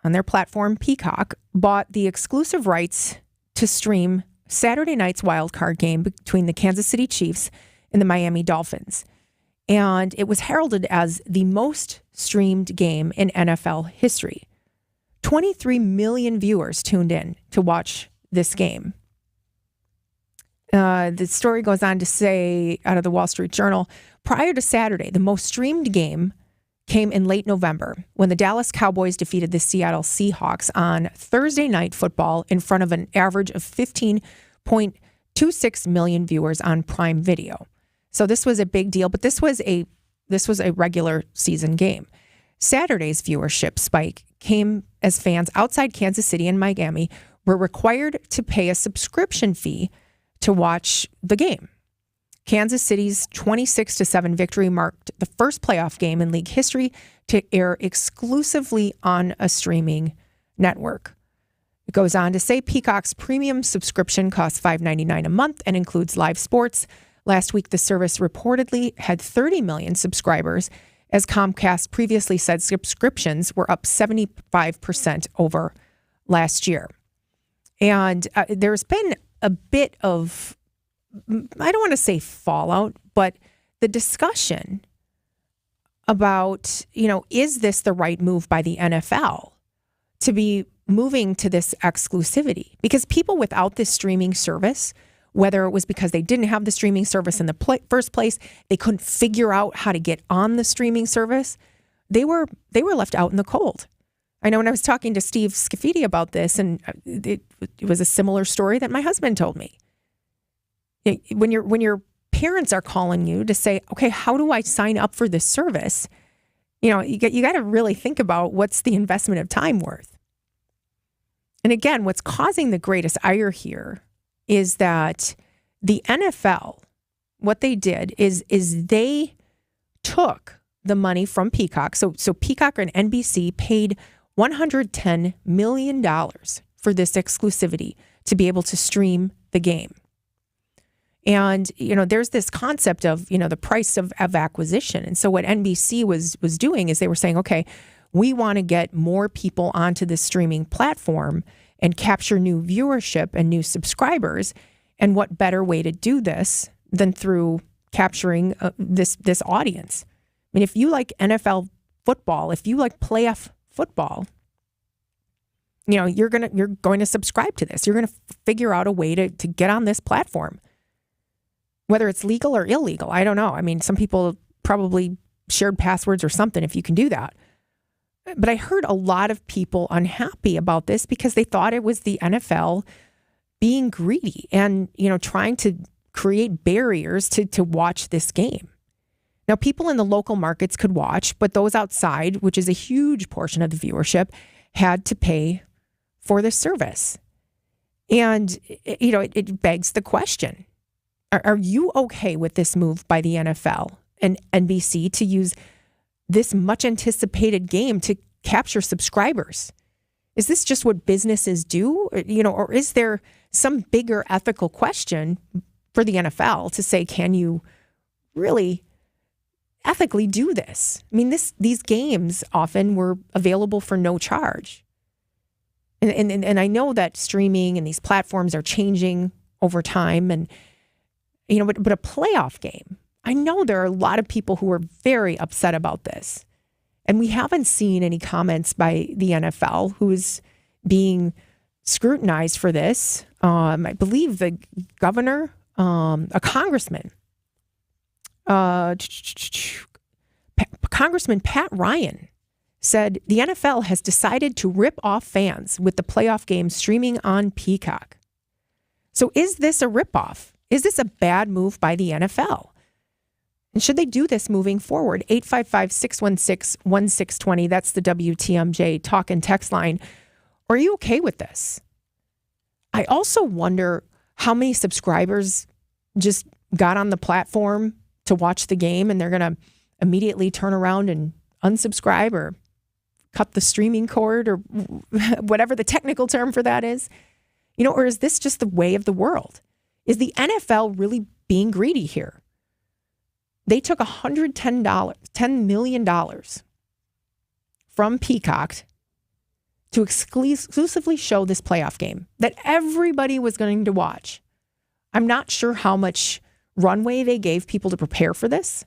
on their platform Peacock, bought the exclusive rights to stream Saturday night's wildcard game between the Kansas City Chiefs and the Miami Dolphins. And it was heralded as the most streamed game in NFL history. 23 million viewers tuned in to watch this game. The story goes on to say, out of the Wall Street Journal, prior to Saturday, the most streamed game came in late November when the Dallas Cowboys defeated the Seattle Seahawks on Thursday Night Football in front of an average of 15.26 million viewers on Prime Video. So this was a big deal, but this was a regular season game. Saturday's viewership spike came as fans outside Kansas City and Miami were required to pay a subscription fee to watch the game. Kansas City's 26-7 victory marked the first playoff game in league history to air exclusively on a streaming network. It goes on to say Peacock's premium subscription costs $5.99 a month and includes live sports. Last week, the service reportedly had 30 million subscribers, as Comcast previously said subscriptions were up 75% over last year. And there's been a bit of, I don't want to say fallout, but the discussion about, is this the right move by the NFL to be moving to this exclusivity? Because people without this streaming service, whether it was because they didn't have the streaming service in the first place, they couldn't figure out how to get on the streaming service, they were left out in the cold. I know when I was talking to Steve Scafidi about this, and it was a similar story that my husband told me. When your parents are calling you to say, okay, how do I sign up for this service? You got to really think about what's the investment of time worth. And again, what's causing the greatest ire here is that the NFL, what they did is they took the money from Peacock. So Peacock and NBC paid $110 million for this exclusivity to be able to stream the game. And, there's this concept of, the price of acquisition. And so what NBC was doing is they were saying, okay, we want to get more people onto this streaming platform and capture new viewership and new subscribers. And what better way to do this than through capturing this audience? I mean, if you like NFL football, if you like playoff football, you're going to subscribe to this. You're going to figure out a way to get on this platform, whether it's legal or illegal. I don't know. I mean, some people probably shared passwords or something if you can do that. But I heard a lot of people unhappy about this because they thought it was the NFL being greedy and, trying to create barriers to watch this game. Now, people in the local markets could watch, but those outside, which is a huge portion of the viewership, had to pay for the service. And, it begs the question, are you okay with this move by the NFL and NBC to use this much anticipated game to capture subscribers? Is this just what businesses do? Or is there some bigger ethical question for the NFL to say, can you really ethically do this? I mean, these games often were available for no charge. And I know that streaming and these platforms are changing over time. And, but a playoff game, I know there are a lot of people who are very upset about this. And we haven't seen any comments by the NFL, who is being scrutinized for this. I believe the governor, a congressman, Congressman Pat Ryan said the NFL has decided to rip off fans with the playoff game streaming on Peacock. So is this a ripoff? Is this a bad move by the NFL? And should they do this moving forward? 855-616-1620. That's the WTMJ talk and text line. Are you okay with this? I also wonder how many subscribers just got on the platform to watch the game and they're going to immediately turn around and unsubscribe or cut the streaming cord or whatever the technical term for that is? Or is this just the way of the world? Is the NFL really being greedy here? They took $10 million from Peacock to exclusively show this playoff game that everybody was going to watch. I'm not sure how much runway they gave people to prepare for this,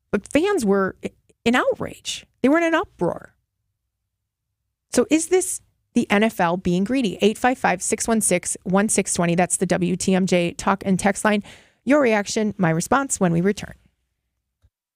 but fans were in outrage. They were in an uproar. So is this the NFL being greedy? 855-616-1620. That's the WTMJ talk and text line. Your reaction, my response when we return.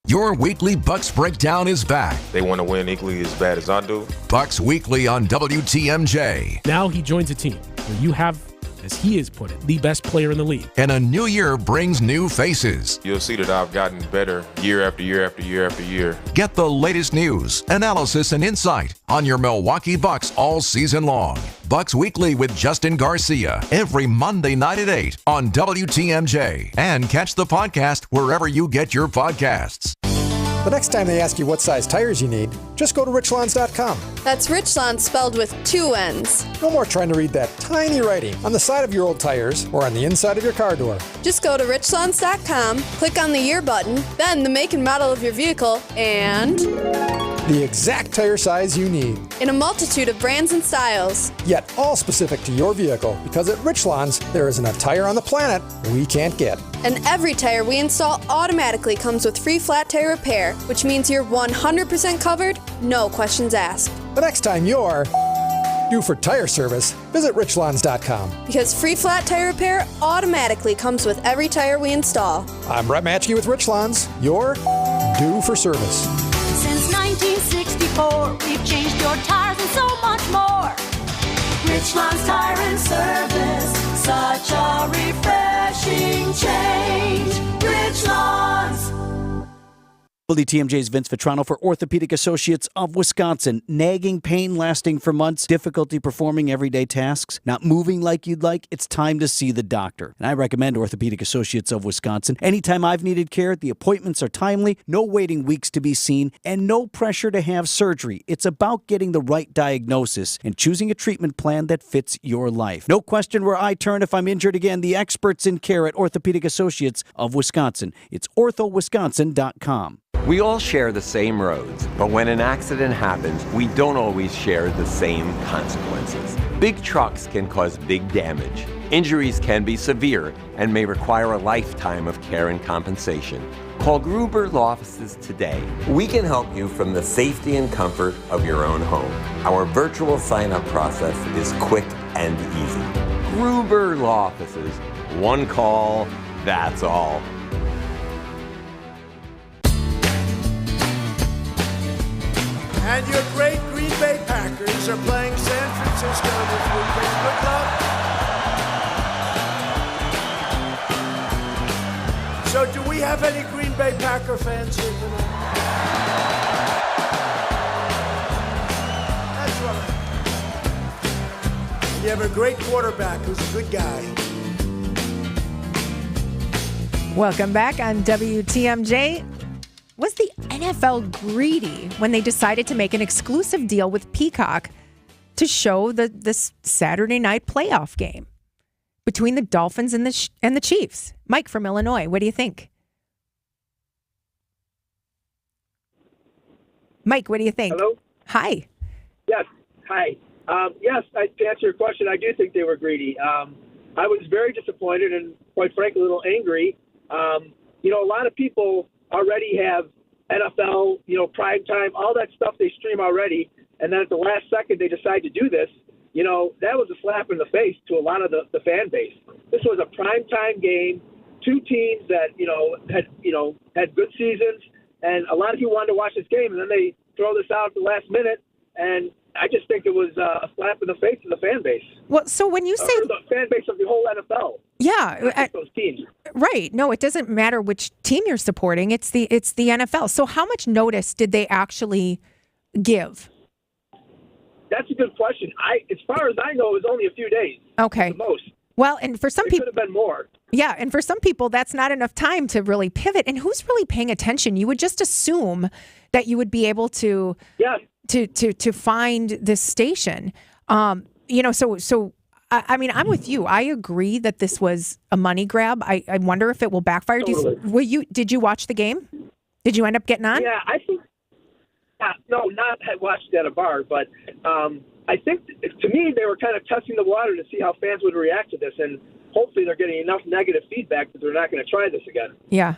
Your weekly Bucks breakdown is back. They want to win equally as bad as I do. Bucks Weekly on WTMJ. Now he joins a team where you have, as he has put it, the best player in the league. And a new year brings new faces. You'll see that I've gotten better year after year after year after year. Get the latest news, analysis, and insight on your Milwaukee Bucks all season long. Bucks Weekly with Justin Garcia every Monday night at 8 on WTMJ. And catch the podcast wherever you get your podcasts. The next time they ask you what size tires you need, just go to richlawns.com. That's Richlawn spelled with 2 N's. No more trying to read that tiny writing on the side of your old tires or on the inside of your car door. Just go to richlawns.com, click on the year button, then the make and model of your vehicle, and the exact tire size you need. In a multitude of brands and styles. Yet all specific to your vehicle, because at Richlawns, there isn't a tire on the planet we can't get. And every tire we install automatically comes with free flat tire repair, which means you're 100% covered, no questions asked. The next time you're due for tire service, visit richlawns.com. Because free flat tire repair automatically comes with every tire we install. I'm Brett Matchke with Richlawns. You're due for service. Since 1964, we've changed your tires and so much more. Richlawns Tire and Service, such a refreshing change. Richlawns. WTMJ's Vince Vitrano for Orthopedic Associates of Wisconsin. Nagging pain lasting for months, difficulty performing everyday tasks, not moving like you'd like, it's time to see the doctor. And I recommend Orthopedic Associates of Wisconsin. Anytime I've needed care, the appointments are timely, no waiting weeks to be seen, and no pressure to have surgery. It's about getting the right diagnosis and choosing a treatment plan that fits your life. No question where I turn if I'm injured again. The experts in care at Orthopedic Associates of Wisconsin. It's orthowisconsin.com. We all share the same roads, but when an accident happens, we don't always share the same consequences. Big trucks can cause big damage. Injuries can be severe and may require a lifetime of care and compensation. Call Gruber Law Offices today. We can help you from the safety and comfort of your own home. Our virtual sign-up process is quick and easy. Gruber Law Offices. One call, that's all. And your great Green Bay Packers are playing San Francisco this weekend. Good luck. So do we have any Green Bay Packer fans here tonight? That's right. And you have a great quarterback who's a good guy. Welcome back on WTMJ. Was the NFL greedy when they decided to make an exclusive deal with Peacock to show this Saturday night playoff game between the Dolphins and the Chiefs? Mike from Illinois, what do you think? Mike, what do you think? Hello? Hi. Yes. Hi. Yes, to answer your question, I do think they were greedy. I was very disappointed and, quite frankly, a little angry. A lot of people already have NFL, prime time, all that stuff they stream already. And then at the last second, they decide to do this. That was a slap in the face to a lot of the fan base. This was a prime time game, two teams that, had good seasons. And a lot of people wanted to watch this game. And then they throw this out at the last minute. And I just think it was a slap in the face to the fan base. Well, so when you say the fan base of the whole NFL, those teams, right? No, it doesn't matter which team you're supporting. It's the NFL. So how much notice did they actually give? That's a good question. As far as I know, it was only a few days. Okay. At the most. Well, and for some people, could have been more. Yeah, and for some people, that's not enough time to really pivot. And who's really paying attention? You would just assume that you would be able to to find this station. So I mean, I'm with you. I agree that this was a money grab. I wonder if it will backfire. Totally. Did you watch the game? Did you end up getting on? Yeah, I think. No, not had watched at a bar, but I think to me they were kind of testing the water to see how fans would react to this, and hopefully they're getting enough negative feedback that they're not going to try this again. Yeah,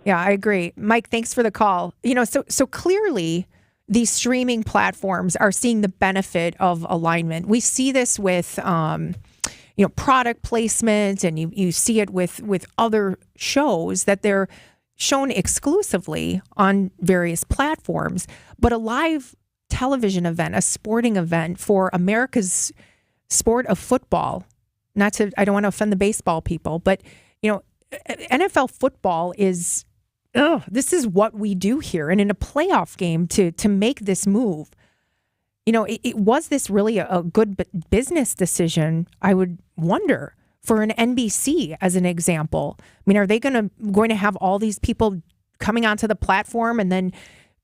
I agree. Mike, thanks for the call. So clearly these streaming platforms are seeing the benefit of alignment. We see this with product placement, and you see it with other shows that they're shown exclusively on various platforms, but a live television event, a sporting event for America's sport of football. I don't want to offend the baseball people, but NFL football is, this is what we do here. And in a playoff game to make this move, was this really a good business decision? I would wonder, for an NBC as an example. I mean, are they going to have all these people coming onto the platform and then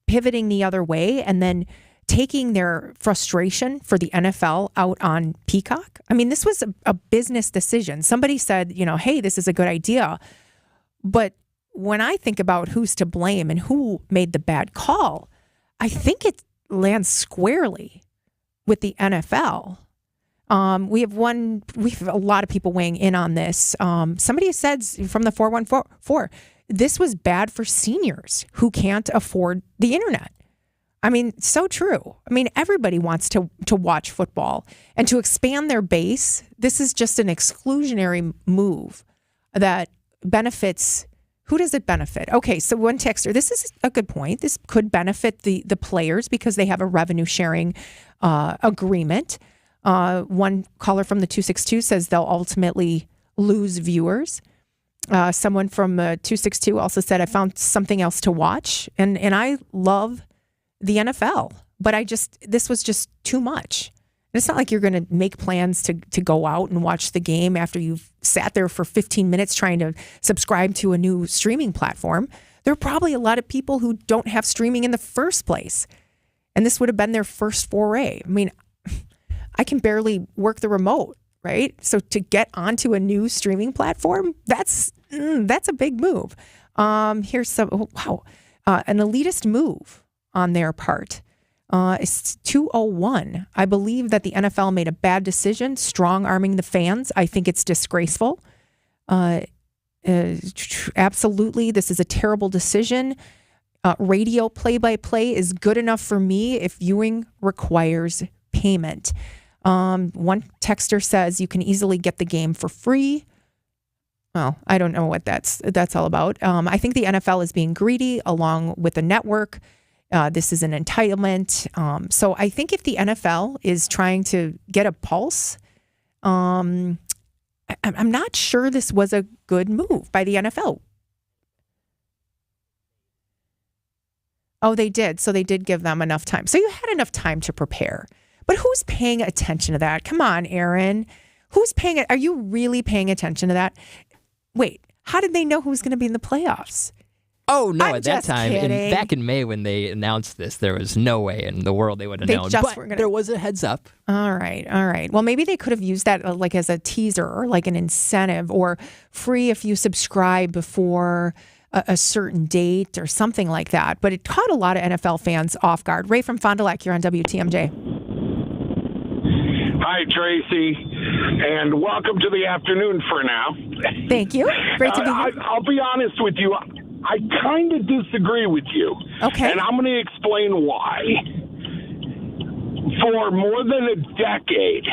pivoting the other way and then taking their frustration for the NFL out on Peacock? I mean, this was a business decision. Somebody said, hey, this is a good idea. But when I think about who's to blame and who made the bad call, I think it lands squarely with the NFL. We have a lot of people weighing in on this. Somebody said from the 414, this was bad for seniors who can't afford the internet. I mean, so true. I mean, everybody wants to watch football, and to expand their base, this is just an exclusionary move that benefits. Who does it benefit? Okay, so one texter, this is a good point. This could benefit the players because they have a revenue sharing agreement. One caller from the 262 says they'll ultimately lose viewers. Someone from 262 also said, I found something else to watch. And I love the NFL, but this was just too much. And it's not like you're going to make plans to go out and watch the game after you've sat there for 15 minutes trying to subscribe to a new streaming platform. There are probably a lot of people who don't have streaming in the first place. And this would have been their first foray. I mean, I can barely work the remote, right? So to get onto a new streaming platform, that's a big move. Here's an elitist move on their part. It's 201. I believe that the NFL made a bad decision, strong-arming the fans. I think it's disgraceful. Absolutely, this is a terrible decision. Radio play-by-play is good enough for me if viewing requires payment. One texter says you can easily get the game for free. Well, I don't know what that's all about. I think the NFL is being greedy along with the network. This is an entitlement. So I think if the NFL is trying to get a pulse, I'm not sure this was a good move by the NFL. Oh, they did. So they did give them enough time. So you had enough time to prepare. But who's paying attention to that? Come on, Aaron. Are you really paying attention to that? Wait, how did they know who was going to be in the playoffs? Oh, no, I'm at that time, back in May when they announced this, there was no way in the world they would have known. But there was a heads up. All right. Well, maybe they could have used that like as a teaser or like an incentive, or free if you subscribe before a certain date or something like that. But it caught a lot of NFL fans off guard. Ray from Fond du Lac, you're on WTMJ. Hi, Tracy, and welcome to the afternoon for now. Thank you. Great to be here. I'll be honest with you. I kind of disagree with you. Okay. And I'm going to explain why. For more than a decade,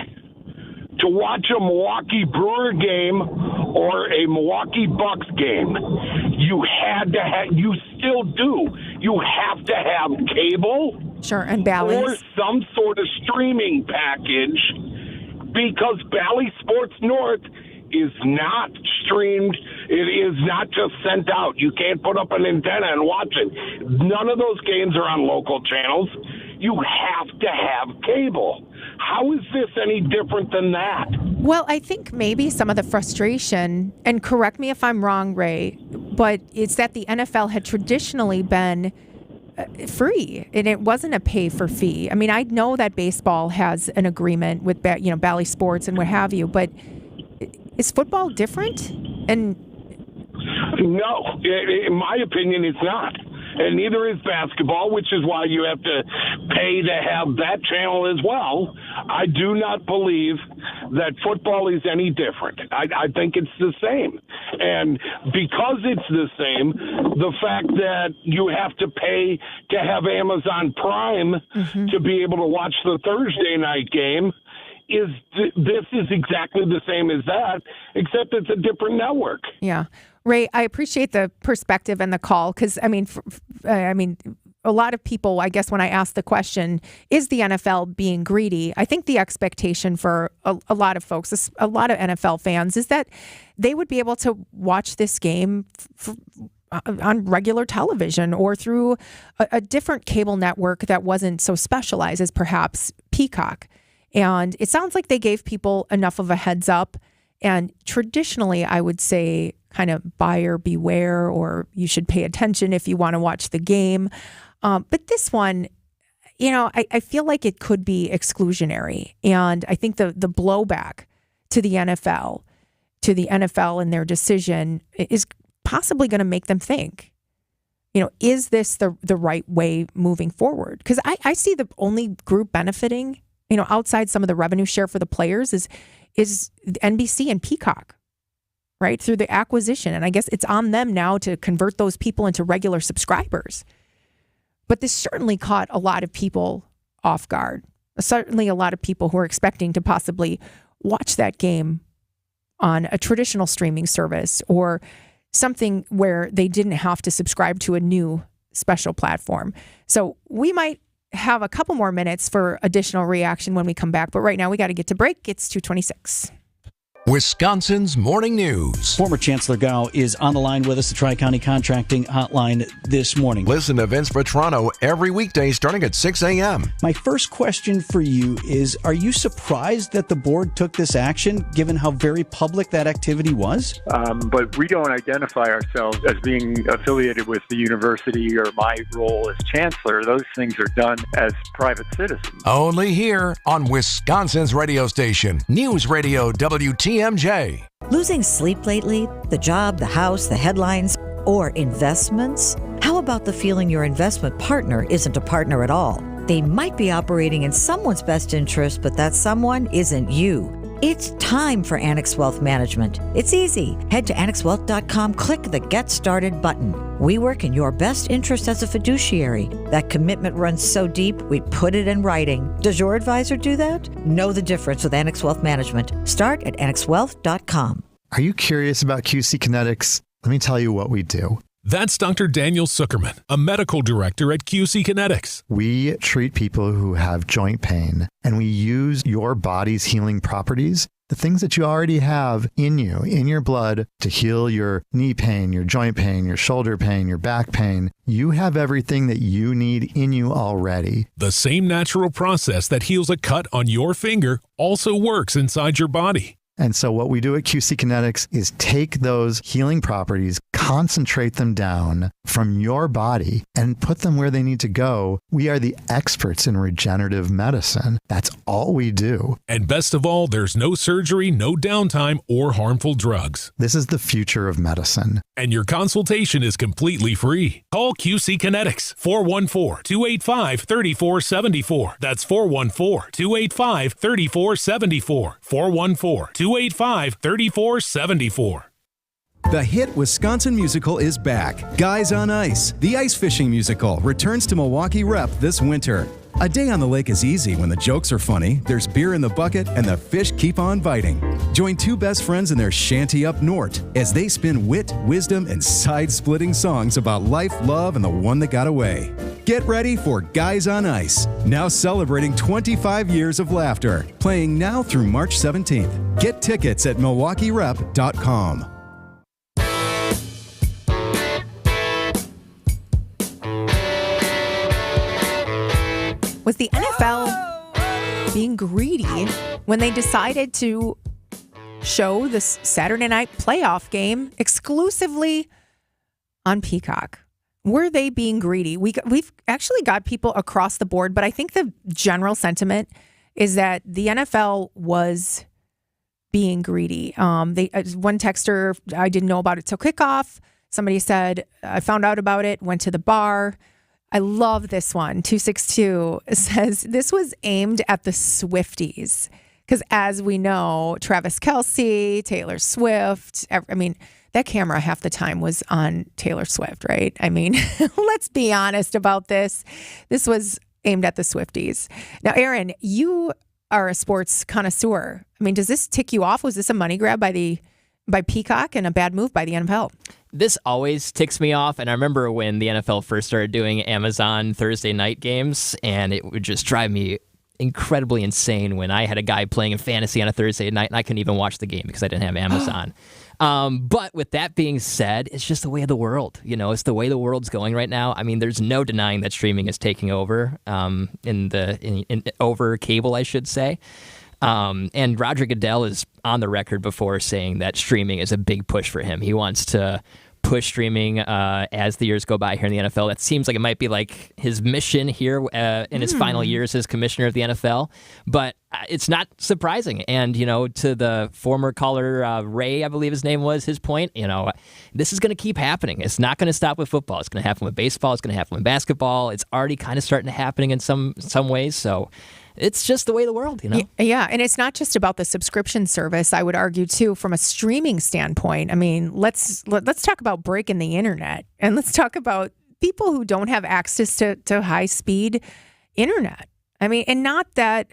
to watch a Milwaukee Brewer game or a Milwaukee Bucks game, you still do. You have to have cable. Sure, and Bally's. Or some sort of streaming package, because Bally Sports North is not streamed. It is not just sent out. You can't put up an antenna and watch it. None of those games are on local channels. You have to have cable. How is this any different than that? Well, I think maybe some of the frustration, and correct me if I'm wrong, Ray, but it's that the NFL had traditionally been free, and it wasn't a pay for fee. I mean, I know that baseball has an agreement with Bally Sports and what have you, but is football different? And no, in my opinion, it's not. And neither is basketball, which is why you have to pay to have that channel as well. I do not believe that football is any different. I think it's the same. And because it's the same, the fact that you have to pay to have Amazon Prime to be able to watch the Thursday night game this is exactly the same as that, except it's a different network. Yeah. Ray, I appreciate the perspective and the call because, I mean, a lot of people, I guess when I ask the question, is the NFL being greedy? I think the expectation for a lot of folks, a lot of NFL fans, is that they would be able to watch this game on regular television or through a different cable network that wasn't so specialized as perhaps Peacock. And it sounds like they gave people enough of a heads up. And traditionally, I would say kind of buyer beware, or you should pay attention if you want to watch the game. But this one, I feel like it could be exclusionary. And I think the blowback to the NFL and their decision is possibly going to make them think, is this the right way moving forward? Because I see the only group benefiting, outside some of the revenue share for the players is NBC and Peacock, right? Through the acquisition. And I guess it's on them now to convert those people into regular subscribers. But this certainly caught a lot of people off guard. Certainly a lot of people who are expecting to possibly watch that game on a traditional streaming service or something where they didn't have to subscribe to a new special platform. So we might have a couple more minutes for additional reaction when we come back. But right now we got to get to break. It's 2:26. Wisconsin's Morning News. Former Chancellor Gao is on the line with us, the Tri-County Contracting Hotline this morning. Listen to Vince Vetrano every weekday starting at 6 a.m. My first question for you is, are you surprised that the board took this action, given how very public that activity was? But we don't identify ourselves as being affiliated with the university or my role as chancellor. Those things are done as private citizens. Only here on Wisconsin's radio station, News Radio WTMJ. Losing sleep lately? The job, the house, the headlines, or investments? How about the feeling your investment partner isn't a partner at all? They might be operating in someone's best interest, but that someone isn't you. It's time for Annex Wealth Management. It's easy. Head to annexwealth.com, click the Get Started button. We work in your best interest as a fiduciary. That commitment runs so deep, we put it in writing. Does your advisor do that? Know the difference with Annex Wealth Management. Start at annexwealth.com. Are you curious about QC Kinetics? Let me tell you what we do. That's Dr. Daniel Zuckerman, a medical director at QC Kinetics. We treat people who have joint pain, and we use your body's healing properties, the things that you already have in you, in your blood, to heal your knee pain, your joint pain, your shoulder pain, your back pain. You have everything that you need in you already. The same natural process that heals a cut on your finger also works inside your body. And so what we do at QC Kinetics is take those healing properties, concentrate them down from your body, and put them where they need to go. We are the experts in regenerative medicine. That's all we do. And best of all, there's no surgery, no downtime, or harmful drugs. This is the future of medicine. And your consultation is completely free. Call QC Kinetics, 414-285-3474. That's 414-285-3474. 414-285-3474. The hit Wisconsin musical is back. Guys on Ice, the ice fishing musical, returns to Milwaukee Rep this winter. A day on the lake is easy when the jokes are funny, there's beer in the bucket, and the fish keep on biting. Join two best friends in their shanty up north as they spin wit, wisdom, and side-splitting songs about life, love, and the one that got away. Get ready for Guys on Ice, now celebrating 25 years of laughter, playing now through March 17th. Get tickets at MilwaukeeRep.com. Was the NFL being greedy when they decided to show this Saturday night playoff game exclusively on Peacock. Were they being greedy? We've actually got people across the board, but I think the general sentiment is that the NFL was being greedy. One texter, I didn't know about it till kickoff. Somebody said, I found out about it, went to the bar. I love this one. 262 says this was aimed at the Swifties. Because as we know, Travis Kelce, Taylor Swift, that camera half the time was on Taylor Swift, right? I mean, let's be honest about this. This was aimed at the Swifties. Now, Aaron, you are a sports connoisseur. I mean, does this tick you off? Was this a money grab by Peacock and a bad move by the NFL? This always ticks me off, and I remember when the NFL first started doing Amazon Thursday night games, and it would just drive me incredibly insane when I had a guy playing in fantasy on a Thursday night, and I couldn't even watch the game because I didn't have Amazon. But with that being said, it's just the way of the world. It's the way the world's going right now. I mean, there's no denying that streaming is taking over over cable, I should say. And Roger Goodell is on the record before saying that streaming is a big push for him. He wants to push streaming as the years go by here in the NFL. That seems like it might be like his mission here in his final years as commissioner of the NFL. But it's not surprising. And, to the former caller, Ray, I believe his name was, his point, this is going to keep happening. It's not going to stop with football. It's going to happen with baseball. It's going to happen with basketball. It's already kind of starting to happen in some ways. So it's just the way of the world, Yeah, and it's not just about the subscription service. I would argue too, from a streaming standpoint. I mean, let's talk about breaking the internet, and let's talk about people who don't have access to high speed internet. I mean, and not that,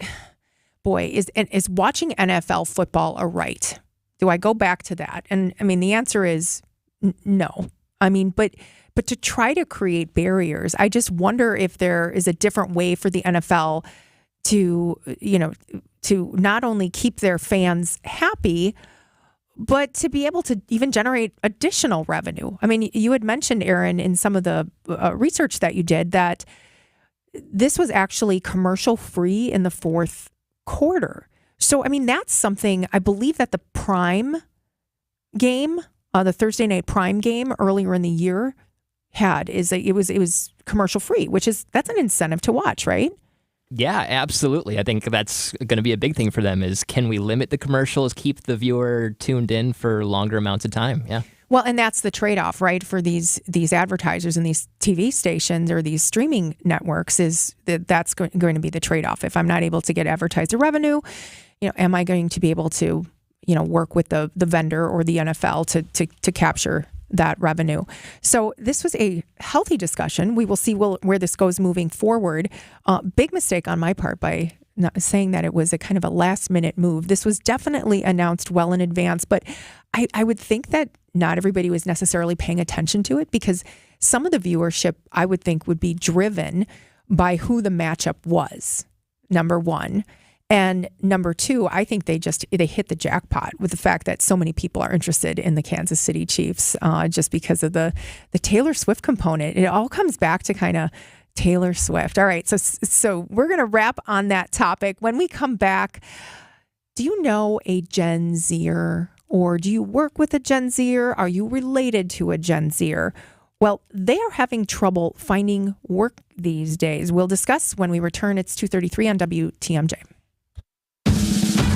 boy, is watching NFL football a right? Do I go back to that? And I mean, the answer is no. I mean, but to try to create barriers, I just wonder if there is a different way for the NFL to not only keep their fans happy, but to be able to even generate additional revenue. I mean, you had mentioned, Aaron, in some of the research that you did, that this was actually commercial free in the fourth quarter. So, I mean, that's something I believe that the Prime game, the Thursday night Prime game earlier in the year had, it was commercial free, that's an incentive to watch, right? Yeah, absolutely. I think that's going to be a big thing for them is, can we limit the commercials, keep the viewer tuned in for longer amounts of time? Yeah. Well, and that's the trade-off, right, for these advertisers and these TV stations or these streaming networks, is that's going to be the trade-off. If I'm not able to get advertiser revenue, am I going to be able to, work with the vendor or the NFL to capture that revenue? So this was a healthy discussion. We will see where this goes moving forward. Big mistake on my part by not saying that it was a kind of a last minute move. This was definitely announced well in advance, but I would think that not everybody was necessarily paying attention to it, because some of the viewership, I would think, would be driven by who the matchup was, number one. And number two, I think they hit the jackpot with the fact that so many people are interested in the Kansas City Chiefs just because of the Taylor Swift component. It all comes back to kind of Taylor Swift. All right, so we're going to wrap on that topic. When we come back, do you know a Gen Zer, or do you work with a Gen Zer? Are you related to a Gen Zer? Well, they are having trouble finding work these days. We'll discuss when we return. It's 2:33 on WTMJ.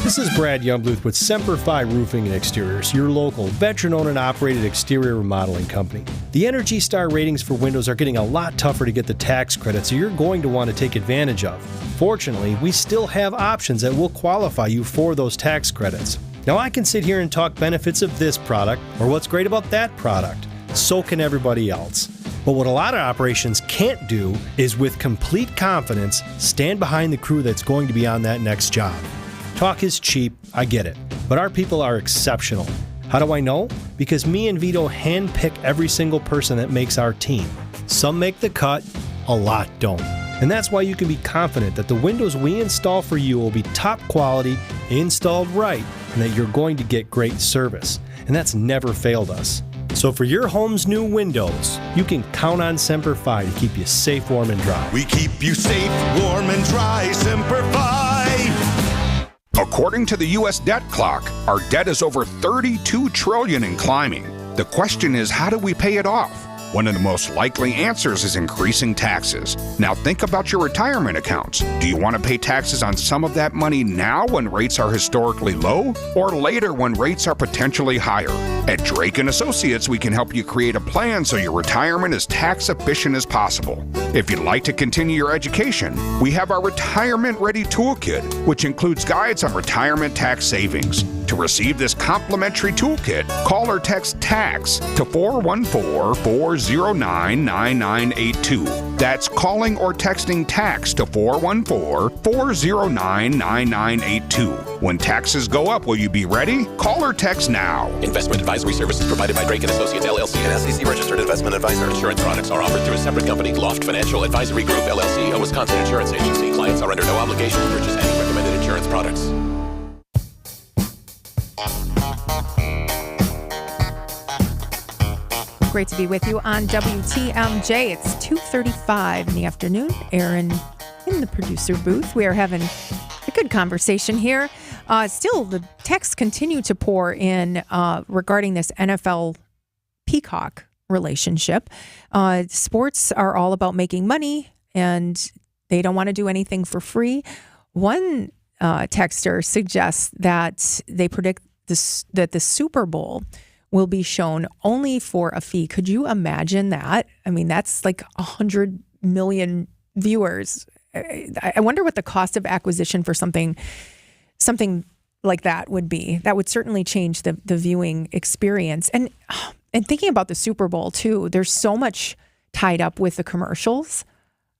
This is Brad Youngbluth with Semper Fi Roofing and Exteriors, your local, veteran-owned and operated exterior remodeling company. The ENERGY STAR ratings for windows are getting a lot tougher to get the tax credit, so you're going to want to take advantage of. Fortunately, we still have options that will qualify you for those tax credits. Now, I can sit here and talk benefits of this product or what's great about that product. So can everybody else. But what a lot of operations can't do is, with complete confidence, stand behind the crew that's going to be on that next job. Talk is cheap, I get it, but our people are exceptional. How do I know? Because me and Vito handpick every single person that makes our team. Some make the cut, a lot don't. And that's why you can be confident that the windows we install for you will be top quality, installed right, and that you're going to get great service. And that's never failed us. So for your home's new windows, you can count on Semper Fi to keep you safe, warm, and dry. We keep you safe, warm, and dry, Semper Fi. According to the U.S. debt clock, our debt is over $32 trillion and climbing. The question is, how do we pay it off? One of the most likely answers is increasing taxes. Now think about your retirement accounts. Do you want to pay taxes on some of that money now when rates are historically low, or later when rates are potentially higher? At Drake & Associates, we can help you create a plan so your retirement is tax efficient as possible. If you'd like to continue your education, we have our Retirement Ready Toolkit, which includes guides on retirement tax savings. To receive this complimentary toolkit, call or text TAX to 414-409-9982. That's calling or texting TAX to 414-409-9982. When taxes go up, will you be ready? Call or text now. Investment advisory services provided by Drake & Associates, LLC, an SEC-registered investment advisor. Insurance products are offered through a separate company, Loft Financial Advisory Group, LLC, a Wisconsin insurance agency. Clients are under no obligation to purchase any recommended insurance products. Great to be with you on WTMJ. It's 2:35 in the afternoon. Aaron in the producer booth. We are having a good conversation here. Still, the texts continue to pour in regarding this NFL Peacock relationship. Sports are all about making money, and they don't want to do anything for free. One texter suggests that they predict that the Super Bowl will be shown only for a fee. Could you imagine that? I mean, that's like 100 million viewers. I wonder what the cost of acquisition for something like that would be. That would certainly change the viewing experience. And thinking about the Super Bowl too, there's so much tied up with the commercials.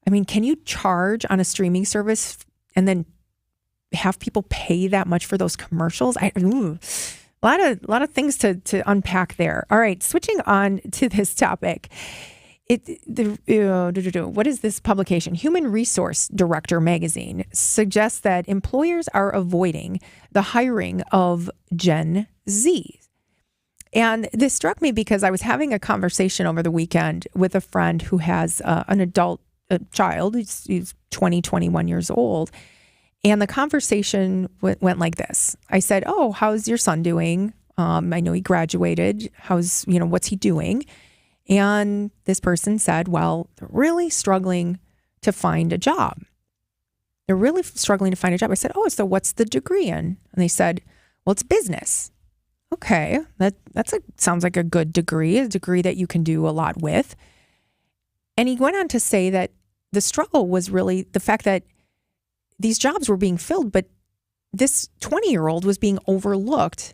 I mean, can you charge on a streaming service and then have people pay that much for those commercials? A lot of things to unpack there. All right, switching on to this topic. What is this publication? Human Resource Director magazine suggests that employers are avoiding the hiring of Gen Z. And this struck me because I was having a conversation over the weekend with a friend who has an adult child. He's 20, 21 years old. And the conversation went like this. I said, "Oh, how's your son doing? I know he graduated. What's he doing?" And this person said, "Well, they're really struggling to find a job. They're really struggling to find a job." I said, "Oh, so what's the degree in?" And they said, "Well, it's business." Okay, sounds like a good degree, a degree that you can do a lot with. And he went on to say that the struggle was really the fact that these jobs were being filled, but this 20-year-old was being overlooked.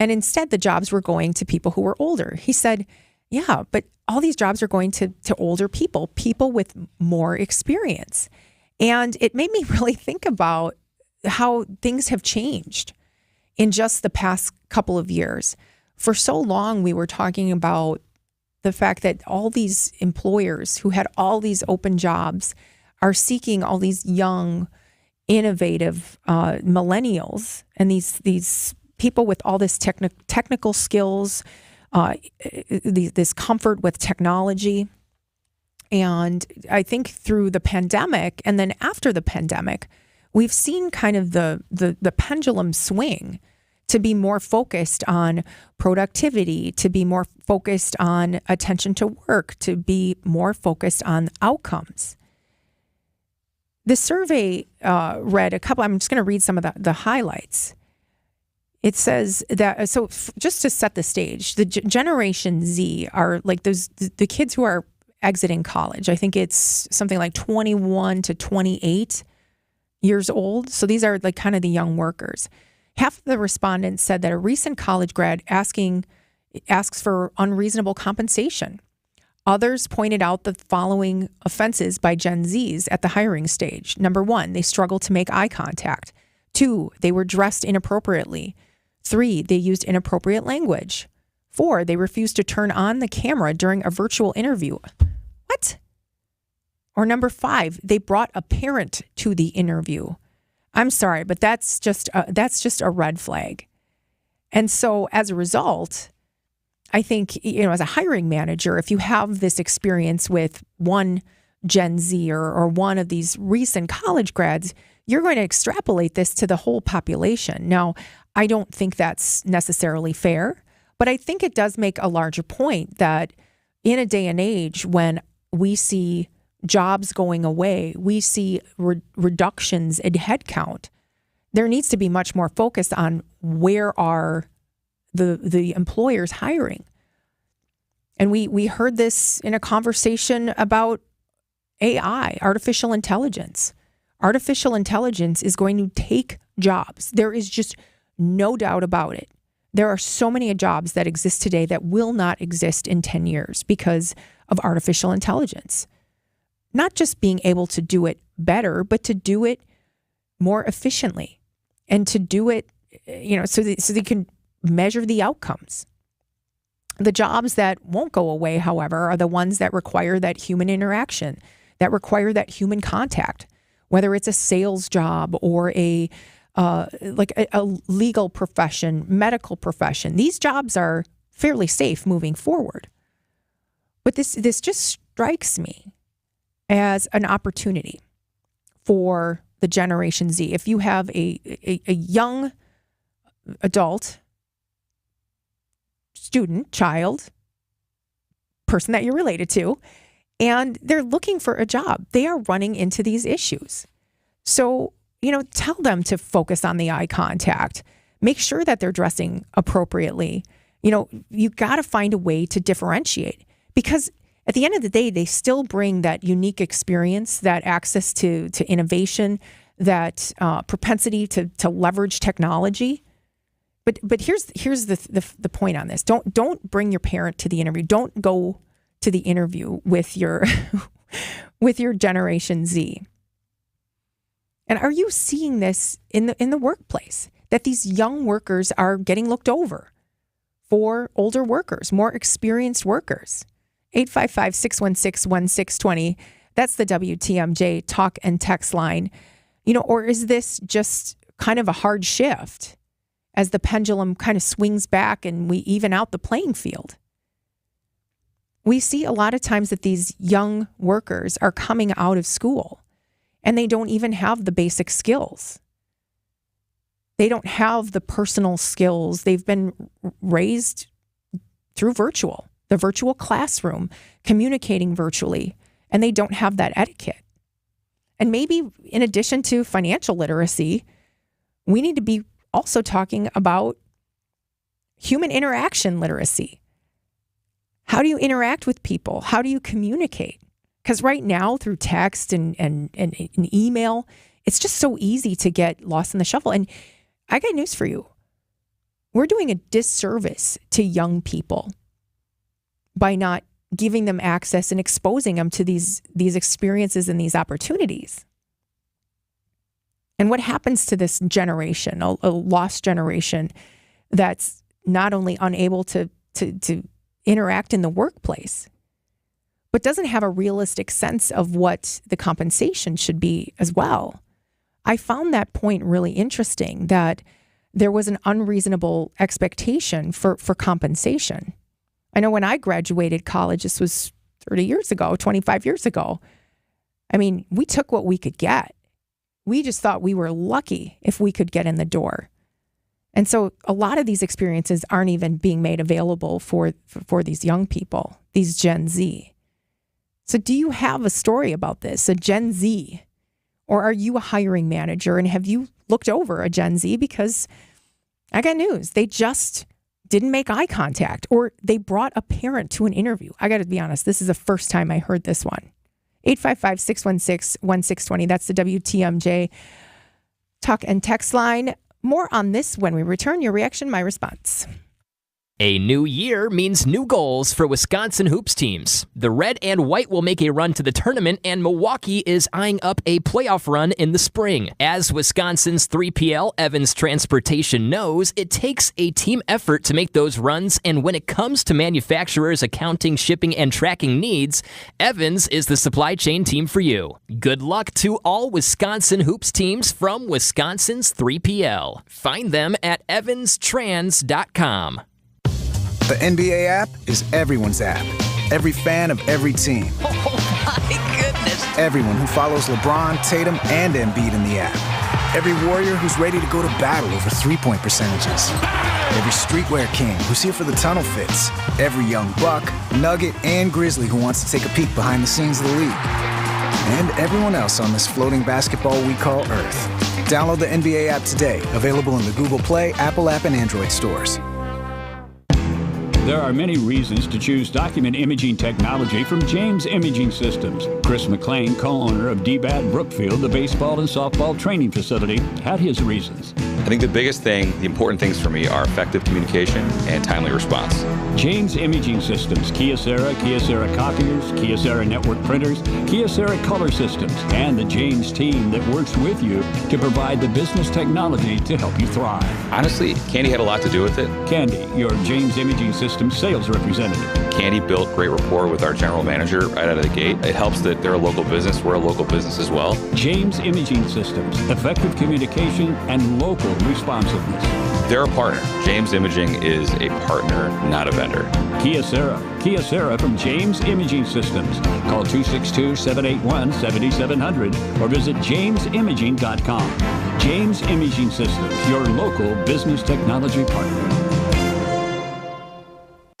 And instead, the jobs were going to people who were older. He said, "Yeah, but all these jobs are going to older people with more experience." And it made me really think about how things have changed in just the past couple of years. For so long, we were talking about the fact that all these employers who had all these open jobs are seeking all these young, innovative millennials and these people with all this technical skills, this comfort with technology. And I think through the pandemic and then after the pandemic, we've seen kind of the pendulum swing to be more focused on productivity, to be more focused on attention to work, to be more focused on outcomes. The survey read I'm just going to read some of the highlights. It says that, just to set the stage, the Generation Z are like the kids who are exiting college. I think it's something like 21 to 28 years old. So these are like kind of the young workers. Half of the respondents said that a recent college grad asks for unreasonable compensation. Others pointed out the following offenses by Gen Zs at the hiring stage. Number 1, they struggled to make eye contact. 2, they were dressed inappropriately. 3, they used inappropriate language. 4, they refused to turn on the camera during a virtual interview. What? Or number 5, they brought a parent to the interview. I'm sorry, but that's just a red flag. And so as a result, I think, as a hiring manager, if you have this experience with one Gen Z or one of these recent college grads, you're going to extrapolate this to the whole population. Now, I don't think that's necessarily fair, but I think it does make a larger point that in a day and age when we see jobs going away, we see reductions in headcount, there needs to be much more focus on where are the employers hiring. And we heard this in a conversation about AI, artificial intelligence. Artificial intelligence is going to take jobs. There is just no doubt about it. There are so many jobs that exist today that will not exist in 10 years because of artificial intelligence. Not just being able to do it better, but to do it more efficiently and to do it, so they can measure the outcomes. The jobs that won't go away, however, are the ones that require that human interaction, that require that human contact, whether it's a sales job or a legal profession, medical profession. These jobs are fairly safe moving forward. But this just strikes me as an opportunity for the Generation Z. If you have a young adult, student, child, person that you're related to, and they're looking for a job, they are running into these issues. So, tell them to focus on the eye contact. Make sure that they're dressing appropriately. You got to find a way to differentiate, because at the end of the day, they still bring that unique experience, that access to innovation, that propensity to leverage technology. But here's the point on this. Don't bring your parent to the interview. Don't go to the interview with your Generation Z. And are you seeing this in the workplace, that these young workers are getting looked over for older workers, more experienced workers? 855-616-1620. That's the WTMJ talk and text line. Or is this just kind of a hard shift as the pendulum kind of swings back and we even out the playing field? We see a lot of times that these young workers are coming out of school and they don't even have the basic skills. They don't have the personal skills. They've been raised through the virtual classroom, communicating virtually, and they don't have that etiquette. And maybe in addition to financial literacy, we need to be also talking about human interaction literacy. How do you interact with people? How do you communicate? Because right now, through text and email, it's just so easy to get lost in the shuffle. And I got news for you. We're doing a disservice to young people by not giving them access and exposing them to these experiences and these opportunities. And what happens to this generation, a lost generation that's not only unable to interact in the workplace, but doesn't have a realistic sense of what the compensation should be as well? I found that point really interesting, that there was an unreasonable expectation for compensation. I know when I graduated college, this was 30 years ago, 25 years ago. I mean, we took what we could get. We just thought we were lucky if we could get in the door. And so a lot of these experiences aren't even being made available for these young people, these Gen Z. So do you have a story about this, a Gen Z? Or are you a hiring manager and have you looked over a Gen Z? Because I got news. They just didn't make eye contact, or they brought a parent to an interview. I got to be honest, this is the first time I heard this one. 855-616-1620. That's the WTMJ talk and text line. More on this when we return. Your reaction, my response. A new year means new goals for Wisconsin hoops teams. The red and white will make a run to the tournament, and Milwaukee is eyeing up a playoff run in the spring. As Wisconsin's 3PL Evans Transportation knows, it takes a team effort to make those runs, and when it comes to manufacturers' accounting, shipping, and tracking needs, Evans is the supply chain team for you. Good luck to all Wisconsin hoops teams from Wisconsin's 3PL. Find them at evanstrans.com. The NBA app is everyone's app. Every fan of every team. Oh, my goodness. Everyone who follows LeBron, Tatum, and Embiid in the app. Every warrior who's ready to go to battle over three-point percentages. Every streetwear king who's here for the tunnel fits. Every young buck, nugget, and grizzly who wants to take a peek behind the scenes of the league. And everyone else on this floating basketball we call Earth. Download the NBA app today. Available in the Google Play, Apple app, and Android stores. There are many reasons to choose document imaging technology from James Imaging Systems. Chris McLean, co-owner of DBAT Brookfield, the baseball and softball training facility, had his reasons. I think the biggest thing, the important things for me are effective communication and timely response. James Imaging Systems, Kyocera copiers, Kyocera network printers, Kyocera color systems, and the James team that works with you to provide the business technology to help you thrive. Honestly, Candy had a lot to do with it. Candy, your James Imaging Systems sales representative. Candy built great rapport with our general manager right out of the gate. It helps that they're a local business. We're a local business as well. James Imaging Systems, effective communication and local responsiveness. They're a partner. James Imaging is a partner, not a vendor. Kyocera from James Imaging Systems. Call 262-781-7700 or visit jamesimaging.com. James Imaging Systems, your local business technology partner.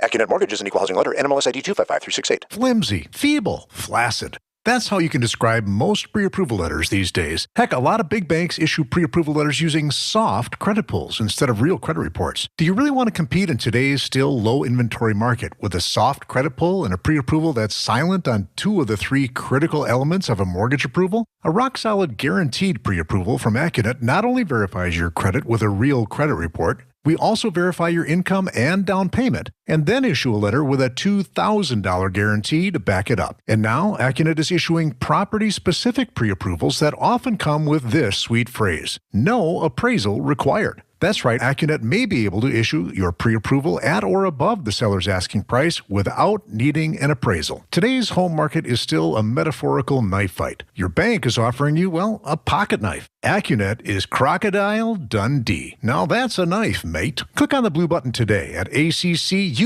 AccuNet Mortgage is an equal housing lender. NMLS ID 255368. Flimsy, feeble, flaccid. That's how you can describe most pre-approval letters these days. Heck, a lot of big banks issue pre-approval letters using soft credit pulls instead of real credit reports. Do you really want to compete in today's still low inventory market with a soft credit pull and a pre-approval that's silent on 2 of the 3 critical elements of a mortgage approval? A rock-solid guaranteed pre-approval from AccuNet not only verifies your credit with a real credit report, we also verify your income and down payment, and then issue a letter with a $2,000 guarantee to back it up. And now, AccuNet is issuing property-specific pre-approvals that often come with this sweet phrase: no appraisal required. That's right, AccuNet may be able to issue your pre-approval at or above the seller's asking price without needing an appraisal. Today's home market is still a metaphorical knife fight. Your bank is offering you, well, a pocket knife. AccuNet is Crocodile Dundee. Now that's a knife, mate. Click on the blue button today at accunet.com.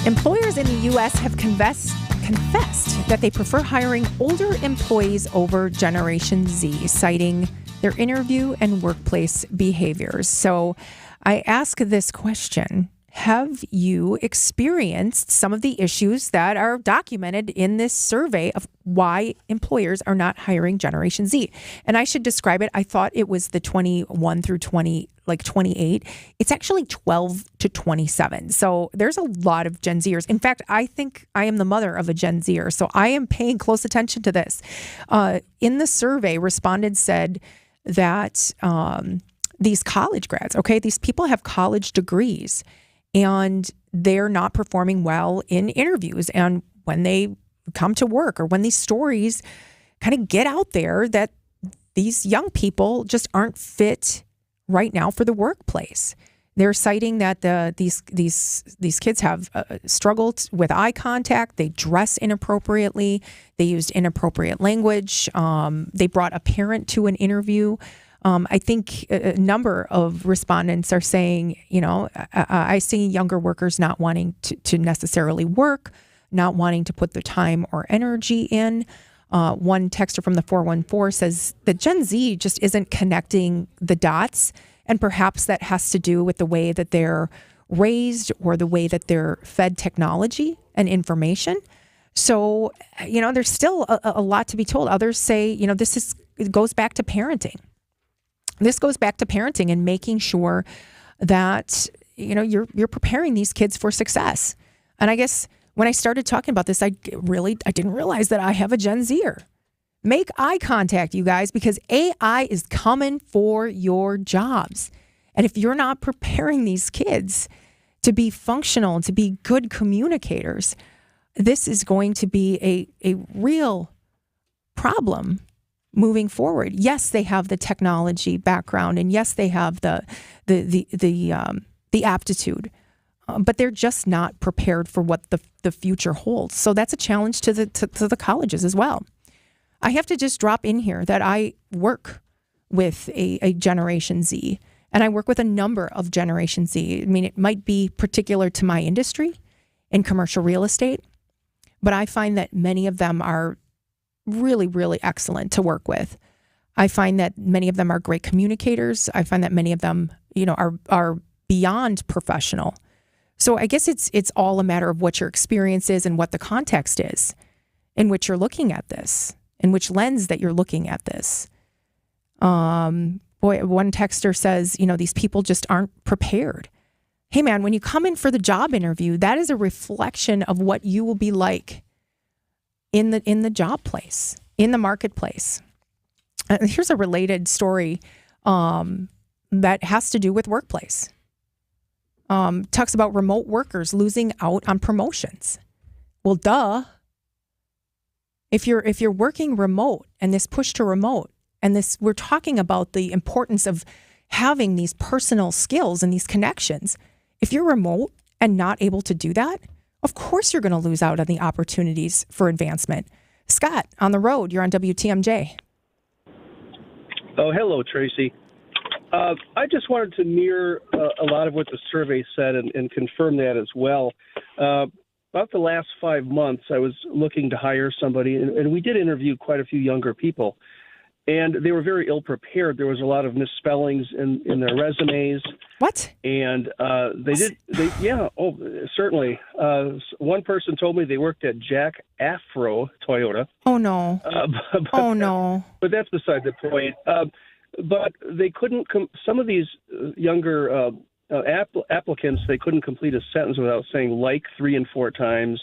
Employers in the U.S. have confessed that they prefer hiring older employees over Generation Z, citing their interview and workplace behaviors. So I ask this question: have you experienced some of the issues that are documented in this survey of why employers are not hiring Generation Z? And I should describe it. I thought it was the 21 through 28. It's actually 12 to 27. So there's a lot of Gen Zers. In fact, I think I am the mother of a Gen Zer. So I am paying close attention to this. In the survey, respondents said that these college grads, these people have college degrees, and they're not performing well in interviews. And when they come to work, or when these stories kind of get out there that these young people just aren't fit right now for the workplace, they're citing that these kids have struggled with eye contact. They dress inappropriately. They used inappropriate language. They brought a parent to an interview. I think a number of respondents are saying, I see younger workers not wanting to necessarily work, not wanting to put the time or energy in. One texter from the 414 says that Gen Z just isn't connecting the dots, and perhaps that has to do with the way that they're raised or the way that they're fed technology and information. So, there's still a lot to be told. Others say, it goes back to parenting. This goes back to parenting and making sure that, you're preparing these kids for success. And I guess when I started talking about this, I didn't realize that I have a Gen Zer. Make eye contact, you guys, because AI is coming for your jobs. And if you're not preparing these kids to be functional and to be good communicators, this is going to be a real problem moving forward. Yes, they have the technology background, and yes, they have the aptitude, but they're just not prepared for what the future holds. So that's a challenge to the colleges as well. I have to just drop in here that I work with a Generation Z, and I work with a number of Generation Z. I mean, it might be particular to my industry in commercial real estate, but I find that many of them are really, really excellent to work with. I find that many of them are great communicators. I find that many of them, are beyond professional. So I guess it's all a matter of what your experience is and what the context is in which you're looking at this, in which lens that you're looking at this. One texter says, these people just aren't prepared. Hey man, when you come in for the job interview, that is a reflection of what you will be like in the job place, in the marketplace. Here's a related story that has to do with workplace. Talks about remote workers losing out on promotions. Well, duh. If you're working remote and this push to remote and this, we're talking about the importance of having these personal skills and these connections. If you're remote and not able to do that, of course you're going to lose out on the opportunities for advancement. Scott, on the road, you're on WTMJ. Oh, hello, Tracy. I just wanted to mirror a lot of what the survey said and confirm that as well. About the last 5 months, I was looking to hire somebody, and we did interview quite a few younger people, and they were very ill-prepared. There was a lot of misspellings in their resumes. What? And certainly. One person told me they worked at Jack Afro Toyota. Oh, no. No. But that's beside the point. But they couldn't, some of these younger applicants, they couldn't complete a sentence without saying like 3 and 4 times.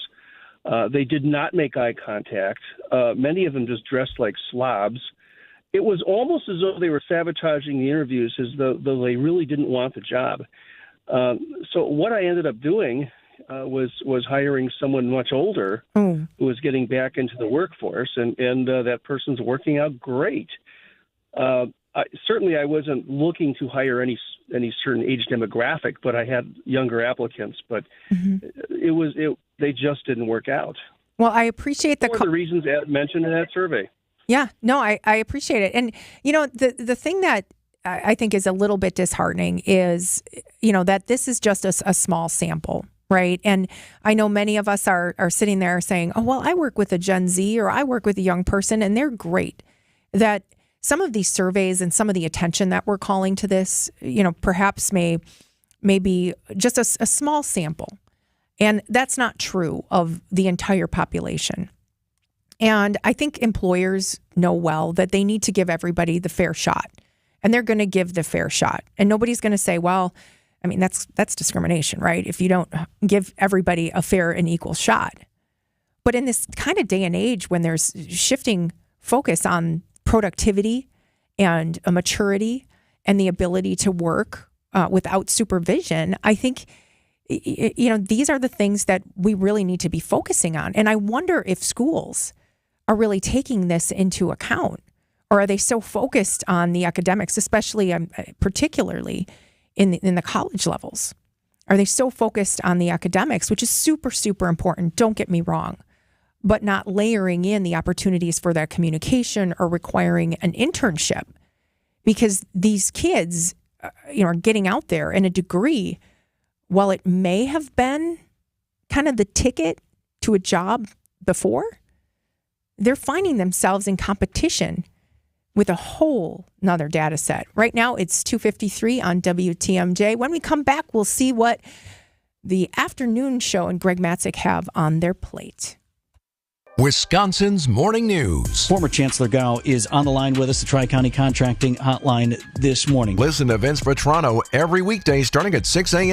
They did not make eye contact. Many of them just dressed like slobs. It was almost as though they were sabotaging the interviews, as though they really didn't want the job. So what I ended up doing was hiring someone much older who was getting back into the workforce, and that person's working out great. Certainly, I wasn't looking to hire any certain age demographic, but I had younger applicants. But they just didn't work out. Well, I appreciate the reasons mentioned in that survey. Yeah, no, I appreciate it. And the thing that I think is a little bit disheartening is that this is just a small sample. Right. And I know many of us are sitting there saying, oh, well, I work with a Gen Z or I work with a young person and they're great. That some of these surveys and some of the attention that we're calling to this, perhaps may be just a small sample. And that's not true of the entire population. And I think employers know well that they need to give everybody the fair shot. And they're going to give the fair shot. And nobody's going to say, well, I mean, that's discrimination, right? If you don't give everybody a fair and equal shot. But in this kind of day and age when there's shifting focus on productivity and a maturity and the ability to work without supervision, I think, these are the things that we really need to be focusing on. And I wonder if schools are really taking this into account, or are they so focused on the academics, especially particularly in the college levels? Are they so focused on the academics, which is super, super important, don't get me wrong, but not layering in the opportunities for that communication or requiring an internship? Because these kids, are getting out there, and a degree, while it may have been kind of the ticket to a job before, they're finding themselves in competition with a whole nother data set. Right now, it's 2:53 on WTMJ. When we come back, we'll see what the afternoon show and Greg Matzik have on their plate. Wisconsin's Morning News. Former Chancellor Gao is on the line with us, the Tri-County Contracting Hotline this morning. Listen to Vince Vetrano every weekday starting at 6 a.m.